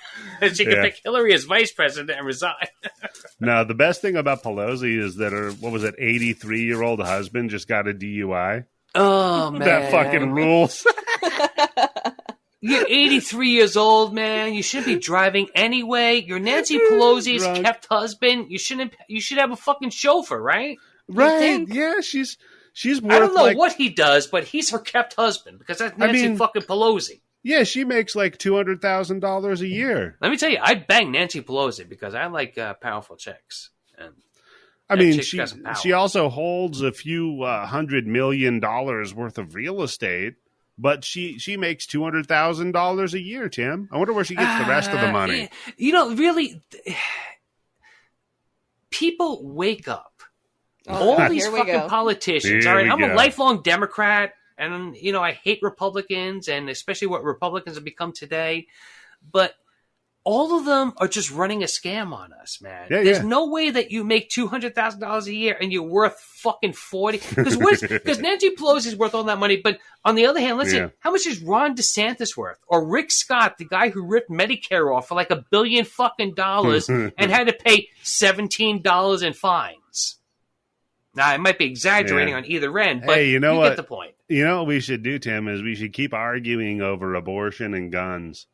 She can pick Hillary as vice president and resign. No, the best thing about Pelosi is that her, 83-year-old husband just got a DUI. Oh, man. That fucking rules. You're 83 years old, man. You shouldn't be driving anyway. You're Nancy Pelosi's kept husband. You should have a fucking chauffeur, right? Right? Yeah, she's worth. I don't know what he does, but he's her kept husband because that's Nancy fucking Pelosi. Yeah, she makes $200,000 a year. Let me tell you, I'd bang Nancy Pelosi because I like powerful chicks. And she also holds a few $100 million worth of real estate, but she makes $200,000 a year. Tim, I wonder where she gets the rest of the money. Really, people wake up. All these fucking politicians. All right, I'm a lifelong Democrat, and I hate Republicans, and especially what Republicans have become today. But all of them are just running a scam on us, man. There's no way that you make $200,000 a year and you're worth fucking 40. Because Nancy Pelosi's worth all that money. But on the other hand, let's see, how much is Ron DeSantis worth? Or Rick Scott, the guy who ripped Medicare off for $1 billion fucking dollars and had to pay $17 in fines? Now, I might be exaggerating on either end, but you get the point. You know what we should do, Tim, is we should keep arguing over abortion and guns.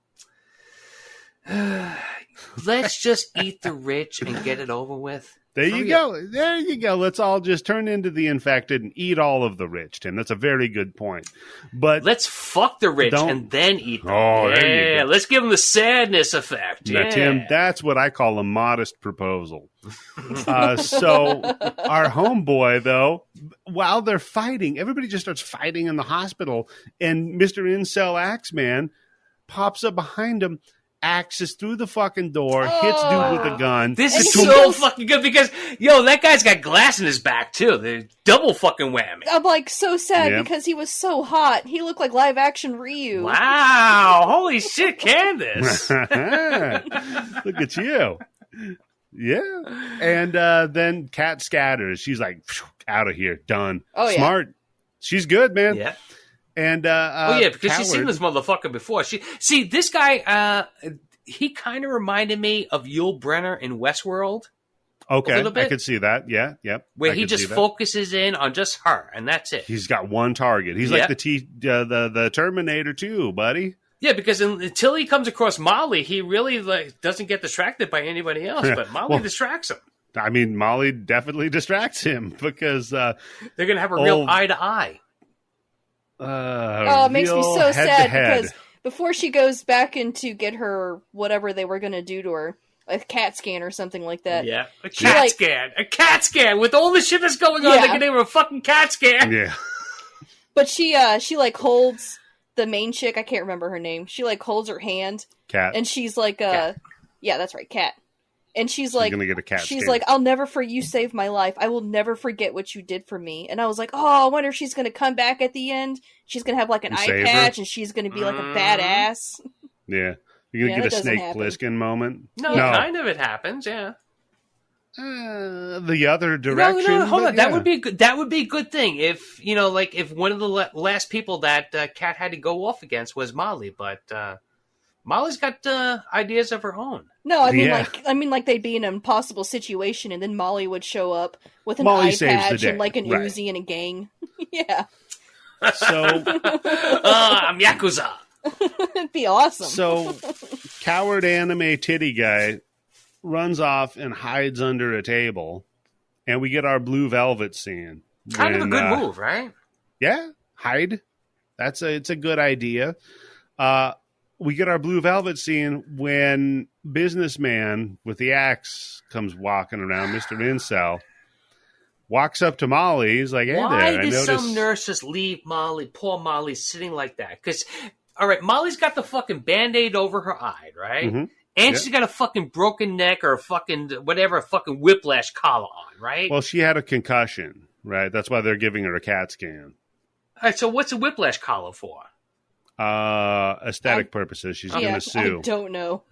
Let's just eat the rich and get it over with. There you go. There you go. Let's all just turn into the infected and eat all of the rich, Tim. That's a very good point. But let's fuck the rich and then eat them. Oh, there you go. Let's give them the sadness effect. Now, Tim, that's what I call a modest proposal. So our homeboy, though, while they're fighting, everybody just starts fighting in the hospital, and Mr. Incel Axeman pops up behind him, axes through the fucking door, hits dude with a gun. This is so fucking good because, that guy's got glass in his back, too. The double fucking whammy. I'm like so sad because he was so hot. He looked like live action Ryu. Wow. Holy shit, Candice. Look at you. Yeah. And then Kat scatters. She's like, out of here. Done. Oh, Smart. She's good, man. Yeah. And because she's seen this motherfucker before. This guy, he kind of reminded me of Yul Brynner in Westworld. Okay, a little bit. I could see that. Yeah, yep. Where he just focuses in on just her, and that's it. He's got one target. He's like the Terminator 2, buddy. Yeah, because until he comes across Molly, he really doesn't get distracted by anybody else. But Molly distracts him. I mean, Molly definitely distracts him because they're going to have a real eye to eye. It makes me so sad because before she goes back in to get her whatever they were going to do to her, a CAT scan or something like that. Yeah, a CAT scan with all the shit that's going on. They can give her a fucking CAT scan. Yeah, but she holds the main chick. I can't remember her name. She holds her hand, Cat, and she's like, yeah, that's right, Cat. And she's like, gonna get a CAT she's scan. like, I'll never you saved my life. I will never forget what you did for me. And I was like, I wonder if she's gonna come back at the end. She's gonna have an eye patch, and she's gonna be like a badass. Yeah, you're gonna get a Snake Plissken moment. No, kind of it happens. Yeah. The other direction. No, hold on. That would be good. That would be a good thing if if one of the last people that Kat had to go off against was Molly, but. Molly's got ideas of her own. No, I mean, they'd be in an impossible situation, and then Molly would show up with an eye patch and an Uzi and a gang. Yeah. So, I'm Yakuza. It'd be awesome. So, coward anime titty guy runs off and hides under a table, and we get our blue velvet scene. Kind of a good move, right? Yeah, hide. It's a good idea. We get our blue velvet scene when businessman with the axe comes walking around, Mr. Incel, walks up to Molly. He's like, hey, why did some nurse just leave poor Molly sitting like that? Because, all right, Molly's got the fucking Band-Aid over her eye, right? Mm-hmm. And she's got a fucking broken neck or a fucking whiplash collar on, right? Well, she had a concussion, right? That's why they're giving her a CAT scan. All right, so what's a whiplash collar for? Aesthetic purposes. She's going to sue. I don't know.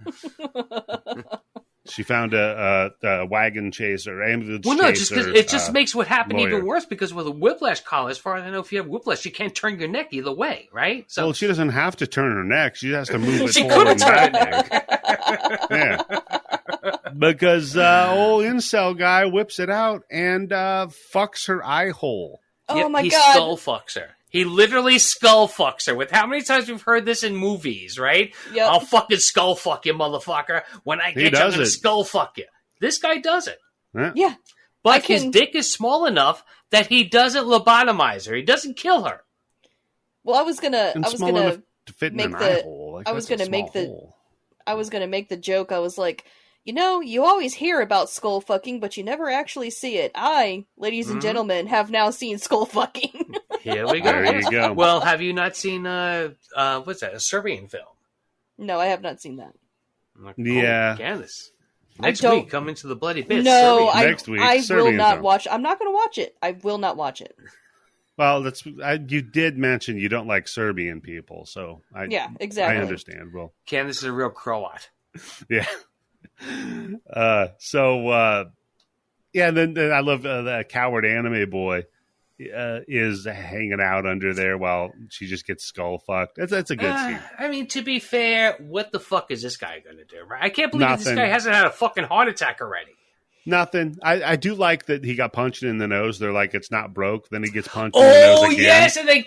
She found a wagon chaser, ambulance chaser. Well, no, it just makes what happened even worse because with a whiplash collar, as far as I know, if you have whiplash, you can't turn your neck either way, right? So, well, she doesn't have to turn her neck. She has to move it forward and back. Yeah. Because old incel guy whips it out and fucks her eye hole. Oh, my God. He skull fucks her. He literally skull fucks her. With how many times we've heard this in movies, right? Yep. I'll fucking skull fuck you, motherfucker. When I get you, I'm gonna skull fuck you. This guy does it. Yeah. But his dick is small enough that he doesn't lobotomize her. He doesn't kill her. Well, I was gonna make the joke. I was like, you always hear about skull fucking, but you never actually see it. I, ladies and gentlemen, have now seen skull fucking. Here we go. There you go. Well, have you not seen what's that? A Serbian film? No, I have not seen that. Yeah, Candice. Next week, come into the bloody bits. No, next week, I will not film. watch. I'm not going to watch it. I will not watch it. Well, you did mention you don't like Serbian people, so yeah, exactly. I understand. Well, Candice is a real Croat. Yeah. And then I love the coward anime boy is hanging out under there while she just gets skull fucked. That's a good scene. I mean, to be fair, what the fuck is this guy going to do? Right? I can't believe this guy hasn't had a fucking heart attack already. Nothing. I do like that he got punched in the nose. They're like, it's not broke. Then he gets punched in the nose again. Yes, and then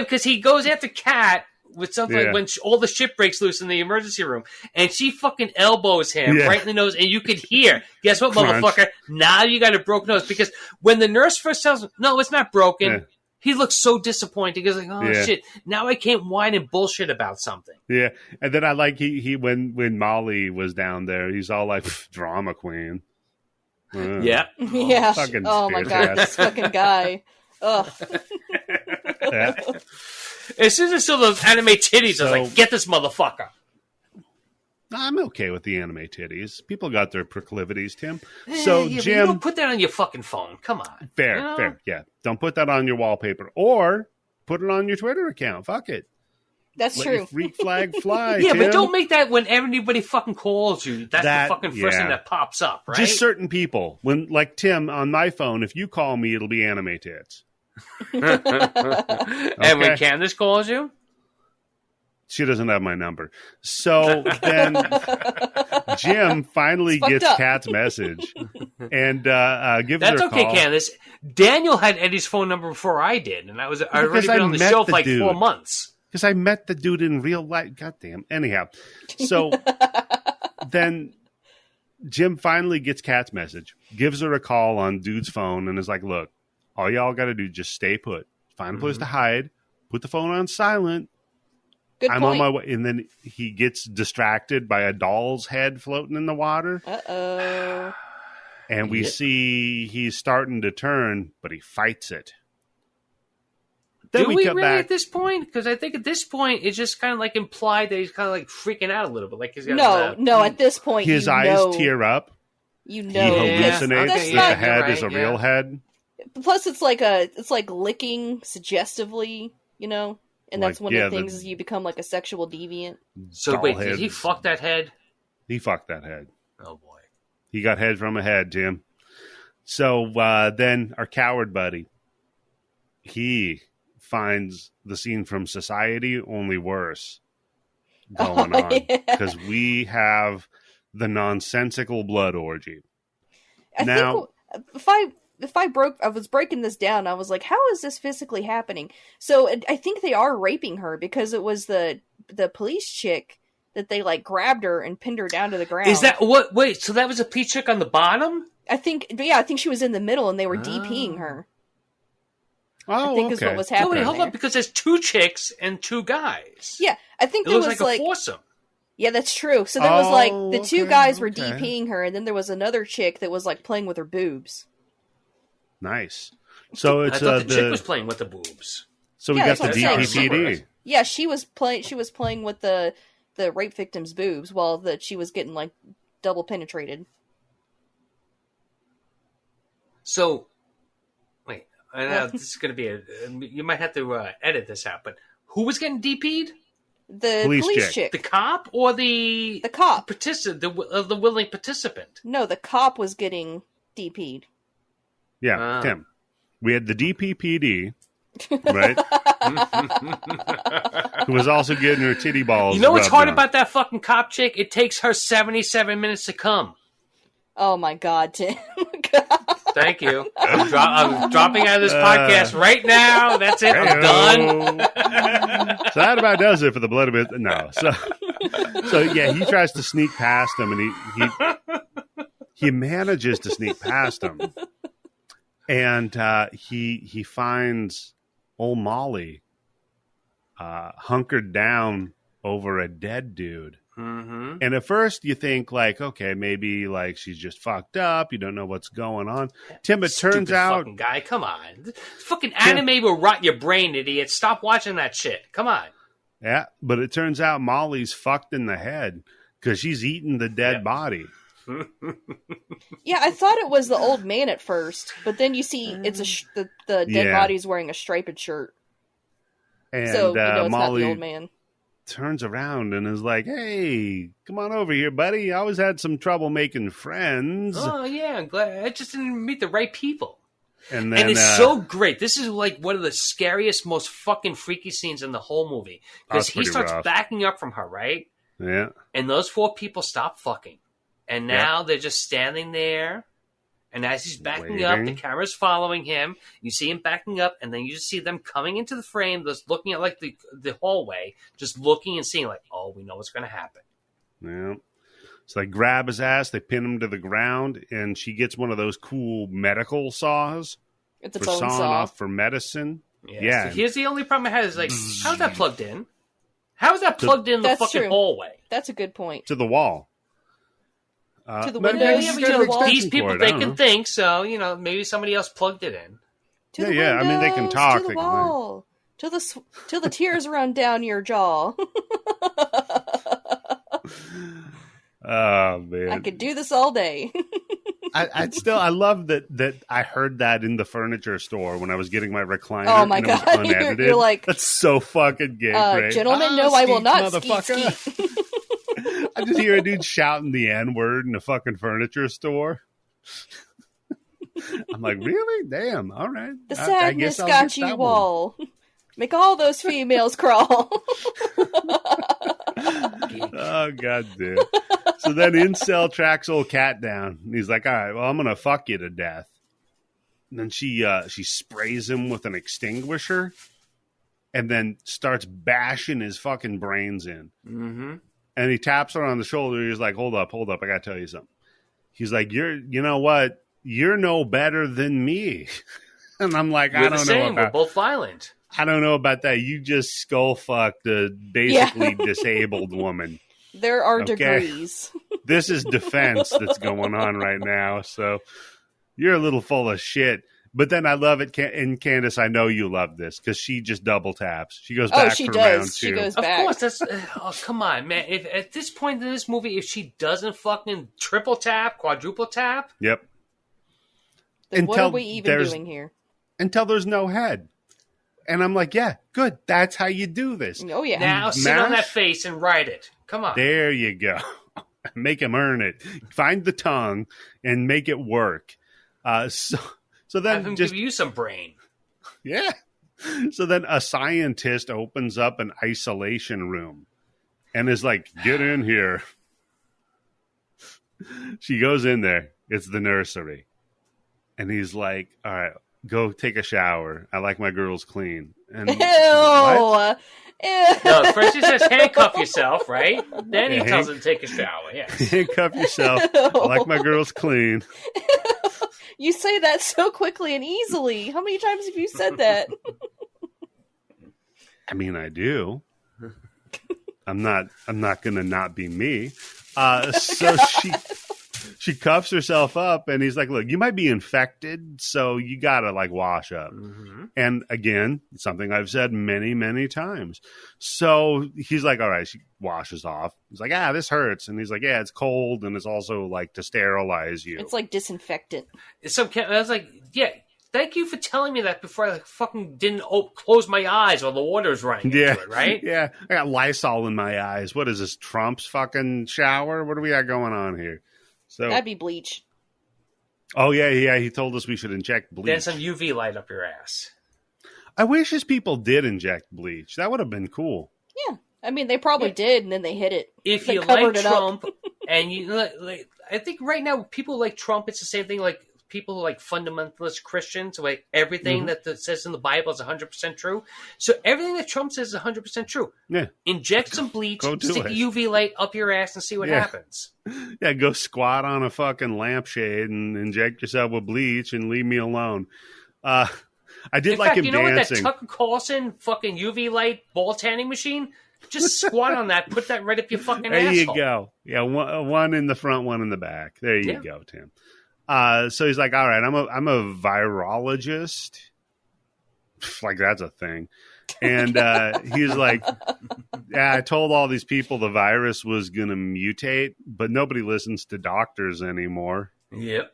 because he goes after Kat with something like when all the shit breaks loose in the emergency room, and she fucking elbows him right in the nose, and you could hear, guess what, Crunch. motherfucker? Now you got a broken nose. Because when the nurse first tells him, no, it's not broken, he looks so disappointed. He goes like, oh, shit, now I can't whine and bullshit about something. Yeah, and then I like he when Molly was down there, he's all like, drama queen. Yeah. Fucking oh my god, this fucking guy. Ugh. As soon as I saw those anime titties, I was like, get this motherfucker. I'm okay with the anime titties. People got their proclivities, Tim. So, Jim, Jim, don't put that on your fucking phone. Come on. Fair. Yeah, don't put that on your wallpaper, or put it on your Twitter account. Fuck it. That's Let true. your freak flag fly. Yeah, Tim. but don't make that when anybody fucking calls you. That's the fucking first thing that pops up, right? Just certain people. When, like Tim, on my phone, if you call me, it'll be anime tits. And when Candice calls you? She doesn't have my number. So then Jim finally gets Kat's message and gives her a call. That's okay, Candice. Daniel had Eddie's phone number before I did, and I already been on the show for like 4 months. Because I met the dude in real life. Goddamn. Anyhow, so then Jim finally gets Kat's message, gives her a call on dude's phone, and is like, look, all y'all got to do, just stay put. Find a place to hide. Put the phone on silent. I'm on my way. And then he gets distracted by a doll's head floating in the water. Uh-oh. And we see he's starting to turn, but he fights it. Then Do we cut really back. at this point? Because I think at this point, it's just kind of like implied that he's kind of like freaking out a little bit. Like he's got no, at this point, his eyes tear up. You He know. hallucinates That's that not- the head right, is a real head. Plus, it's like licking suggestively, you know? And that's Like, one of the things is you become like a sexual deviant. So wait, did he fuck that head? He fucked that head. Oh boy. He got head from a head, Jim. So then our coward buddy, he finds the scene from Society only worse going on. Because we have the nonsensical blood orgy. I think if I was breaking this down, I was like, how is this physically happening? So I think they are raping her because it was the police chick that they like grabbed her and pinned her down to the ground. Is that what? Wait, so that was a police chick on the bottom? I think she was in the middle and they were DPing her. Oh, I think is what was happening. No, wait, hold there. on, because there's 2 chicks and 2 guys. Yeah, I think it there looks was like a foursome. Yeah, that's true. So there was like the 2 guys were DPing her, and then there was another chick that was like playing with her boobs. Nice. So it's I thought the chick was playing with the boobs. So we got the DPPD. Yeah, she was playing with the rape victim's boobs while she was getting like double penetrated. So, wait, this is going to be you might have to edit this out, but who was getting DP'd? The police chick. The cop or the cop? The willing participant? No, the cop was getting DP'd. Yeah, Tim. We had the DPPD, right? Who was also getting her titty balls. You know what's hard on. about that fucking cop chick? It takes her 77 minutes to come. Oh my god, Tim. Thank you. I'm dropping out of this podcast right now. That's it. I'm done. So that about does it for the blood of it. No. So yeah, he tries to sneak past him, and he manages to sneak past him. And he finds old Molly hunkered down over a dead dude. Mm-hmm. And at first you think like, okay, maybe like she's just fucked up. You don't know what's going on. Tim, it turns out, fucking guy, come on, fucking anime will rot your brain, idiot. Stop watching that shit. Come on. Yeah, but it turns out Molly's fucked in the head because she's eating the dead body. Yeah, I thought it was the old man at first, but then you see it's the dead body's wearing a striped shirt. And so it's Molly not the old man. Turns around and is like, hey, come on over here, buddy. I always had some trouble making friends. Oh, yeah, I'm glad. I just didn't meet the right people. And then, it's so great. This is like one of the scariest, most fucking freaky scenes in the whole movie. Because he starts backing up from her, right? Yeah. And those 4 people stop fucking. And now they're just standing there. And as he's backing up, the camera's following him. You see him backing up, and then you just see them coming into the frame, just looking at like the hallway, just looking and seeing like, oh, we know what's going to happen. Yeah. So they grab his ass, they pin him to the ground, and she gets one of those cool medical saws. It's a for bone sawing saw. off for medicine. Yeah. So here's the only problem I had is like, how's that plugged in? How is that plugged in the fucking hallway? That's a good point. To the wall. To the window. These people, they can think, so, maybe somebody else plugged it in. To the windows, I mean, they can talk. To the wall. Till the tears run down your jaw. Oh, man. I could do this all day. I love that I heard that in the furniture store when I was getting my recliner. Oh my God. God. You're like, that's so fucking gay, great. Gentlemen, no, I will not skeet. I just hear a dude shouting the N-word in a fucking furniture store. I'm like, really? Damn. All right. The sadness got you, Wall. Make all those females crawl. Oh, God damn. So then Incel tracks old Cat down. And he's like, all right, well, I'm going to fuck you to death. And then she sprays him with an extinguisher and then starts bashing his fucking brains in. Mm-hmm. And he taps her on the shoulder. He's like, hold up. I got to tell you something. He's like, you know what? You're no better than me. And I'm like, I don't know. We're both violent. I don't know about that. You just skull fucked a basically disabled woman. There are degrees. This is defense that's going on right now. So you're a little full of shit. But then I love it. And Candice, I know you love this because she just double taps. She goes back for round two. She goes back. Of course. That's, come on, man. If at this point in this movie, if she doesn't fucking triple tap, quadruple tap. Yep. Then what are we even doing here? Until there's no head. And I'm like, yeah, good. That's how you do this. Oh, yeah. Now sit on that face and write it. Come on. There you go. Make him earn it. Find the tongue and make it work. So then have him give you some brain. Yeah. So then a scientist opens up an isolation room and is like, get in here. She goes in there. It's the nursery. And he's like, all right, go take a shower. I like my girls clean. And Ew. Ew. No, first he says handcuff yourself, right? Then he tells her to take a shower. Yeah. Handcuff yourself. I like my girls clean. You say that so quickly and easily. How many times have you said that? I mean, I do. I'm not gonna not be me. So she cuffs herself up, and he's like, "Look, you might be infected, so you gotta like wash up." Mm-hmm. And again, something I've said many, many times. So he's like, "All right." She washes off. He's like, "This hurts," and he's like, "Yeah, it's cold, and it's also like to sterilize you. It's like disinfectant." So I was like, "Yeah, thank you for telling me that before I fucking didn't close my eyes while the water's running into it, right?" Yeah, I got Lysol in my eyes. What is this, Trump's fucking shower? What do we got going on here? So that'd be bleach. Oh, yeah. He told us we should inject bleach. Then some UV light up your ass. I wish his people did inject bleach. That would have been cool. Yeah. I mean, they probably did, and then they hid it. If you like Trump, and you like, I think right now people like Trump, it's the same thing like people who like fundamentalist Christians, like everything that says in the Bible is 100% true. So everything that Trump says is 100% true. Yeah. Inject some bleach, stick a UV light up your ass and see what happens. Yeah, go squat on a fucking lampshade and inject yourself with bleach and leave me alone. I did in like fact, him you know dancing. What, that Tucker Carlson fucking UV light ball tanning machine? Just squat on that, put that right up your fucking there asshole. You go. Yeah, one in the front, one in the back. There you go, Tim. So he's like, all right, I'm a virologist. Like that's a thing. And he's like, yeah, I told all these people the virus was going to mutate, but nobody listens to doctors anymore. Yep.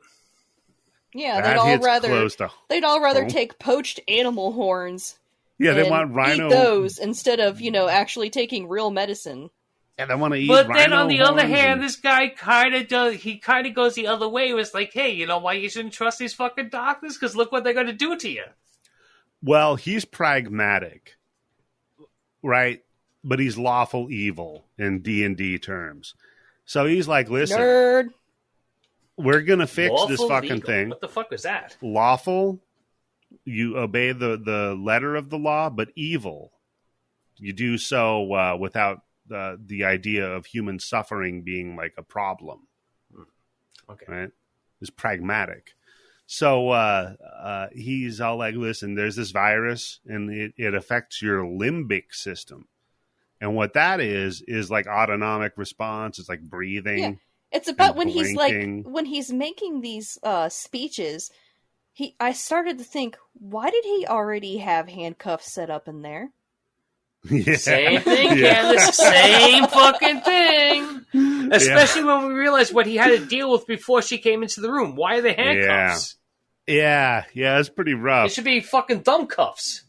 Yeah, that they'd all rather take poached animal horns. Yeah, they want rhino. Eat those instead of, actually taking real medicine. And I want to eat. But then on the other horns hand, this guy kind of does. He kind of goes the other way. It was like, hey, you know why you shouldn't trust these fucking doctors? Because look what they're going to do to you. Well, he's pragmatic, right? But he's lawful evil in D&D terms. So he's like, listen, nerd. we're going to fix Lawful this fucking legal. thing. What the fuck was that? Lawful, you obey the letter of the law, but evil, you do so without the idea of human suffering being like a problem. Okay. Right? It's pragmatic. So he's all like, listen, there's this virus and it affects your limbic system. And what that is like autonomic response. It's like breathing. Yeah. It's about when blinking. when he's making these speeches, I started to think, why did he already have handcuffs set up in there? Yeah. Same thing, Candice. Same fucking thing. Especially when we realized what he had to deal with before she came into the room. Why are they handcuffs? Yeah, it's pretty rough. It should be fucking thumb cuffs.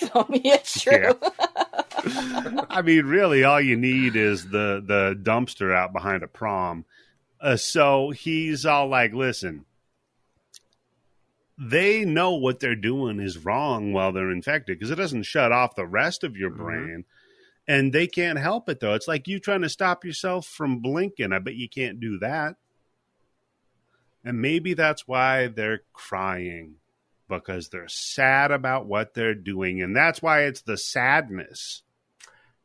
It's true. Yeah. I mean, really, all you need is the dumpster out behind a prom. So he's all like, listen, they know what they're doing is wrong while they're infected because it doesn't shut off the rest of your brain. And they can't help it, though. It's like you trying to stop yourself from blinking. I bet you can't do that. And maybe that's why they're crying, because they're sad about what they're doing. And that's why it's the sadness.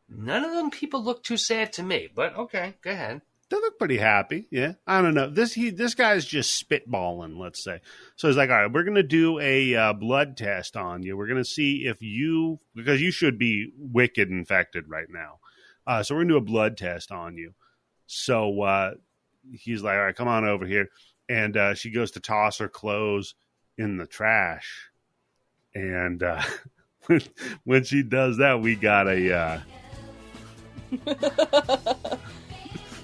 None of them people look too sad to me, but okay, go ahead. They look pretty happy. Yeah. I don't know. This guy's just spitballing, let's say. So he's like, all right, we're going to do a blood test on you. We're going to see if because you should be wicked infected right now. So we're going to do a blood test on you. So he's like, all right, come on over here. And she goes to toss her clothes in the trash. And when she does that, we got a...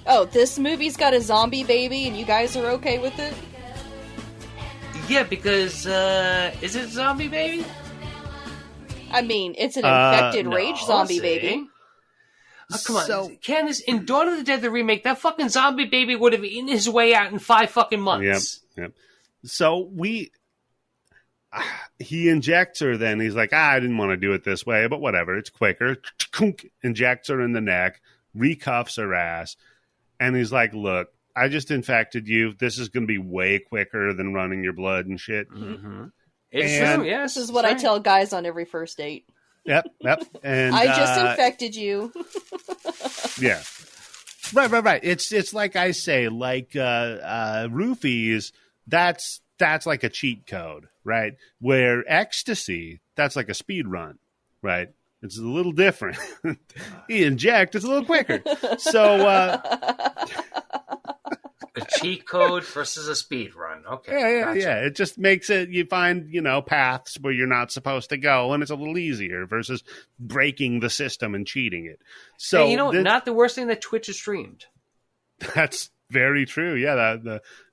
Oh, this movie's got a zombie baby and you guys are okay with it? Yeah, because, is it zombie baby? I mean, it's an infected No, rage zombie see? baby. Oh, come on. Candice, in Dawn of the Dead, the remake, that fucking zombie baby would have eaten his way out in 5 fucking months. Yep. So he injects her then. He's like, I didn't want to do it this way, but whatever. It's quicker. Injects her in the neck, recuffs her ass. And he's like, look, I just infected you. This is going to be way quicker than running your blood and shit. Mm-hmm. It's true, yes. This is what I tell guys on every first date. Yep. And I just infected you. Yeah. Right. It's like I say, like roofies, that's like a cheat code, right? Where ecstasy, that's like a speed run, right? It's a little different. He inject, it's a little quicker. So a cheat code versus a speed run. Okay. Yeah. It just makes it, you find, paths where you're not supposed to go, and it's a little easier versus breaking the system and cheating it. So hey, not the worst thing that Twitch has streamed. That's very true. Yeah,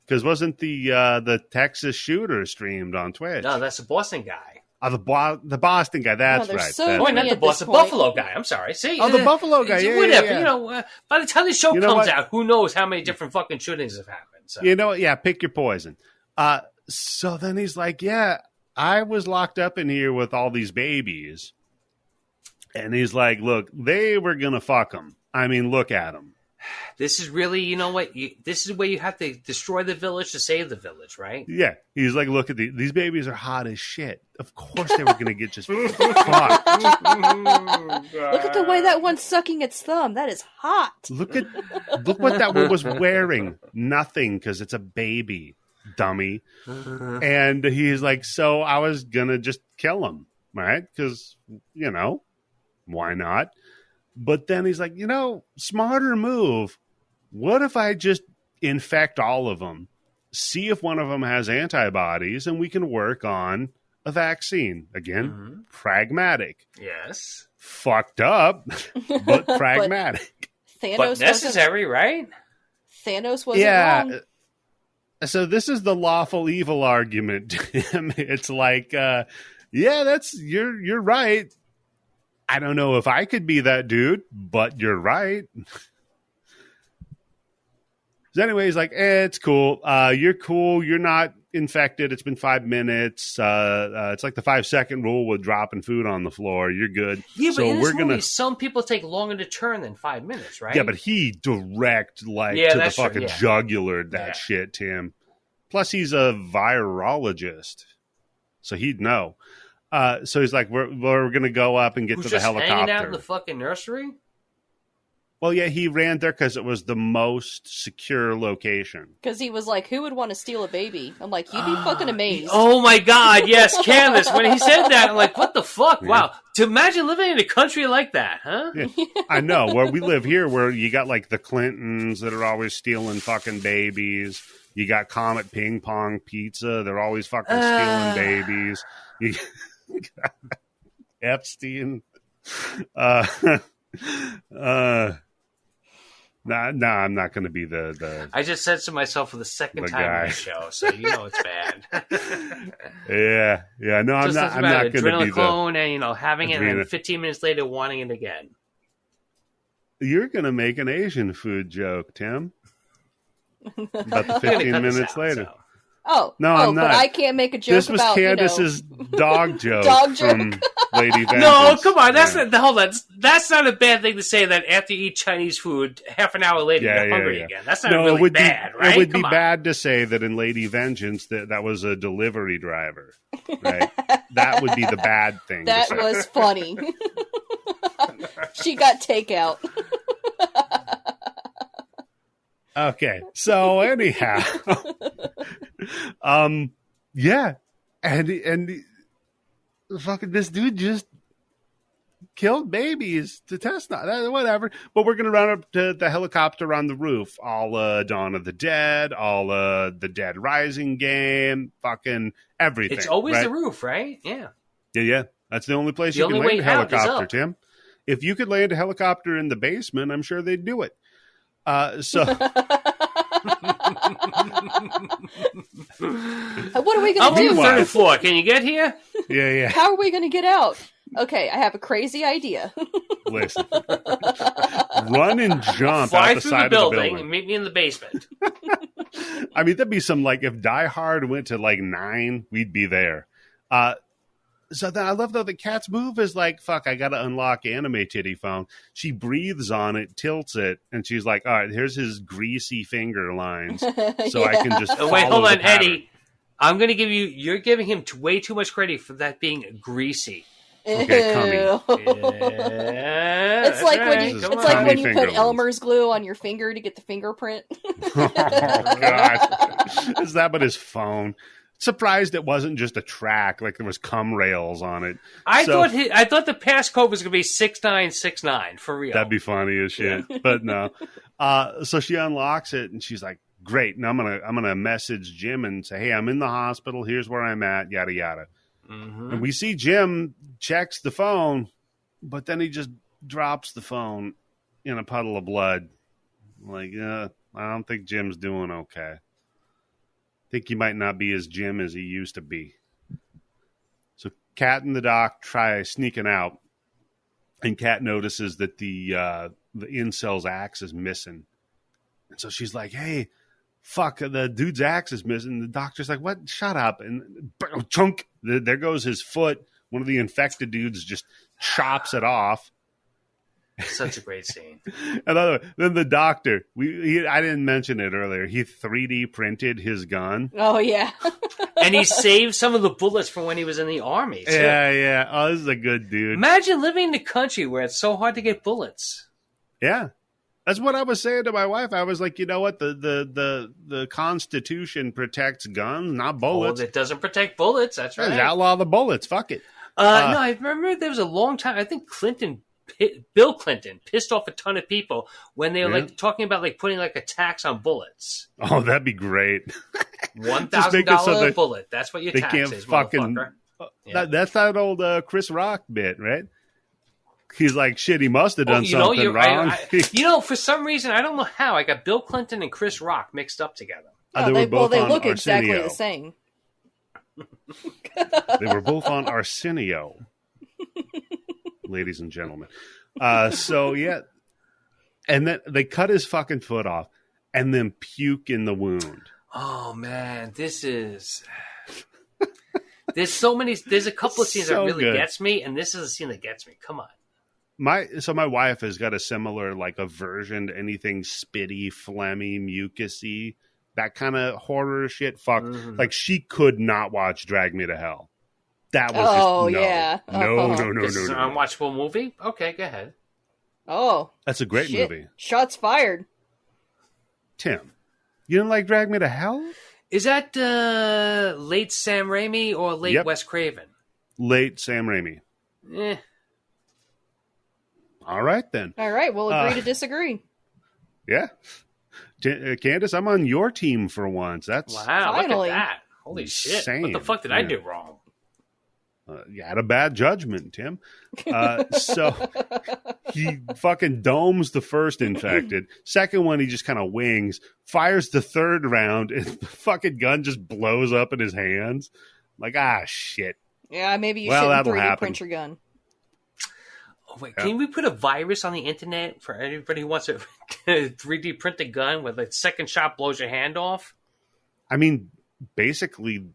because wasn't the Texas shooter streamed on Twitch? No, that's the Boston guy. Oh, the Boston guy. That's right. Not the Boston Buffalo guy. I'm sorry. See, the Buffalo guy. Yeah, whatever. Yeah. By the time the show comes out, who knows how many different fucking shootings have happened? So. You know what? Yeah, pick your poison. So then he's like, yeah, I was locked up in here with all these babies, and he's like, look, they were gonna fuck them. I mean, look at them. This is really, this is where you have to destroy the village to save the village, right? Yeah. He's like, look at these babies are hot as shit. Of course they were going to get just fucked. Look at the way that one's sucking its thumb. That is hot. Look what that one was wearing. Nothing, because it's a baby, dummy. And he's like, so I was going to just kill him, right? Because, why not? But then he's like, smarter move. What if I just infect all of them, see if one of them has antibodies, and we can work on a vaccine? Again, pragmatic. Yes. Fucked up, but pragmatic. But necessary, right? Thanos wasn't wrong. So this is the lawful evil argument, Tim. It's like, you're right. I don't know if I could be that dude, but you're right. So anyway, he's like, it's cool. You're cool. You're not infected. It's been 5 minutes. It's like the 5-second rule with dropping food on the floor. You're good. Yeah, but so in this we're movie, some people take longer to turn than 5 minutes, right? Yeah, but he direct to the fucking jugular that shit, Tim. Plus, he's a virologist, so he'd know. So he's like, we're going to go up and get to the helicopter. Hanging out in the fucking nursery? Well, yeah, he ran there because it was the most secure location. Because he was like, who would want to steal a baby? I'm like, you'd be fucking amazed. Oh my God, yes, Candice. When he said that, I'm like, what the fuck? Yeah. Wow. To imagine living in a country like that, huh? Yeah. I know. Where we live here, where you got like the Clintons that are always stealing fucking babies. You got Comet Ping Pong Pizza. They're always fucking stealing babies. You got Epstein. No, I'm not going to be the. I just said to myself for the second time on the show, so you know it's bad. yeah. No, I'm not going to be adrenochrome and having it, and then 15 minutes later wanting it again. You're going to make an Asian food joke, Tim. About the 15 minutes later. So. Oh, no, I'm not. But I can't make a joke. This was Candice's dog joke. From Lady Vengeance. No, come on. Hold on. That's not a bad thing to say that after you eat Chinese food, half an hour later you're hungry again. That's not really bad, right? It would be bad to say that in Lady Vengeance that was a delivery driver, right? That would be the bad thing. That was funny. She got takeout. Okay, so anyhow, yeah, and fucking this dude just killed babies to test on whatever. But we're gonna run up to the helicopter on the roof, all Dawn of the Dead, all the Dead Rising game, fucking everything. It's always the roof, right? Yeah. That's the only place you can land a helicopter, Tim. If you could land a helicopter in the basement, I'm sure they'd do it. So what are we going to do? I'm on the third floor. Can you get here? Yeah. How are we going to get out? Okay, I have a crazy idea. Listen. Run and jump Fly out the through side the of the building and meet me in the basement. I mean, that'd be some, if Die Hard went to 9, we'd be there. So then I love, though, the cat's move is fuck, I got to unlock Anime Titty Phone. She breathes on it, tilts it, and she's like, all right, here's his greasy finger lines. So I can just wait, hold on, Eddie. I'm going to give you're giving him way too much credit for that being greasy. Okay, cummy. It's like when you put Elmer's glue on your finger to get the fingerprint. Oh, God. Is that but his phone? Surprised it wasn't just a track, there was cum rails on it. I thought the passcode was going to be 6969 for real. That'd be funny as shit, but no. So she unlocks it and she's like, "Great!" And I'm gonna message Jim and say, "Hey, I'm in the hospital. Here's where I'm at. Yada yada." Mm-hmm. And we see Jim checks the phone, but then he just drops the phone in a puddle of blood. I don't think Jim's doing okay. Think he might not be as Jim as he used to be. So Kat and the doc try sneaking out, and Kat notices that the incel's axe is missing. And so she's like, "Hey, fuck, the dude's axe is missing." The doctor's like, "What? Shut up." And chunk, there goes his foot. One of the infected dudes just chops it off. Such a great scene. And then the doctor, I didn't mention it earlier. He 3D printed his gun. Oh, yeah. And he saved some of the bullets from when he was in the army, too. Yeah. Oh, this is a good dude. Imagine living in a country where it's so hard to get bullets. Yeah. That's what I was saying to my wife. I was like, you know what? The Constitution protects guns, not bullets. Oh, it doesn't protect bullets. That's right. Outlaw the bullets. Fuck it. No, I remember there was a long time. I think Bill Clinton pissed off a ton of people when they were talking about putting a tax on bullets. Oh, that'd be great. $1,000 bullet. That's what your tax is, motherfucker. That's that old Chris Rock bit, right? He's like, shit, he must have done something wrong. For some reason, I don't know how, I got Bill Clinton and Chris Rock mixed up together. They look exactly the same. They were both on Arsenio. Ladies and gentlemen. So, yeah. And then they cut his fucking foot off and then puke in the wound. Oh man, this is. There's so many. There's a couple of scenes that really gets me, and this is a scene that gets me. Come on. My wife has got a similar like aversion to anything spitty, phlegmy, mucusy, that kind of horror shit. Fuck, like she could not watch Drag Me to Hell. That was just no, yeah, no. This is an unwatchable movie. Okay, go ahead. Oh, that's a great movie. Shots fired. Tim, you didn't like Drag Me to Hell? Is that late Sam Raimi or late Wes Craven? Late Sam Raimi. All right, then. All right, we'll agree to disagree. Yeah. Candice, I'm on your team for once. That's wow, finally. Look at that. Holy shit. What the fuck did I do wrong? You had a bad judgment, Tim. So he fucking domes the first infected. Second one, he just kind of wings, fires the third round, and the fucking gun just blows up in his hands. Like, shit. Yeah, maybe you shouldn't 3D print your gun. Wait, can we put a virus on the internet for anybody who wants to 3D print a gun where the second shot blows your hand off? I mean, basically,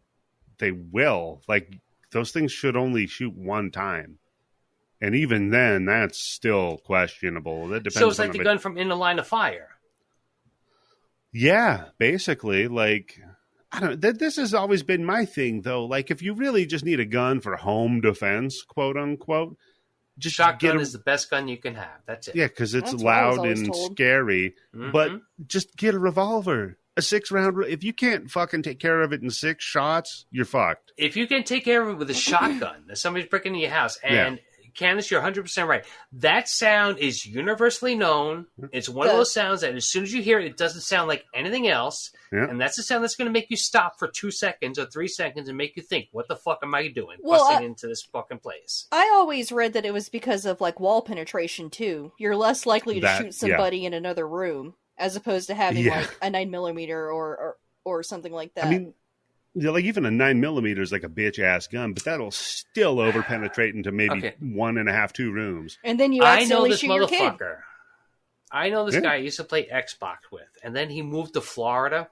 they will. Like, those things should only shoot one time. And even then, that's still questionable. That depends. So it's like the gun from In the Line of Fire. Yeah, basically. Like, I don't. This has always been my thing, though. Like, if you really just need a gun for home defense, quote unquote, just shotgun is the best gun you can have. That's it. Yeah, because it's loud and scary. Mm-hmm. But just get a revolver, a 6-round. If you can't fucking take care of it in 6 shots, you're fucked. If you can take care of it with a shotgun, that somebody's breaking into your house, and Candice, you're 100% right. That sound is universally known. It's one of those sounds that as soon as you hear it, it doesn't sound like anything else. Yeah. And that's the sound that's going to make you stop for 2 seconds or 3 seconds and make you think, what the fuck am I doing? Busting into this fucking place. I always read that it was because of like wall penetration too. You're less likely to shoot somebody in another room as opposed to having like a 9mm or something like that. I mean, like even a 9mm is like a bitch ass gun, but that'll still over penetrate into maybe 1.5, 2 rooms. And then you accidentally shoot your kid. I know this guy I used to play Xbox with, and then he moved to Florida.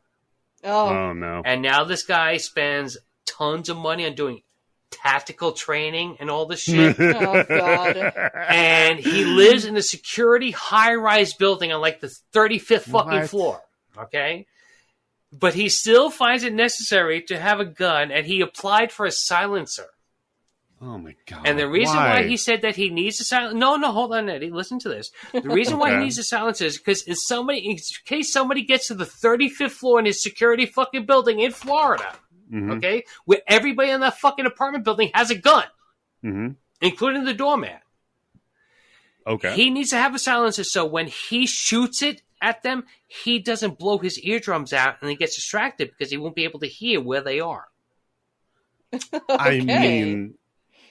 Oh no! And now this guy spends tons of money on doing tactical training and all this shit. Oh god! And he lives in a security high-rise building on like the 35th fucking floor. Okay. But he still finds it necessary to have a gun, and he applied for a silencer. Oh, my God. And the reason why he said that he needs a silencer... No, hold on, Eddie. Listen to this. The reason why he needs a silencer is because in case somebody gets to the 35th floor in his security fucking building in Florida, okay, where everybody in that fucking apartment building has a gun, including the doorman. Okay. He needs to have a silencer so when he shoots it at them, he doesn't blow his eardrums out and he gets distracted because he won't be able to hear where they are. I mean,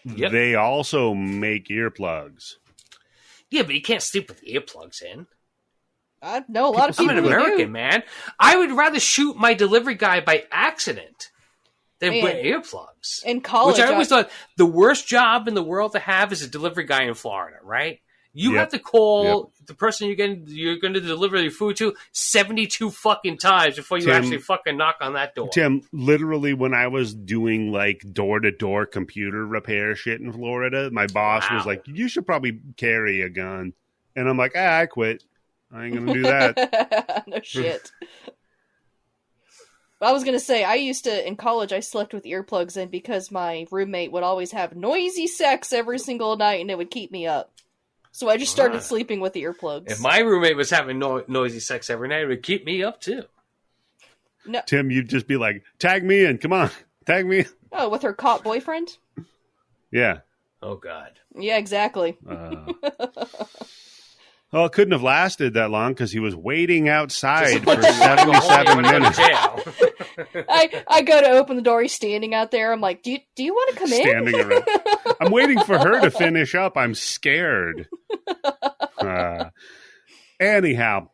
they also make earplugs. Yeah, but you can't sleep with earplugs in. I know a lot of people. I'm an American, man. I would rather shoot my delivery guy by accident than wear earplugs. In college, which I always thought the worst job in the world to have is a delivery guy in Florida, right? You have to call the person you're going to deliver your food to 72 fucking times before you actually fucking knock on that door. Tim, literally when I was doing like door-to-door computer repair shit in Florida, my boss was like, you should probably carry a gun. And I'm like, I quit. I ain't going to do that. No shit. I was going to say, in college, I slept with earplugs in because my roommate would always have noisy sex every single night and it would keep me up. So I just started sleeping with the earplugs. If my roommate was having noisy sex every night, it would keep me up too. No. Tim, you'd just be like, tag me in. Come on. Tag me in. Oh, with her caught boyfriend? Yeah. Oh, God. Yeah, exactly. Well, it couldn't have lasted that long because he was waiting outside for 77 minutes. I go to open the door. He's standing out there. I'm like, do you want to come standing in? Around. I'm waiting for her to finish up. I'm scared. Anyhow.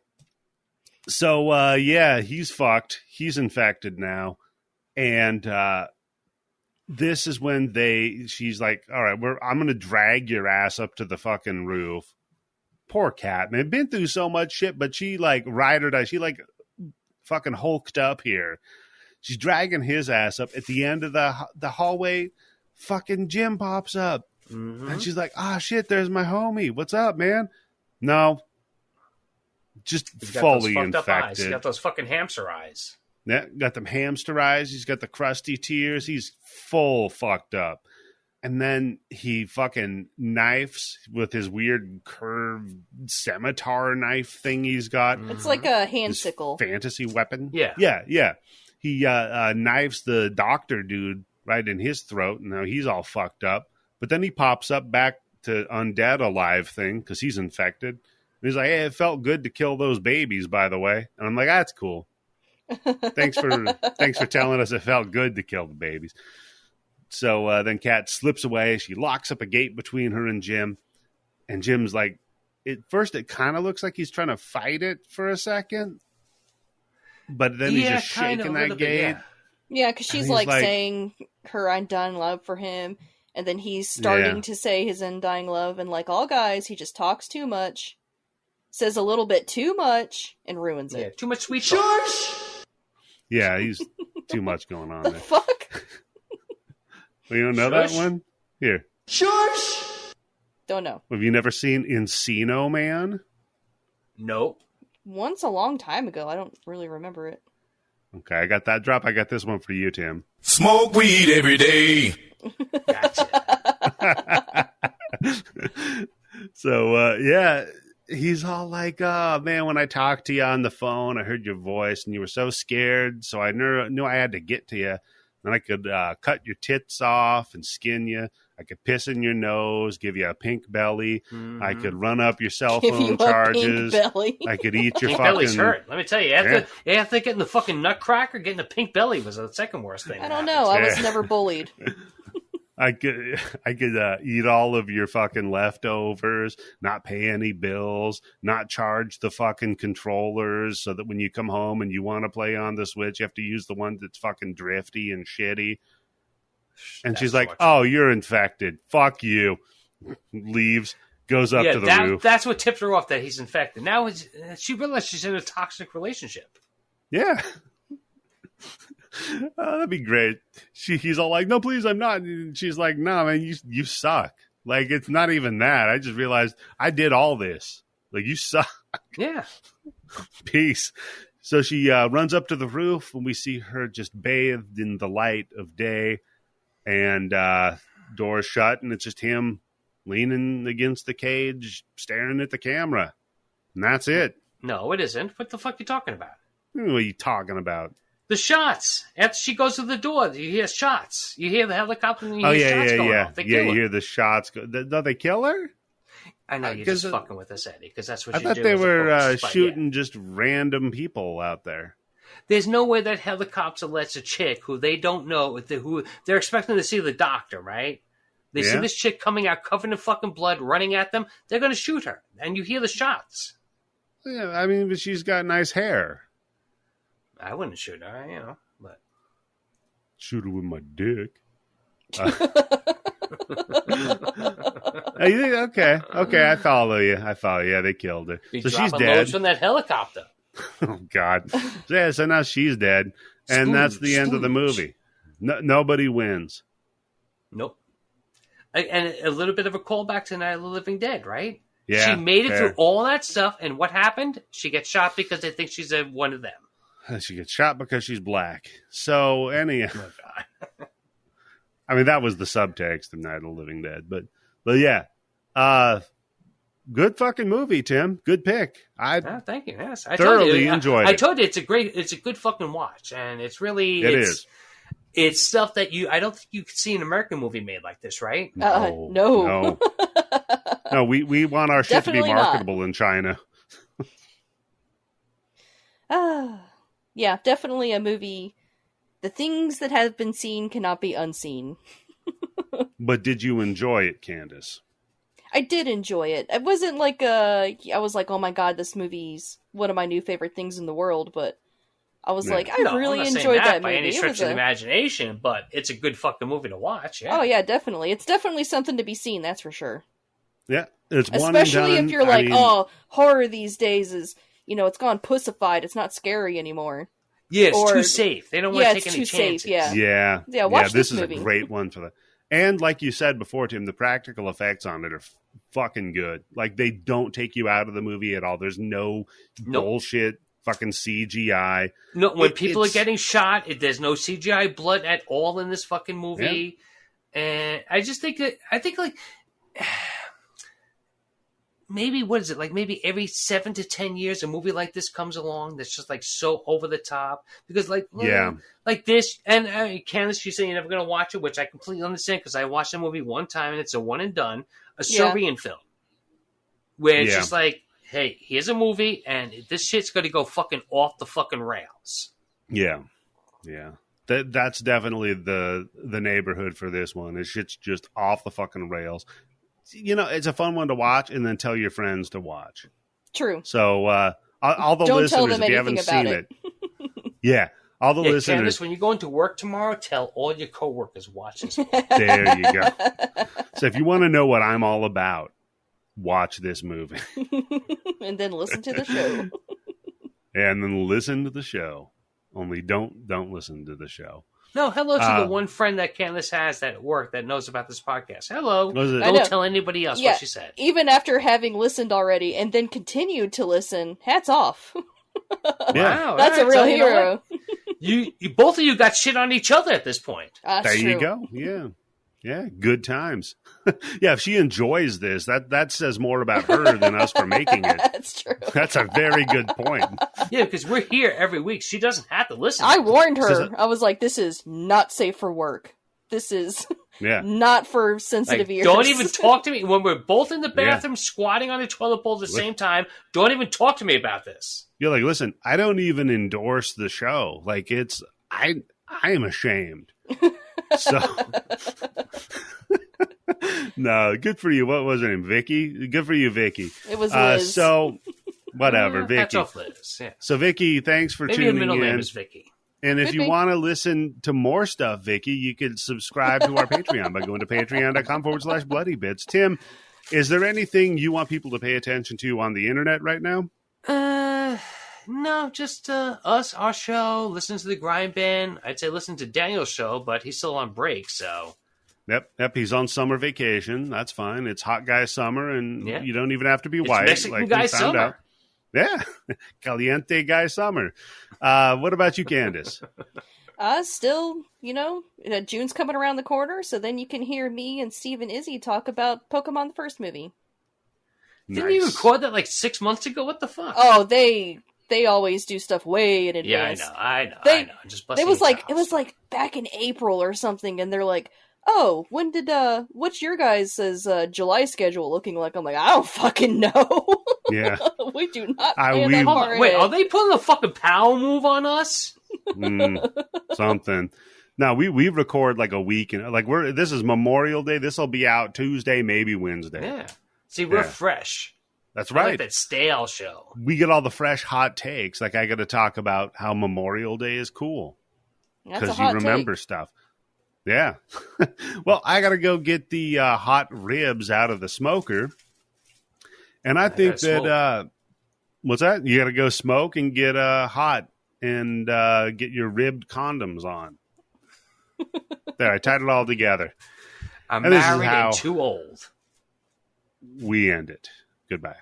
So, he's fucked. He's infected now. And this is when she's like, all right, I'm going to drag your ass up to the fucking roof. Poor cat, man. Been through so much shit, but she like ride or die. She like fucking hulked up here. She's dragging his ass up. At the end of the hallway, fucking Jim pops up. Mm-hmm. And she's like, shit, there's my homie. What's up, man? No. Just fully infected. He's got those fucking hamster eyes. Yeah, got them hamster eyes. He's got the crusty tears. He's full fucked up. And then he fucking knifes with his weird curved scimitar knife thing he's got. It's like a hand sickle. Fantasy weapon. Yeah. Yeah. He knives the doctor dude right in his throat, and now he's all fucked up. But then he pops up back to undead alive thing because he's infected. And he's like, hey, it felt good to kill those babies, by the way. And I'm like, that's cool. Thanks for telling us it felt good to kill the babies. So then Kat slips away. She locks up a gate between her and Jim. And Jim's like, at first it kind of looks like he's trying to fight it for a second. But then he's just shaking that gate. Yeah, because she's like saying her undying love for him. And then he's starting to say his undying love. And like all guys, he just talks too much. Says a little bit too much and ruins it. Yeah, too much sweet talk. Yeah, he's too much going on the there. Fuck? Well, you don't know that one? Here. Shush! Don't know. Have you never seen Encino Man? Nope. Once a long time ago. I don't really remember it. Okay, I got that drop. I got this one for you, Tim. Smoke weed every day. Gotcha. So, he's all like, oh, man, when I talked to you on the phone, I heard your voice and you were so scared. So I knew I had to get to you. And I could cut your tits off and skin you. I could piss in your nose, give you a pink belly. Mm-hmm. I could run up your cell phone charges. I could eat your pink fucking... belly's hurt. Let me tell you, after getting the fucking nutcracker, getting the pink belly was the second worst thing. I don't know. I was never bullied. I could eat all of your fucking leftovers, not pay any bills, not charge the fucking controllers so that when you come home and you want to play on the Switch, you have to use the one that's fucking drifty and shitty. And she's like, oh, you're infected. Fuck you. Leaves, goes up to the roof. That's what tipped her off that he's infected. Now she realized she's in a toxic relationship. Yeah. Oh, that'd be great. He's all like, no, please, I'm not. And she's like, no, man, you suck. Like, it's not even that. I just realized I did all this. Like, you suck. Yeah. Peace. So she runs up to the roof, and we see her just bathed in the light of day, and doors shut, and it's just him leaning against the cage, staring at the camera. And that's it. No, it isn't. What the fuck are you talking about? What are you talking about? The shots. After she goes to the door, you hear shots. You hear the helicopter and you hear shots going off. They kill her. You hear the shots go. Do they kill her? I know you're just fucking with us, Eddie, because that's what I you do. thought they were shooting just random people out there. There's no way that helicopter lets a chick who they don't know, who they're expecting to see the doctor, right? They see this chick coming out covered in fucking blood, running at them. They're going to shoot her, and you hear the shots. Yeah, I mean, but she's got nice hair. I wouldn't shoot her, but shoot her with my dick. Okay, I follow you. Yeah, they killed her. Be so she's dead. Loads from that helicopter. Oh God! Yeah, so now she's dead, and that's the end of the movie. Nobody wins. Nope. And a little bit of a callback to Night of the Living Dead, right? Yeah, she made it through all that stuff, and what happened? She gets shot because they think she's one of them. She gets shot because she's black. So, anyhow. Oh, God. I mean, that was the subtext of Night of the Living Dead. But yeah. Good fucking movie, Tim. Good pick. Thank you. Yes. I thoroughly enjoyed it. I told you it's a good fucking watch. And it's really... It's stuff that I don't think you could see an American movie made like this, right? No. No, we want our shit to be marketable in China. Yeah, definitely a movie. The things that have been seen cannot be unseen. But did you enjoy it, Candice? I did enjoy it. It wasn't like I was like, oh my God, this movie's one of my new favorite things in the world, but I was like, I really enjoyed that movie. By any stretch of the imagination, but it's a good fucking movie to watch. Yeah. Oh yeah, definitely. It's definitely something to be seen, that's for sure. Yeah, it's especially if you're horror these days is, it's gone pussified. It's not scary anymore. Yeah, it's Or- too safe. They don't want Yeah, to it's take any too safe, chances. yeah. Yeah. Watch this this is movie. a great one for that. And like you said before, Tim, the practical effects on it are fucking good. Like, they don't take you out of the movie at all. There's no bullshit fucking CGI. No, when people are getting shot, there's no CGI blood at all in this fucking movie. Yeah. And I just think that, maybe, what is it? Like, maybe every 7 to 10 years, a movie like this comes along that's just, like, so over the top. Because, like this, and Candice, you say you're never going to watch it, which I completely understand, because I watched the movie one time, and it's a one and done. A Serbian film. Where it's just like, hey, here's a movie, and this shit's going to go fucking off the fucking rails. Yeah. Yeah. That's definitely the neighborhood for this one. This shit's just off the fucking rails. You know, it's a fun one to watch, and then tell your friends to watch. True. So all the Don't listeners, tell them if you haven't seen it, all the listeners. Candice, when you go into work tomorrow, tell all your coworkers watch this movie. There you go. So if you want to know what I'm all about, watch this movie. And then listen to the show. And then listen to the show. Only don't listen to the show. No, hello to the one friend that Candice has at work that knows about this podcast. Hello. Don't tell anybody else what she said. Even after having listened already and then continued to listen, hats off. Wow. That's a real hero. You both of you got shit on each other at this point. There you go. Yeah. Yeah, good times. Yeah, if she enjoys this, that says more about her than us for making it. That's true. That's a very good point. Yeah, because we're here every week. She doesn't have to listen. I warned her. I was like, this is not safe for work. This is not for sensitive ears. Don't even talk to me. When we're both in the bathroom squatting on the toilet bowl at the same time, don't even talk to me about this. You're like, listen, I don't even endorse the show. Like, I am ashamed. So, no, good for you. What was her name? Vicky? Good for you, Vicky. It was Liz. So, whatever, Vicky. That's off Liz. Yeah. So, Vicky, thanks for Maybe tuning in. Maybe the middle name is Vicky. And if you want to listen to more stuff, Vicky, you can subscribe to our Patreon by going to patreon.com/bloodybits. Tim, is there anything you want people to pay attention to on the internet right now? No, just us, our show, listen to the Grind Band. I'd say listen to Daniel's show, but he's still on break, so. Yep, he's on summer vacation. That's fine. It's hot guy summer, and you don't even have to be white. Mexican guy summer. Out. Yeah, caliente guy summer. What about you, Candice? Still, June's coming around the corner, so then you can hear me and Steve and Izzy talk about Pokemon the first movie. Didn't you record that like 6 months ago? What the fuck? Oh, they always do stuff way in advance. Yeah, I know. Just busting it was like back in April or something, and they're like, "Oh, when did what's your guys' July schedule looking like?" I'm like, I don't fucking know. Yeah, we do not. Wait, are they putting a fucking power move on us? Something. No, we record like a week, and like this is Memorial Day. This will be out Tuesday, maybe Wednesday. Yeah. See, we're fresh. That's right. I like that stale show. We get all the fresh hot takes. Like, I got to talk about how Memorial Day is cool. Because you remember stuff. Yeah. Well, I got to go get the hot ribs out of the smoker. And I think that, what's that? You got to go smoke and get hot and get your ribbed condoms on. There, I tied it all together. I'm married and too old. We end it. Goodbye.